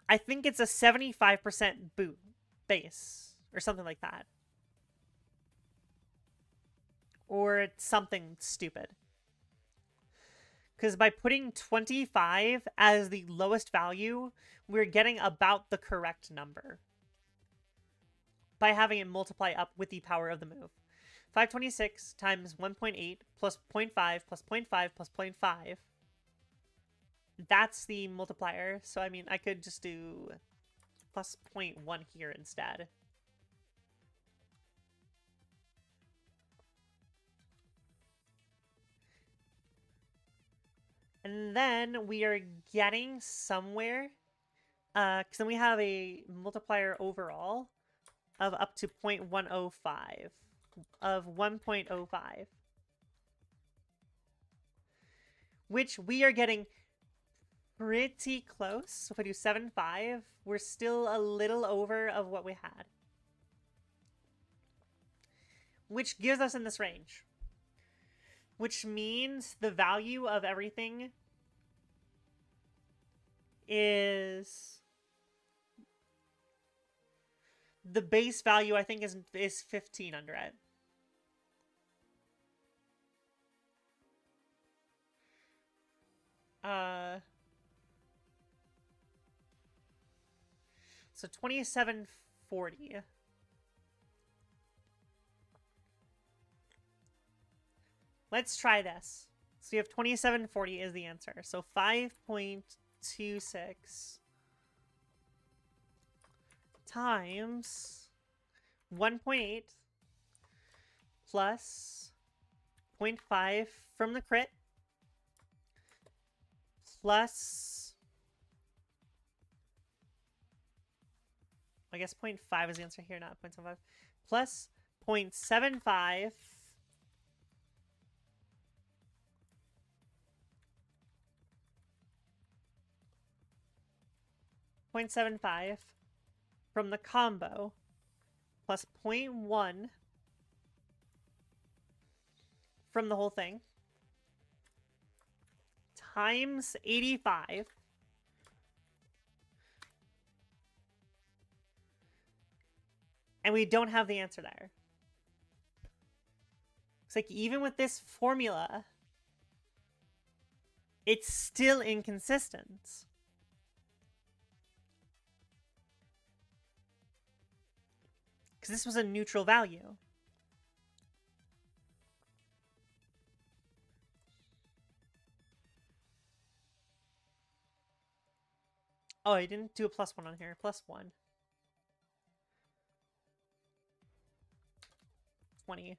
I think it's a 75% boot base. Or something like that. Or it's something stupid. Because by putting 25 as the lowest value, we're getting about the correct number. By having it multiply up with the power of the move. 526 times 1.8 plus 0.5 plus 0.5 plus 0.5. That's the multiplier. So, I mean, I could just do plus 0.1 here instead. And then we are getting somewhere, because then we have a multiplier overall of up to 0.105, of 1.05. Which we are getting pretty close. So if I do 7.5, we're still a little over of what we had. Which gives us in this range. Which means the value of everything is... The base value, I think, is 15 under it. So 2740. Let's try this. So we have 2740 is the answer. So 5.26 times 1.8 plus 0.5 from the crit plus, I guess 0.5 is the answer here, not 0.75, plus 0.75 0.75 from the combo plus 0.1 from the whole thing times 85 and we don't have the answer there. It's like even with this formula, it's still inconsistent. Because this was a neutral value. Oh, I didn't do a +1 on here. +1. 20.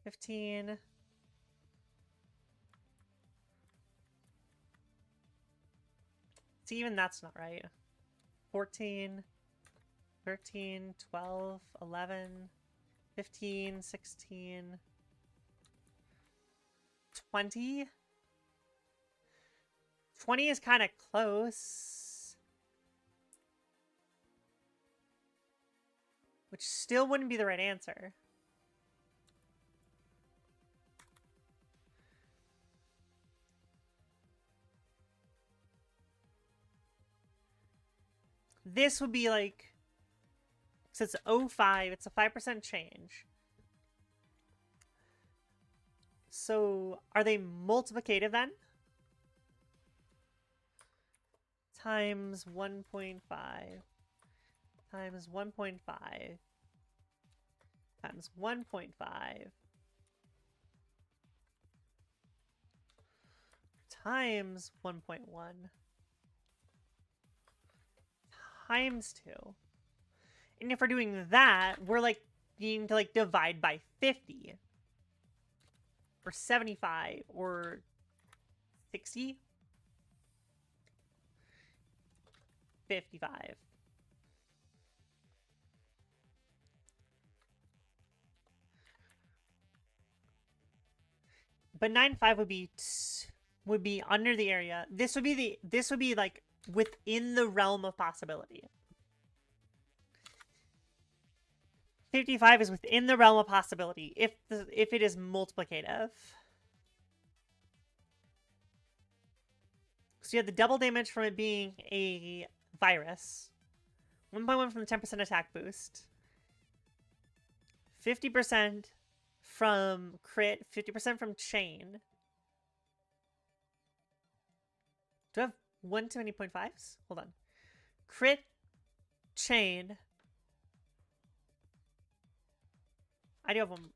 15. See, even that's not right. 14, 13, 12, 11, 15, 16, 20. 20 is kind of close. Which still wouldn't be the right answer. This would be like, since it's 05, it's a 5% change. So are they multiplicative then? Times 1.5 times 1.5 times 1.5 times 1.1 times 2. And if we're doing that, we're like needing to like divide by 50 or 75 or 60. 55. But 9.5 would be under the area. This would be like within the realm of possibility. 55 is within the realm of possibility if it is multiplicative. So you have the double damage from it being a virus. 1.1 from the 10% attack boost. 50% from crit. 50% from chain. Do I have one too many 0.5s? Hold on. Crit, chain. I do have one.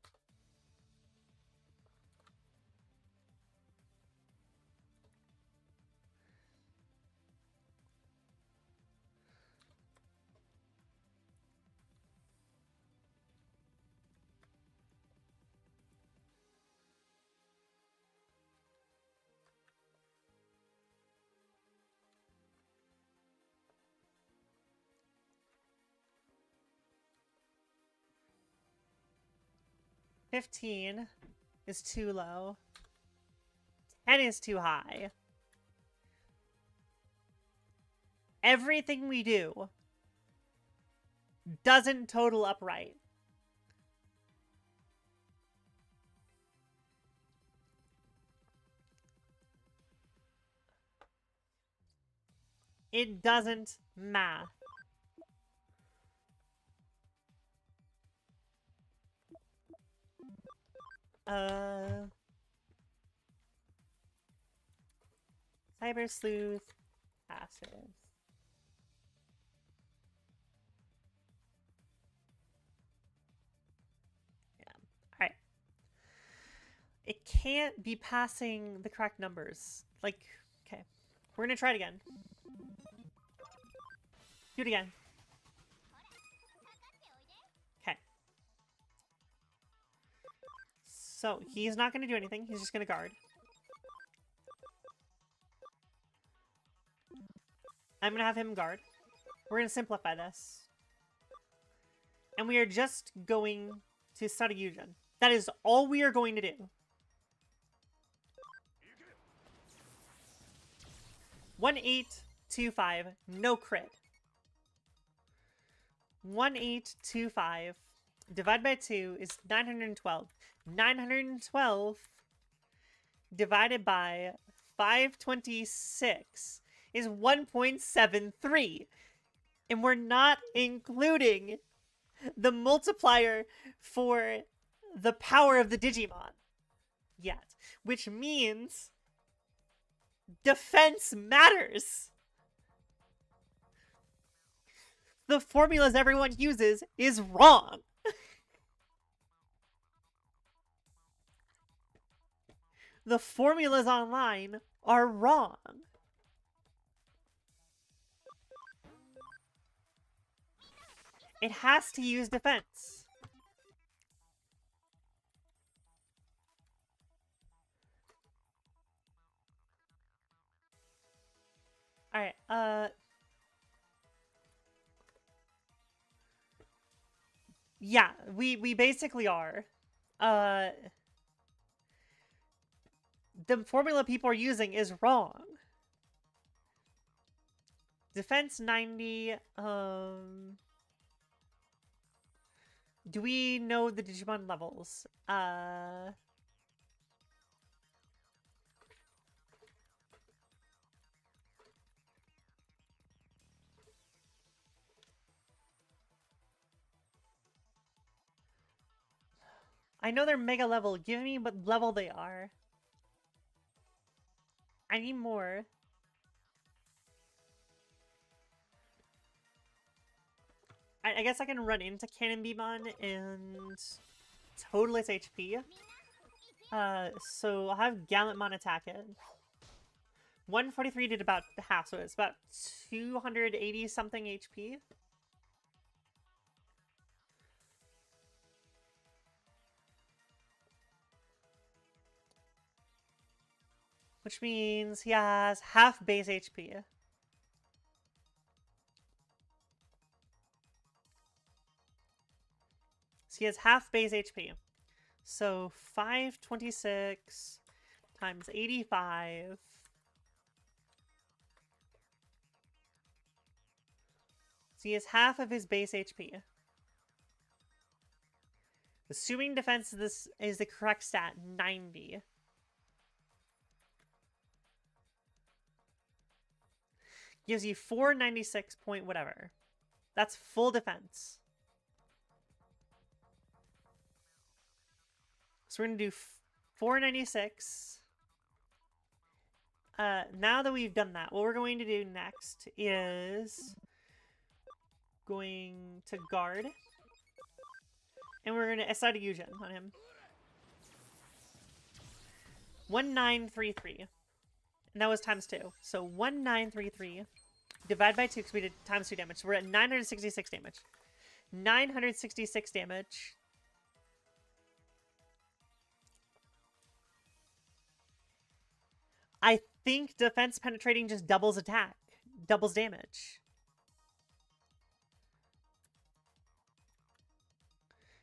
$15 is too low. 10 is too high. Everything we do doesn't total up right. It doesn't math. Cyber Sleuth passives. Yeah. Alright. It can't be passing the correct numbers. Like, okay. We're gonna try it again. Do it again. Okay. So, he's not gonna do anything. He's just gonna guard. I'm gonna have him guard. We're gonna simplify this. And we are just going to Saryujan. That is all we are going to do. $1825, no crit. 1825 divided by 2 is 912. 912 divided by 526 is 1.73. And we're not including the multiplier for the power of the Digimon yet. Which means defense matters. The formulas everyone uses is wrong. The formulas online are wrong. It has to use defense. Alright, yeah, we basically are. The formula people are using is wrong. Defense 90, do we know the Digimon levels? I know they're mega level. Give me what level they are. I need more. I guess I can run into Cannon Beamon and total its HP. So I'll have Gallantmon attack it. 143 did about half, so it's about 280 something HP. Which means he has half base HP. So he has half base HP. So 526 times 85. So he has half of his base HP. Assuming defense this is the correct stat, 90. Gives you 496 point whatever. That's full defense. So we're going to do 496. Now that we've done that, what we're going to do next is going to guard. And we're going to SI to Yujin on him. 1933. And that was times 2. So 1933 divide by 2 because we did times 2 damage. So we're at 966 damage. 966 damage. I think defense penetrating just doubles attack. Doubles damage.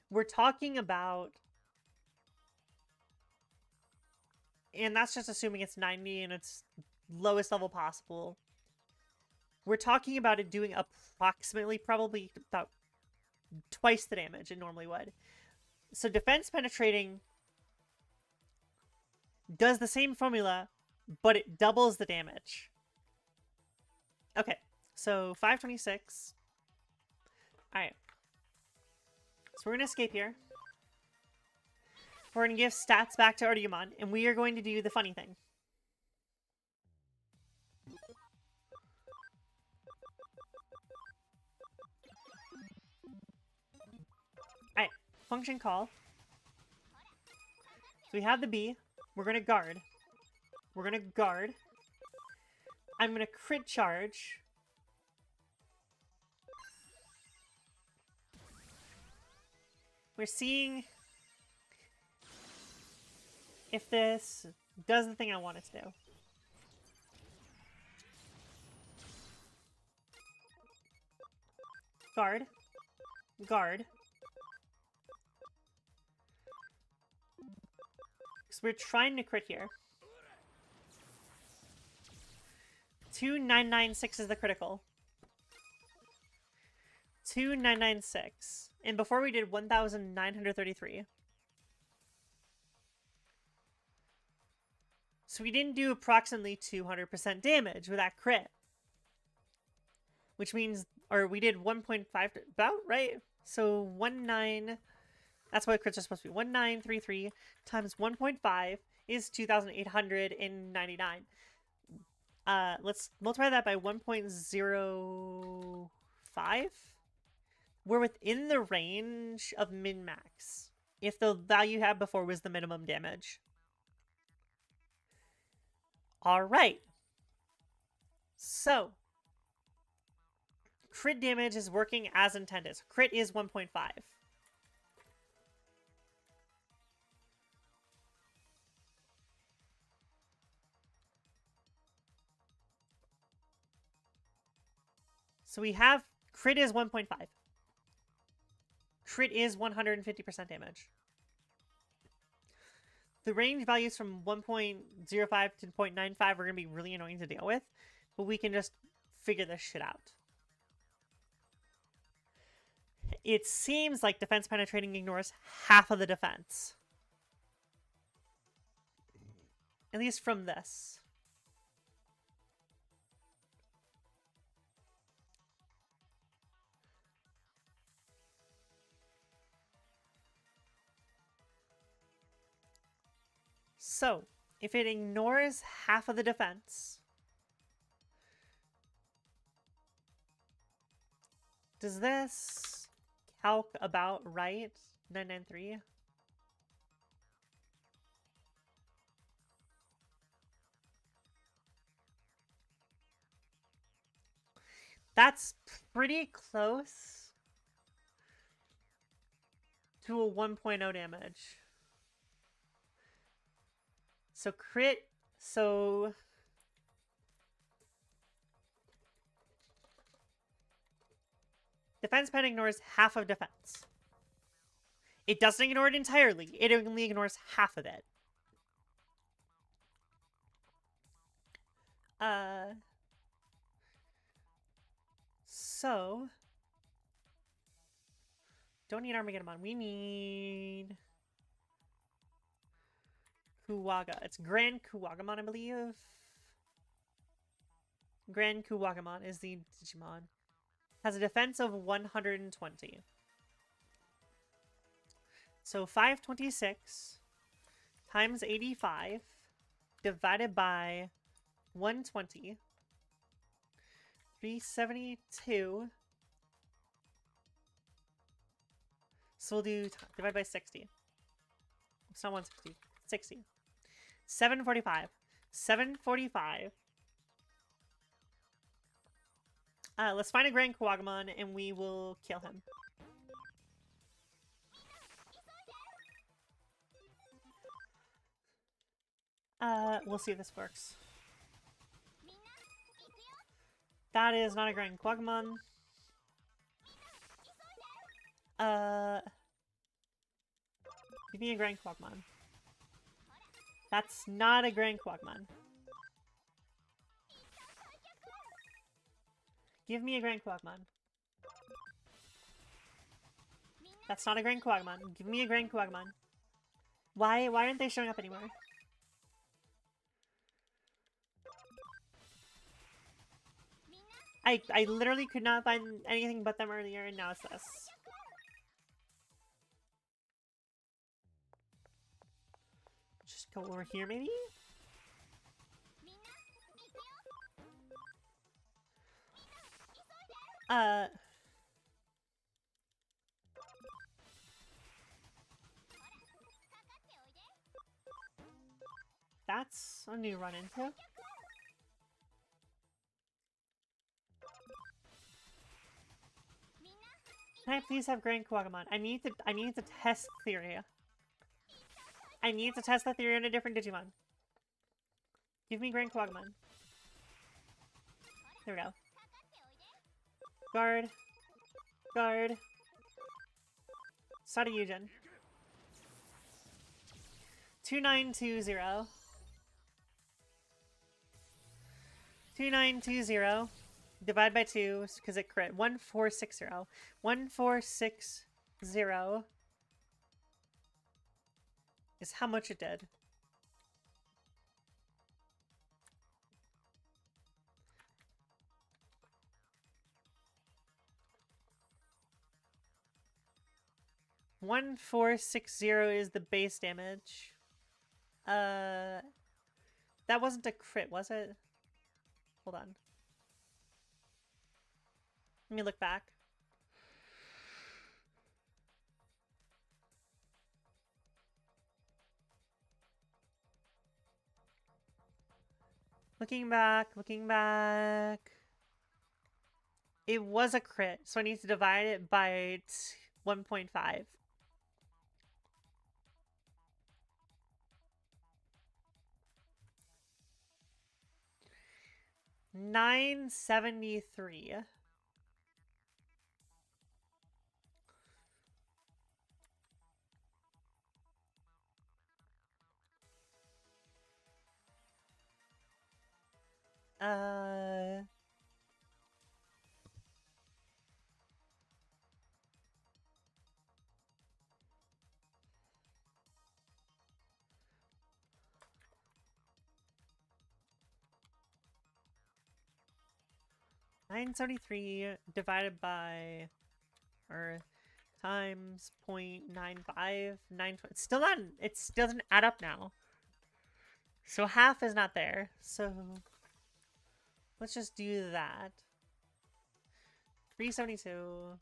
We're talking about... And that's just assuming it's 90 and it's lowest level possible. We're talking about it doing approximately probably about twice the damage it normally would. So defense penetrating does the same formula, but it doubles the damage. Okay, so 526. Alright. So we're going to escape here. We're going to give stats back to Artyomon, and we are going to do the funny thing. Alright, function call. So we have the B. We're going to guard. We're going to guard. I'm going to crit charge. We're seeing if this does the thing I want it to do. Guard. Guard. So we're trying to crit here. 2996 is the critical. 2996. And before we did 1933. So we didn't do approximately 200% damage with that crit. Which means, or we did 1.5, about, right? So 19, that's what crits are supposed to be. 1933 times 1.5 is 2,899. Let's multiply that by 1.05. We're within the range of min-max. If the value you had before was the minimum damage. Alright. So. Crit damage is working as intended. So crit is 1.5. So we have crit is 1.5. Crit is 150% damage. The range values from 1.05 to 0.95 are going to be really annoying to deal with, but we can just figure this shit out. It seems like defense penetrating ignores half of the defense. At least from this. So, if it ignores half of the defense, does this calc about right? 993? That's pretty close to a 1.0 damage. So crit, so defense pen ignores half of defense. It doesn't ignore it entirely. It only ignores half of it. So don't need Armageddon. We need Kuwaga. It's Grand Kuwagamon, I believe. Grand Kuwagamon is the Digimon. Has a defense of 120. So 526 times 85 divided by 120. 372. So we'll do divide by 60. It's not 160. 60. 745. 745. Let's find a Grand Kuwagamon and we will kill him. We'll see if this works. That is not a Grand Kuwagamon. Give me a Grand Kuwagamon. That's not a Grand Kuwagamon. Give me a Grand Kuwagamon. That's not a Grand Kuwagamon. Give me a Grand Kuwagamon. Why aren't they showing up anymore? I literally could not find anything but them earlier, and now it's this. Just go over here, maybe? That's a new run into. Can I please have Grand Kuwagamon? I need to test theory. I need to test the theory on a different Digimon. Give me Grand Kuwagamon. There we go. Guard. Guard. Saryujin. 2920. 2920. Divide by 2, because it crit. 1460. 1460 is how much it did. $1460 is the base damage. That wasn't a crit, was it? Hold on. Let me look back. Looking back. It was a crit, so I need to divide it by 1.5. 973. Uh... $973 divided by, or times 0.95, it still not, it doesn't add up now. So half is not there. So let's just do that. 372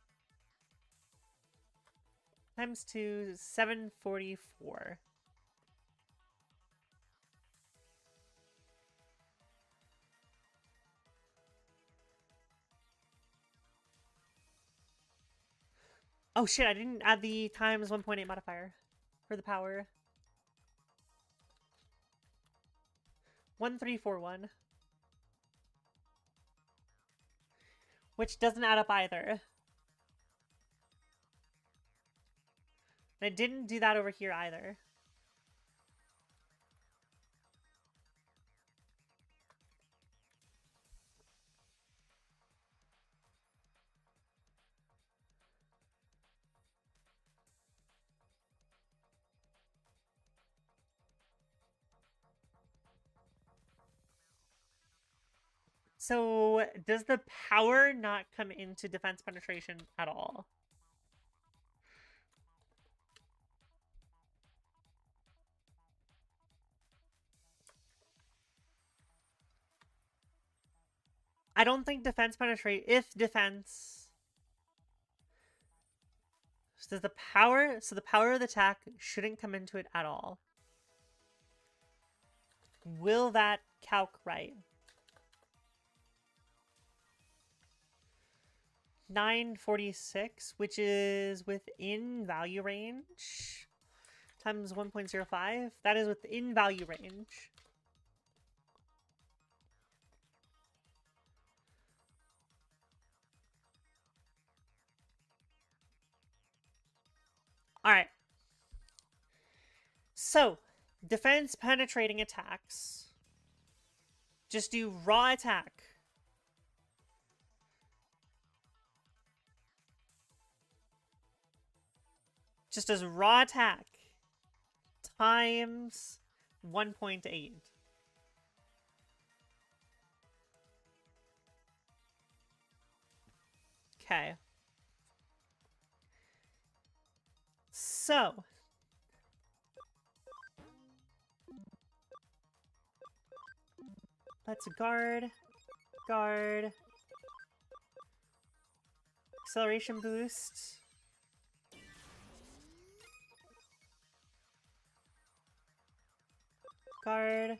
times 2, 744. Oh shit, I didn't add the times 1.8 modifier for the power. 1341. Which doesn't add up either. And I didn't do that over here either. So, does the power not come into defense penetration at all? I don't think defense penetrate. If defense, so does the power? So the power of the attack shouldn't come into it at all. Will that calc right? 946, which is within value range, times 1.05. That is within value range. Alright. So, defense penetrating attacks. Just do raw attack. Just as raw attack times 1.8. Okay. So. Let's guard. Guard. Acceleration boost. Guard.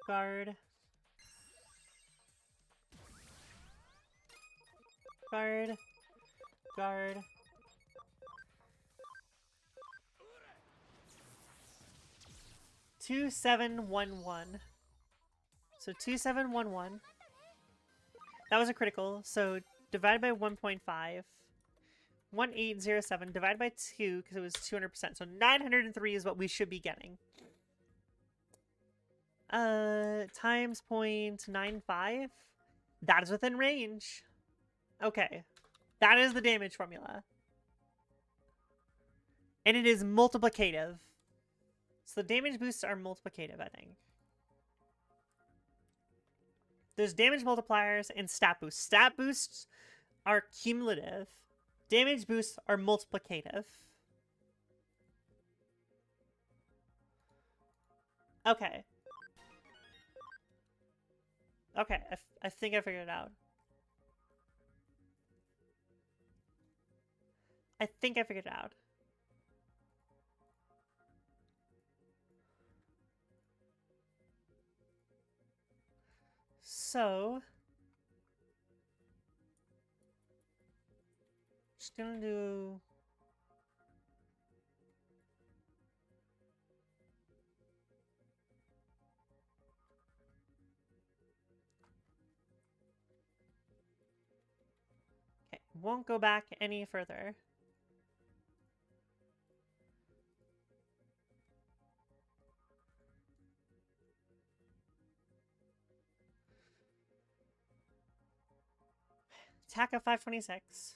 Guard. Guard. Guard. Two, 711. So 2711. That was a critical. So divided by 1.5. 1807 divided by 2 because it was 200%. So 903 is what we should be getting. Times 0.95. That is within range. Okay. That is the damage formula. And it is multiplicative. So the damage boosts are multiplicative, I think. There's damage multipliers and stat boosts. Stat boosts are cumulative. Damage boosts are multiplicative. Okay. Okay, I think I figured it out. I think I figured it out. So, just gonna do okay, won't go back any further. Attack of 526.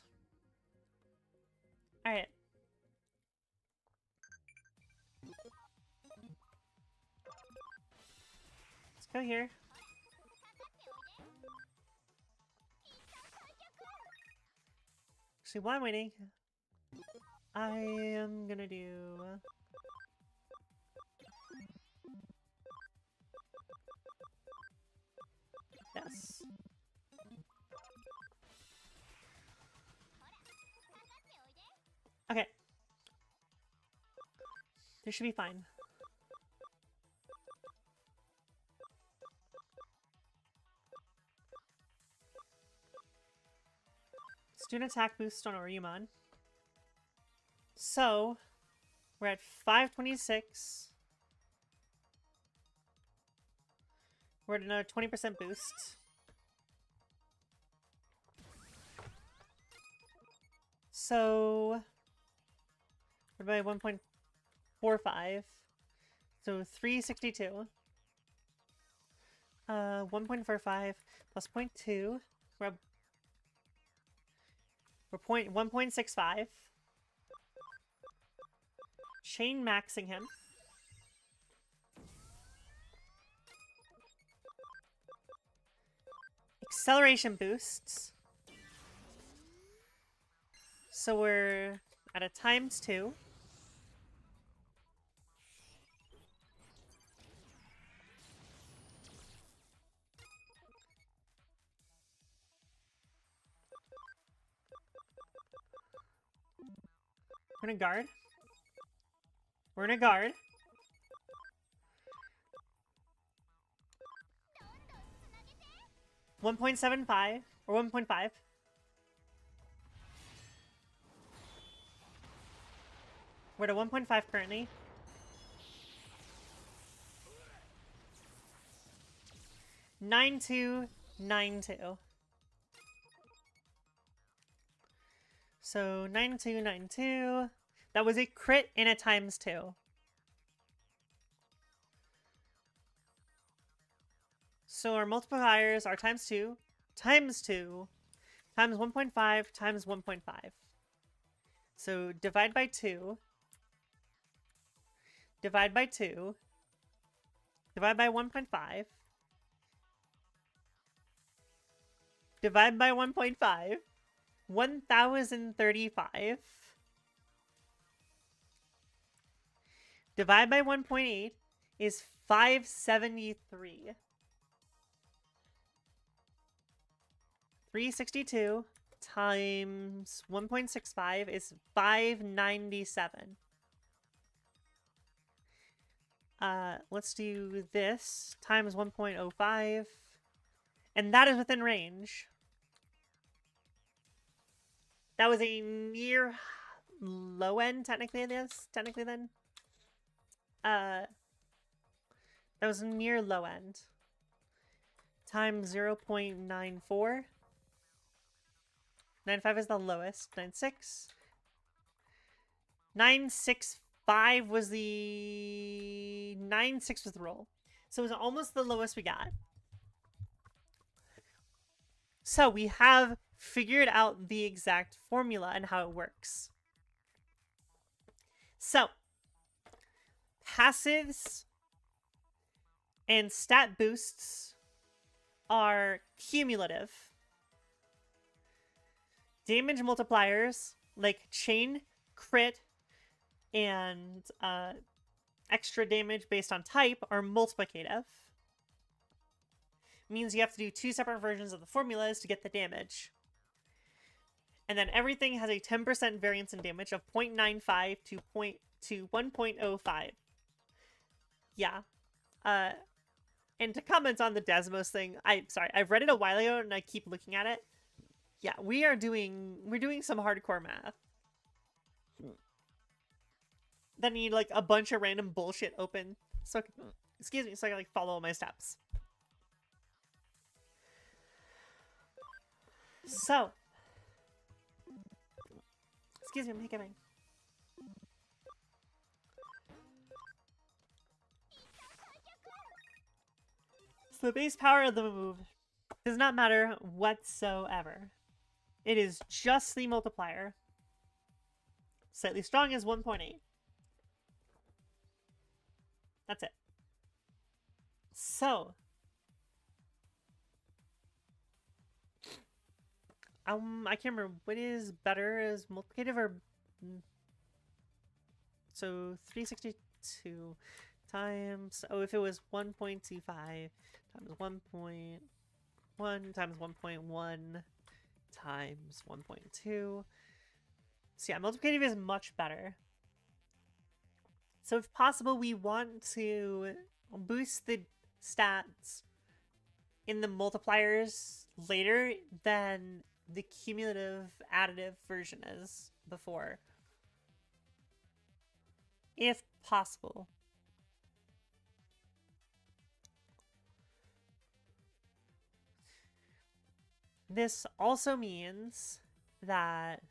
Alright. Let's go here. Actually, while I'm waiting, I am gonna do... Yes. Okay. This should be fine. Let's do an attack boost on Oriyamon. So, we're at 526. We're at another 20% boost. So, we're by 1.45. So 362. 1.45 plus 0.2. We're 1.65. Chain maxing him. Acceleration boosts. So we're at a ×2. We're gonna guard. We're gonna guard. $1.75 or 1.5. We're at 1.5 currently. $9292. So 9292. That was a crit and a ×2. So our multipliers are ×2, ×2, times 1.5 times 1.5. So divide by 2. Divide by 2. Divide by 1.5. Divide by 1.5. 1035. Divide by 1.8 is 573. 362 times 1.65 is 597. Let's do this times 1.05. And that is within range. That was a near low end, technically, then. That was near low end. Times 0.94. 95 is the lowest. 96. 965 was the... 96 was the roll. So it was almost the lowest we got. So we have figured out the exact formula and how it works. So, passives and stat boosts are cumulative. Damage multipliers, like chain, crit, and extra damage based on type, are multiplicative. Means you have to do 2 separate versions of the formulas to get the damage. And then everything has a 10% variance in damage of 0.95 to 1.05. Yeah. And to comment on the Desmos thing, I've read it a while ago and I keep looking at it. Yeah, we're doing some hardcore math. Then you need like a bunch of random bullshit open. So excuse me, so I can like follow my steps. So, excuse me, I'm hiccupping. So the base power of the move does not matter whatsoever. It is just the multiplier. Slightly strong is 1.8. That's it. So, I can't remember what is better, is multiplicative or so 362 times, oh, if it was 1.25 times 1.1 times 1.1 times 1.2. So yeah, multiplicative is much better. So if possible, we want to boost the stats in the multipliers later than the cumulative additive version is before. If possible. This also means that,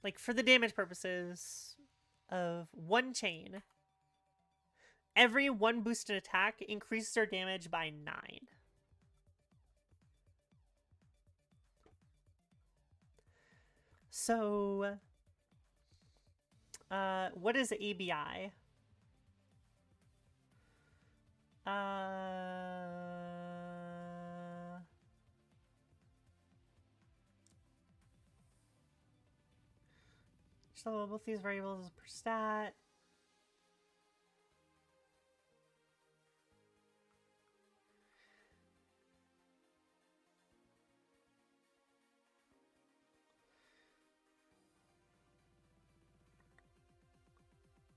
like, for the damage purposes of one chain, every one boosted attack increases their damage by 9. So, what is ABI? So both these variables per stat.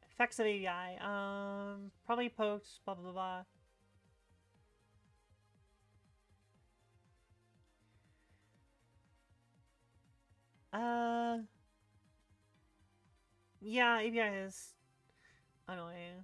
Effects of ABI. Probably poked, blah blah blah. Yeah, ABI is annoying.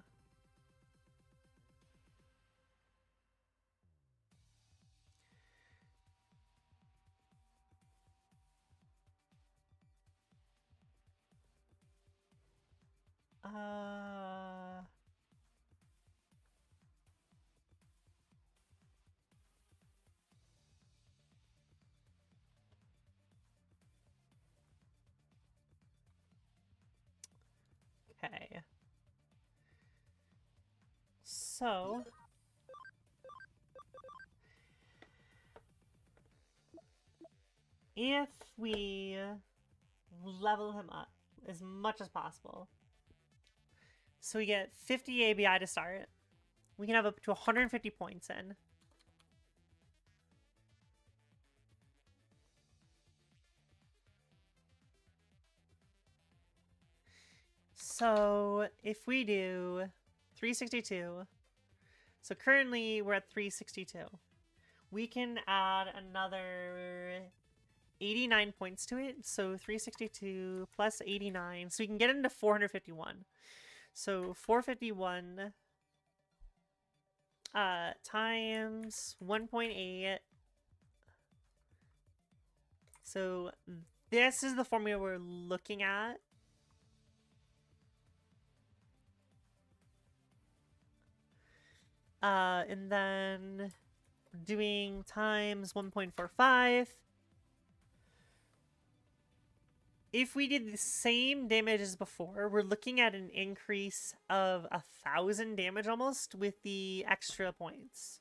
Okay. So, if we level him up as much as possible, so we get 50 ABI to start, we can have up to 150 points in. So if we do 362, so currently we're at 362. We can add another 89 points to it. So 362 plus 89. So we can get into 451. So 451 times 1.8. So this is the formula we're looking at. And then doing times 1.45. If we did the same damage as before, we're looking at an increase of 1,000 damage almost with the extra points.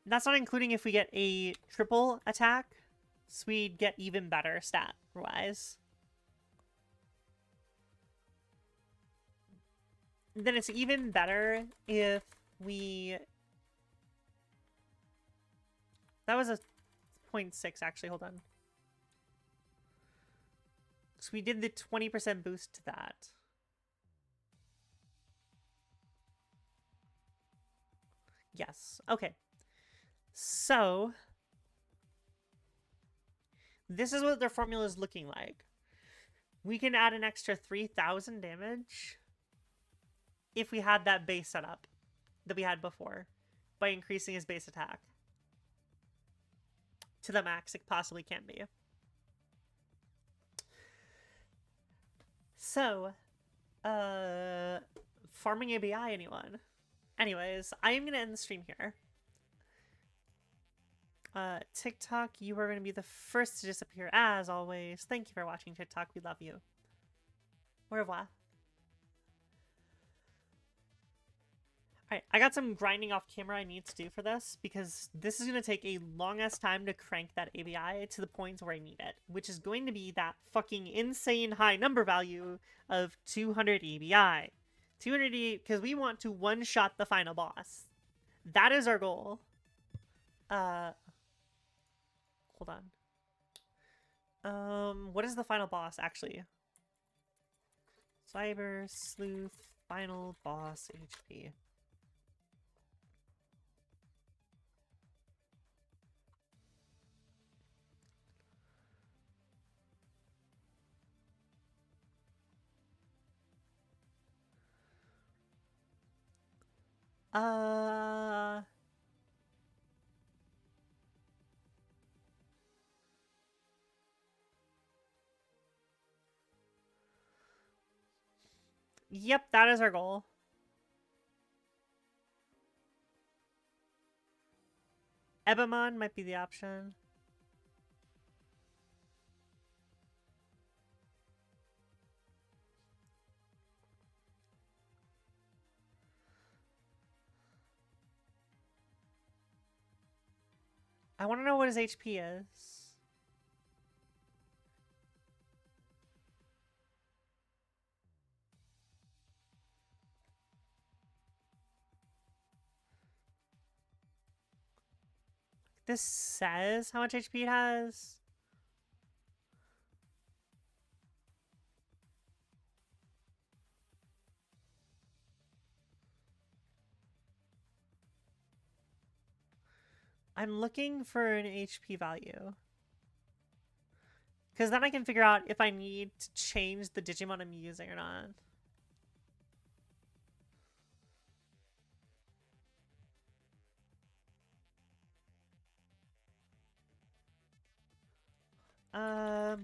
That's not including if we get a triple attack, so we'd get even better stat-wise. Then it's even better if we... That was a 0.6, actually. Hold on. So we did the 20% boost to that. Yes. Okay. So, this is what their formula is looking like. We can add an extra 3,000 damage if we had that base setup that we had before by increasing his base attack to the max it possibly can be. So, farming ABI, anyone? Anyways, I am going to end the stream here. TikTok, you are going to be the first to disappear as always. Thank you for watching, TikTok. We love you. Au revoir. Alright, I got some grinding off camera I need to do for this, because this is going to take a long-ass time to crank that ABI to the point where I need it, which is going to be that fucking insane high number value of 200 ABI. 200 because we want to one-shot the final boss. That is our goal. Hold on. What is the final boss, actually? Cyber Sleuth, final boss HP. Yep, that is our goal. Ebamon might be the option. I want to know what his HP is. This says how much HP it has. I'm looking for an HP value. Because then I can figure out if I need to change the Digimon I'm using or not.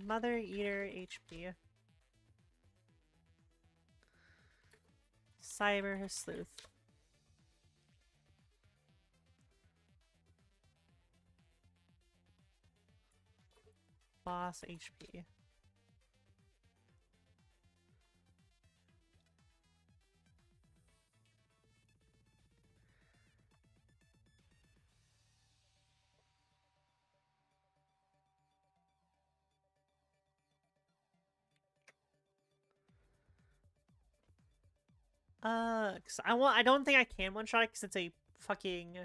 Mother Eater HP. Cyber Sleuth. Boss HP. Cause I don't think I can one shot because it's a fucking,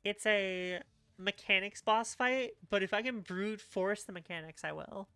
it's a mechanics boss fight, but if I can brute force the mechanics, I will.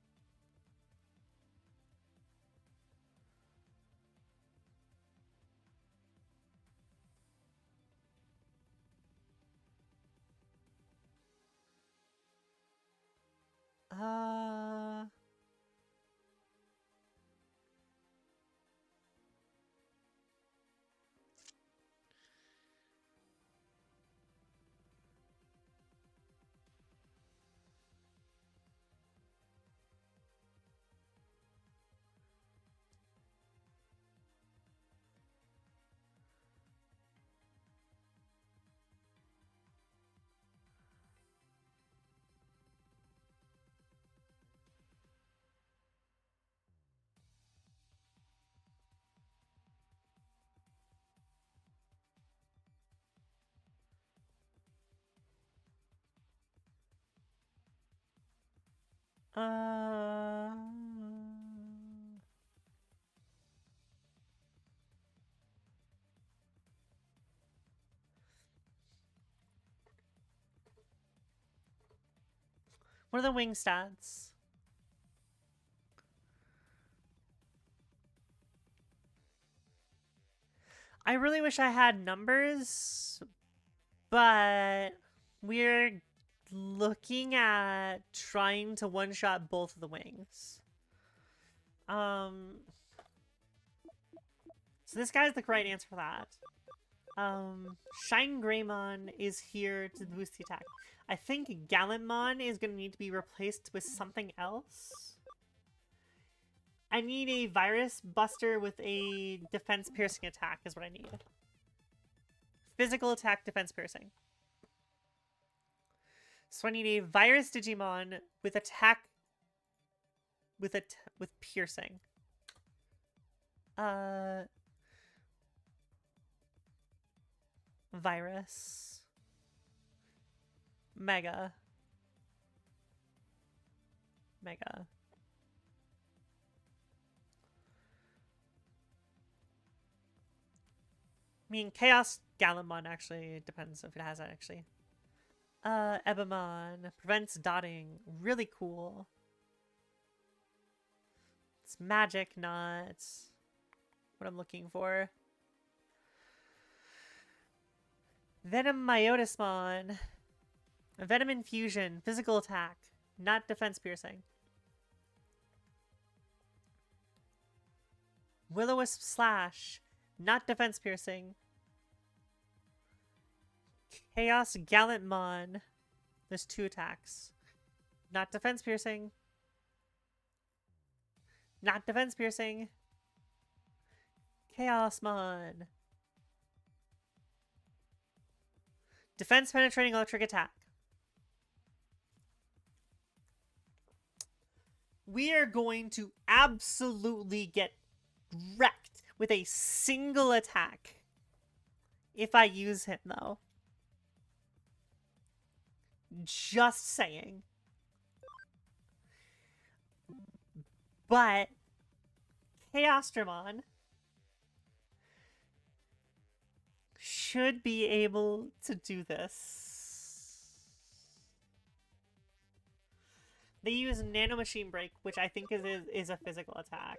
What are the wing stats? I really wish I had numbers, but we're looking at trying to one-shot both of the wings. So this guy's the correct answer for that. Shine Greymon is here to boost the attack. I think Gallantmon is going to need to be replaced with something else. I need a Virus Buster with a defense piercing attack is what I need. physical attack, defense, piercing. So I need a virus Digimon with attack with piercing. Virus. Mega. Mega. I mean, Chaos Gallantmon actually depends if it has that actually. Ebamon prevents dotting. Really cool. It's magic, not what I'm looking for. Venom Myotismon. Venom Infusion. Physical attack. Not defense piercing. Will-O-Wisp Slash. Not defense piercing. Chaos Gallantmon. There's 2 attacks. Not defense piercing. Not defense piercing. Chaosmon. Defense penetrating electric attack. We are going to absolutely get wrecked with a single attack if I use him, though. Just saying. But Chaosdramon should be able to do this. They use Nano Machine Break, which I think is a physical attack.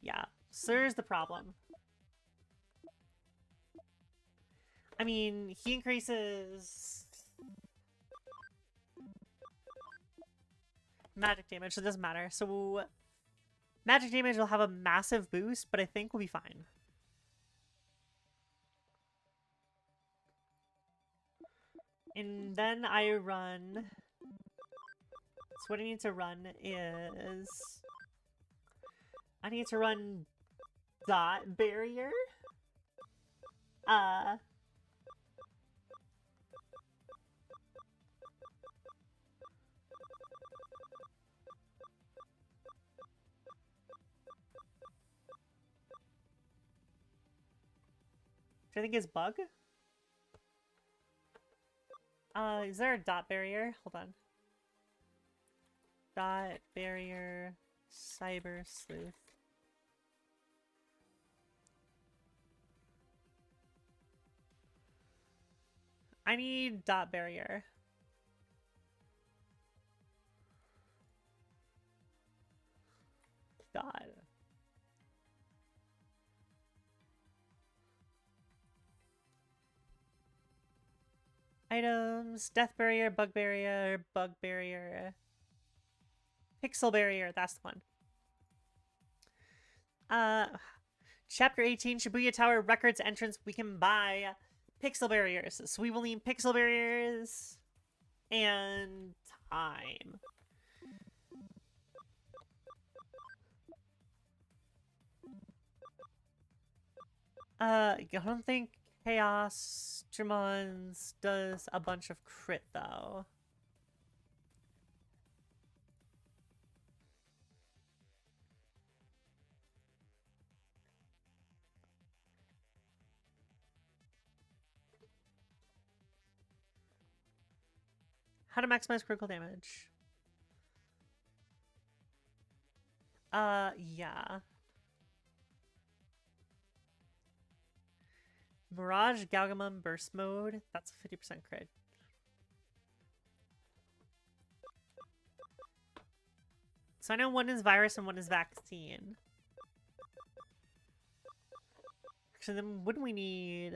Yeah, so there's the problem. I mean, he increases magic damage, so it doesn't matter. So magic damage will have a massive boost, but I think we'll be fine. And then I run... So what I need to run is... I need to run Dot Barrier. Which I think is Bug. Is there a Dot Barrier? Hold on. Dot Barrier, Cyber Sleuth. I need Dot Barrier. Dot. Items, Death Barrier, Bug Barrier, Bug Barrier, Pixel Barrier, that's the one. Chapter 18, Shibuya Tower Records entrance, we can buy Pixel Barriers. So we will need Pixel Barriers and time. I don't think Chaosdramon does a bunch of crit, though. How to maximize critical damage. Yeah. Mirage Galgamon Burst Mode. That's a 50% crit. So I know one is virus and one is vaccine. Actually, then wouldn't we need...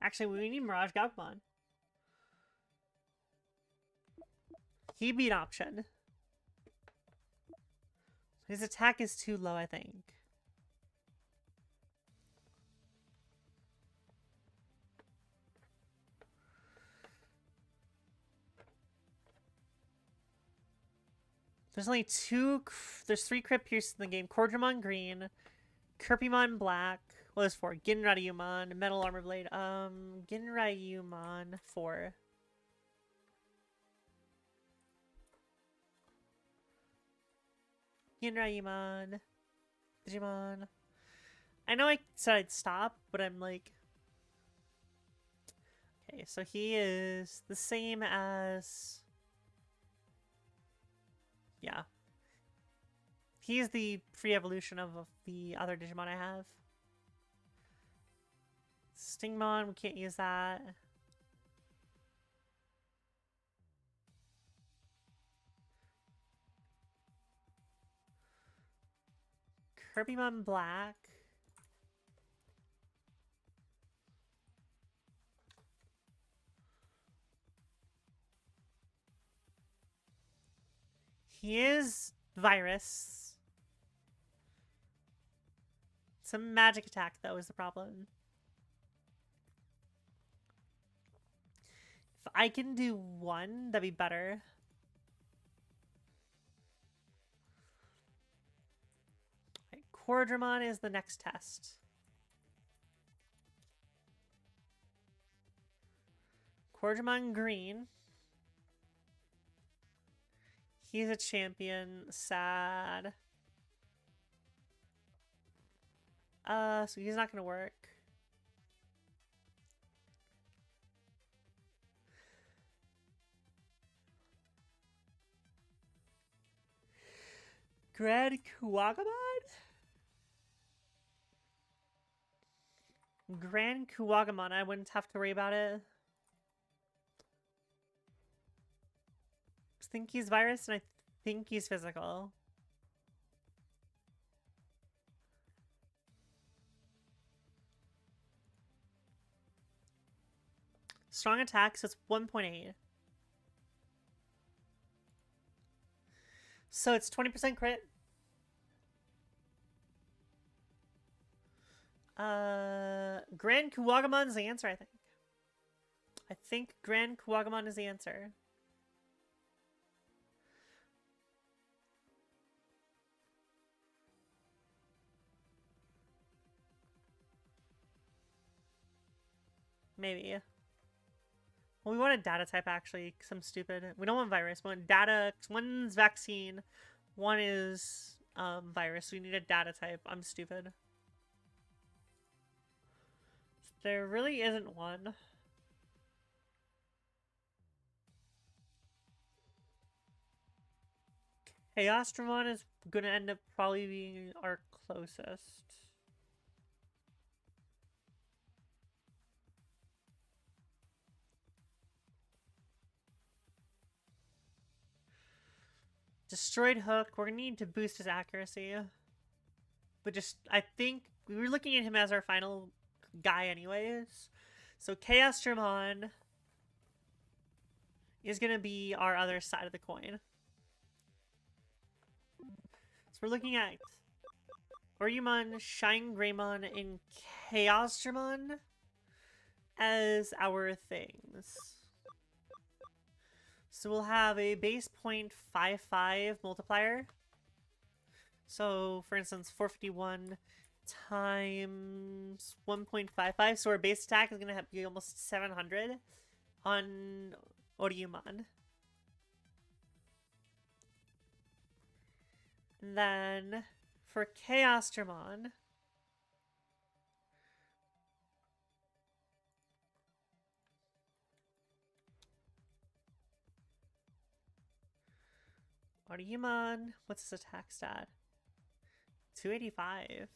Actually, we need Mirage Galgamon. He'd be an option. His attack is too low, I think. There's only there's 3 crit pierces in the game. Cordramon green, Kirpymon black. What was 4? Ginraryumon, Metal Armor Blade. Ginraryumon 4. Ginraryumon. Digimon. I know I said I'd stop, but I'm like... Okay, so he is the same as... Yeah. He's the free evolution of the other Digimon I have. Stingmon, we can't use that. Kirbymon Black. He is virus. Some magic attack, though, is the problem. If I can do one, that'd be better. Right, Quadramon is the next test. Quadramon Green. He's a champion. Sad. So he's not gonna work. Grand Kuwagamon? Grand Kuwagamon, I wouldn't have to worry about it. I think he's virus and I think he's physical. Strong attack, so it's 1.8. So it's 20% crit. Grand Kuwagamon's the answer, I think. I think Grand Kuwagamon is the answer. Maybe. Well, we want a data type, actually, because I'm stupid. We don't want virus. We want data. One's vaccine. One is virus. We need a data type. I'm stupid. There really isn't one. Chaosdramon is going to end up probably being our closest. Destroyed Hook. We're going to need to boost his accuracy. But just, I think, we were looking at him as our final guy anyways. So Chaosdramon is going to be our other side of the coin. So we're looking at Oriyumon, Shine Greymon, and Chaosdramon as our things. So we'll have a base 0.55 multiplier. So, for instance, 451 times 1.55. So our base attack is going to be almost 700 on Oriyumon. And then for Chaosdramon, Oriyumon, what's his attack stat? 285.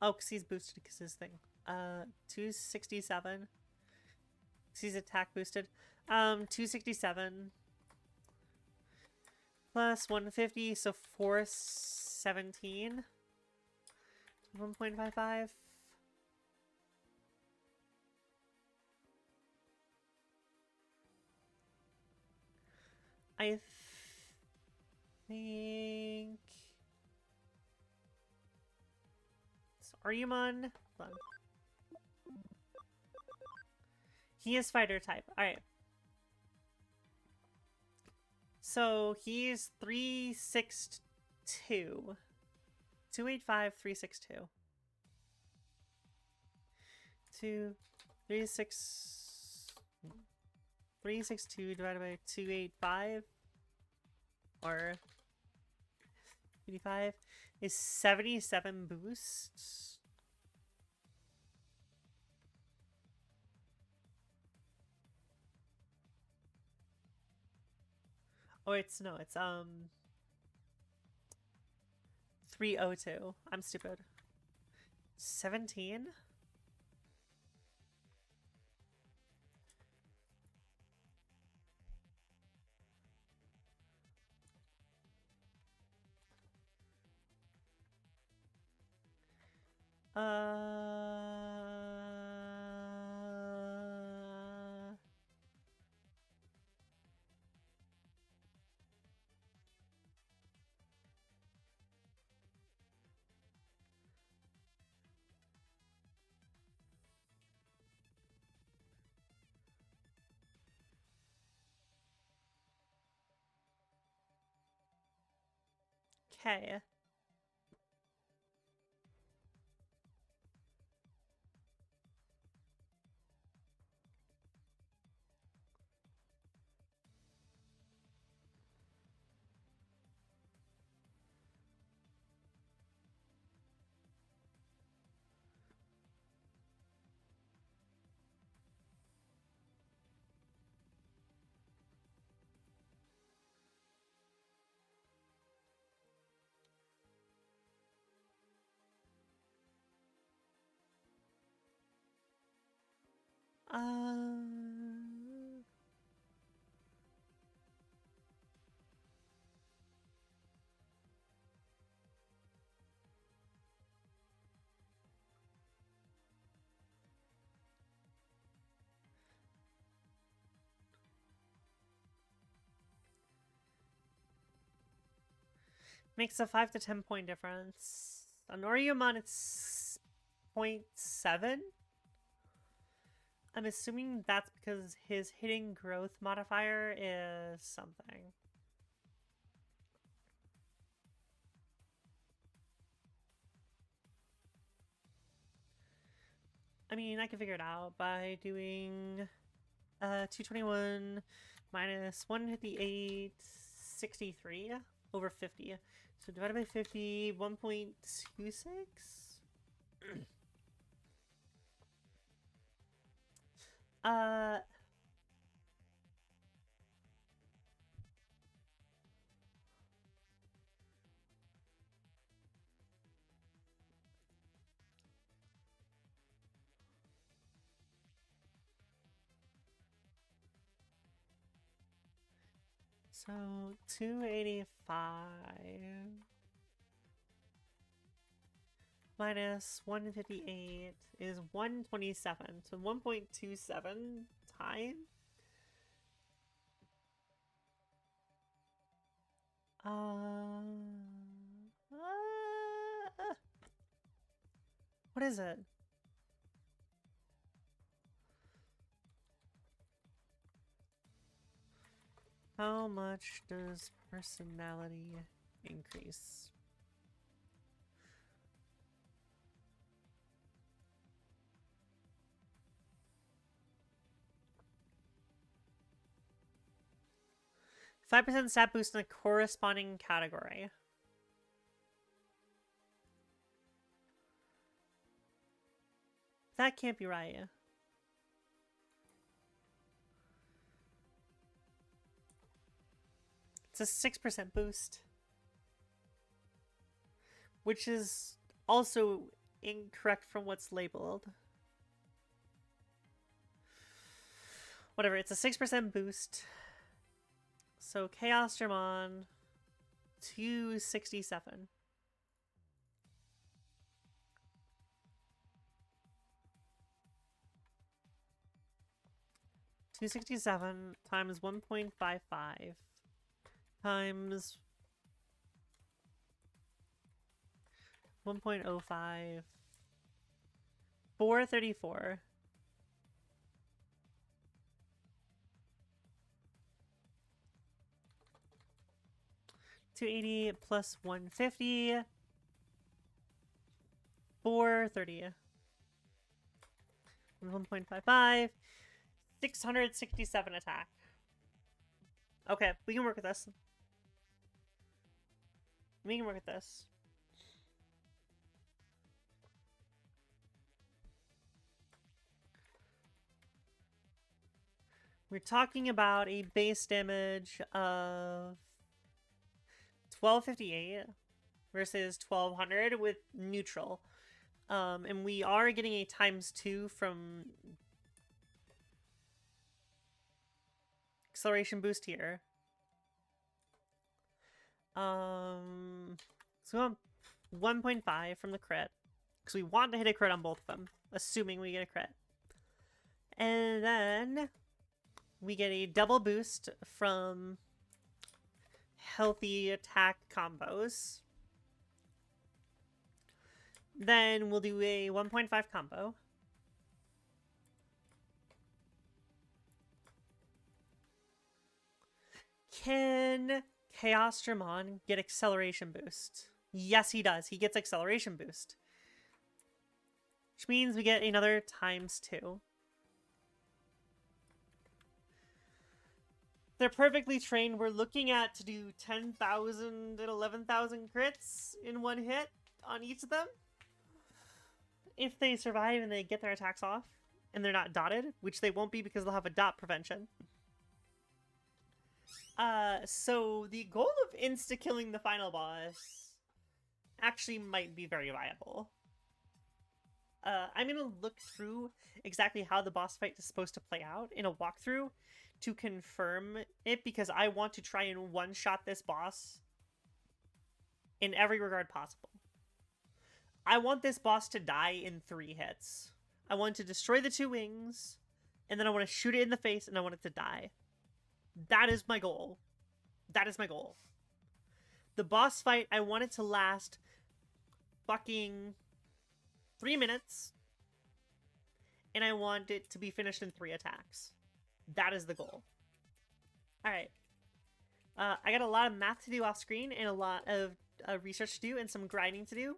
Oh, because he's boosted because his thing. 267. Because he's attack boosted. 267. Plus 150, so 417. 1.55. I think... So Oriyumon... Hold on. He is fighter type. Alright. So he's 362. 285, 362. 362 divided by 285 or 85 is 77 boosts. Oh, it's 302. I'm stupid. 17? Okay. Makes a 5 to 10 point difference. On Oriumon, it's 0.7. I'm assuming that's because his hitting growth modifier is something. I mean, I can figure it out by doing 221 minus 158, 63 over 50. So divided by 50, 1.26? So 285 minus 158 is 127. So 1.27 times. What is it? How much does personality increase? Five percent stat boost in a corresponding category. That can't be right. It's a 6% boost. Which is also incorrect from what's labeled. Whatever, it's a 6% boost. So Chaos Germon, 267. $267 times 1.55 times 1.05, 434. 280 plus 150. 430. 1.55. 667 attack. Okay, we can work with this. We can work with this. We're talking about a base damage of 1258 versus 1200 with neutral. And we are getting a ×2 from acceleration boost here. So we want 1.5 from the crit. Because we want to hit a crit on both of them, assuming we get a crit. And then we get a double boost from healthy attack combos. Then we'll do a 1.5 combo. Can Chaos Dramon get acceleration boost? Yes, he does. He gets acceleration boost. Which means we get another ×2. They're perfectly trained. We're looking at to do 10,000 and 11,000 crits in one hit on each of them. If they survive and they get their attacks off, and they're not dotted, which they won't be because they'll have a dot prevention. So the goal of insta-killing the final boss actually might be very viable. I'm going to look through exactly how the boss fight is supposed to play out in a walkthrough to confirm it, because I want to try and one-shot this boss in every regard possible. I want this boss to die in 3 hits. I want to destroy the 2 wings, and then I want to shoot it in the face, and I want it to die. That is my goal. That is my goal. The boss fight, I want it to last fucking 3 minutes, and I want it to be finished in 3 attacks. That is the goal. Alright. I got a lot of math to do off screen, and a lot of research to do, and some grinding to do.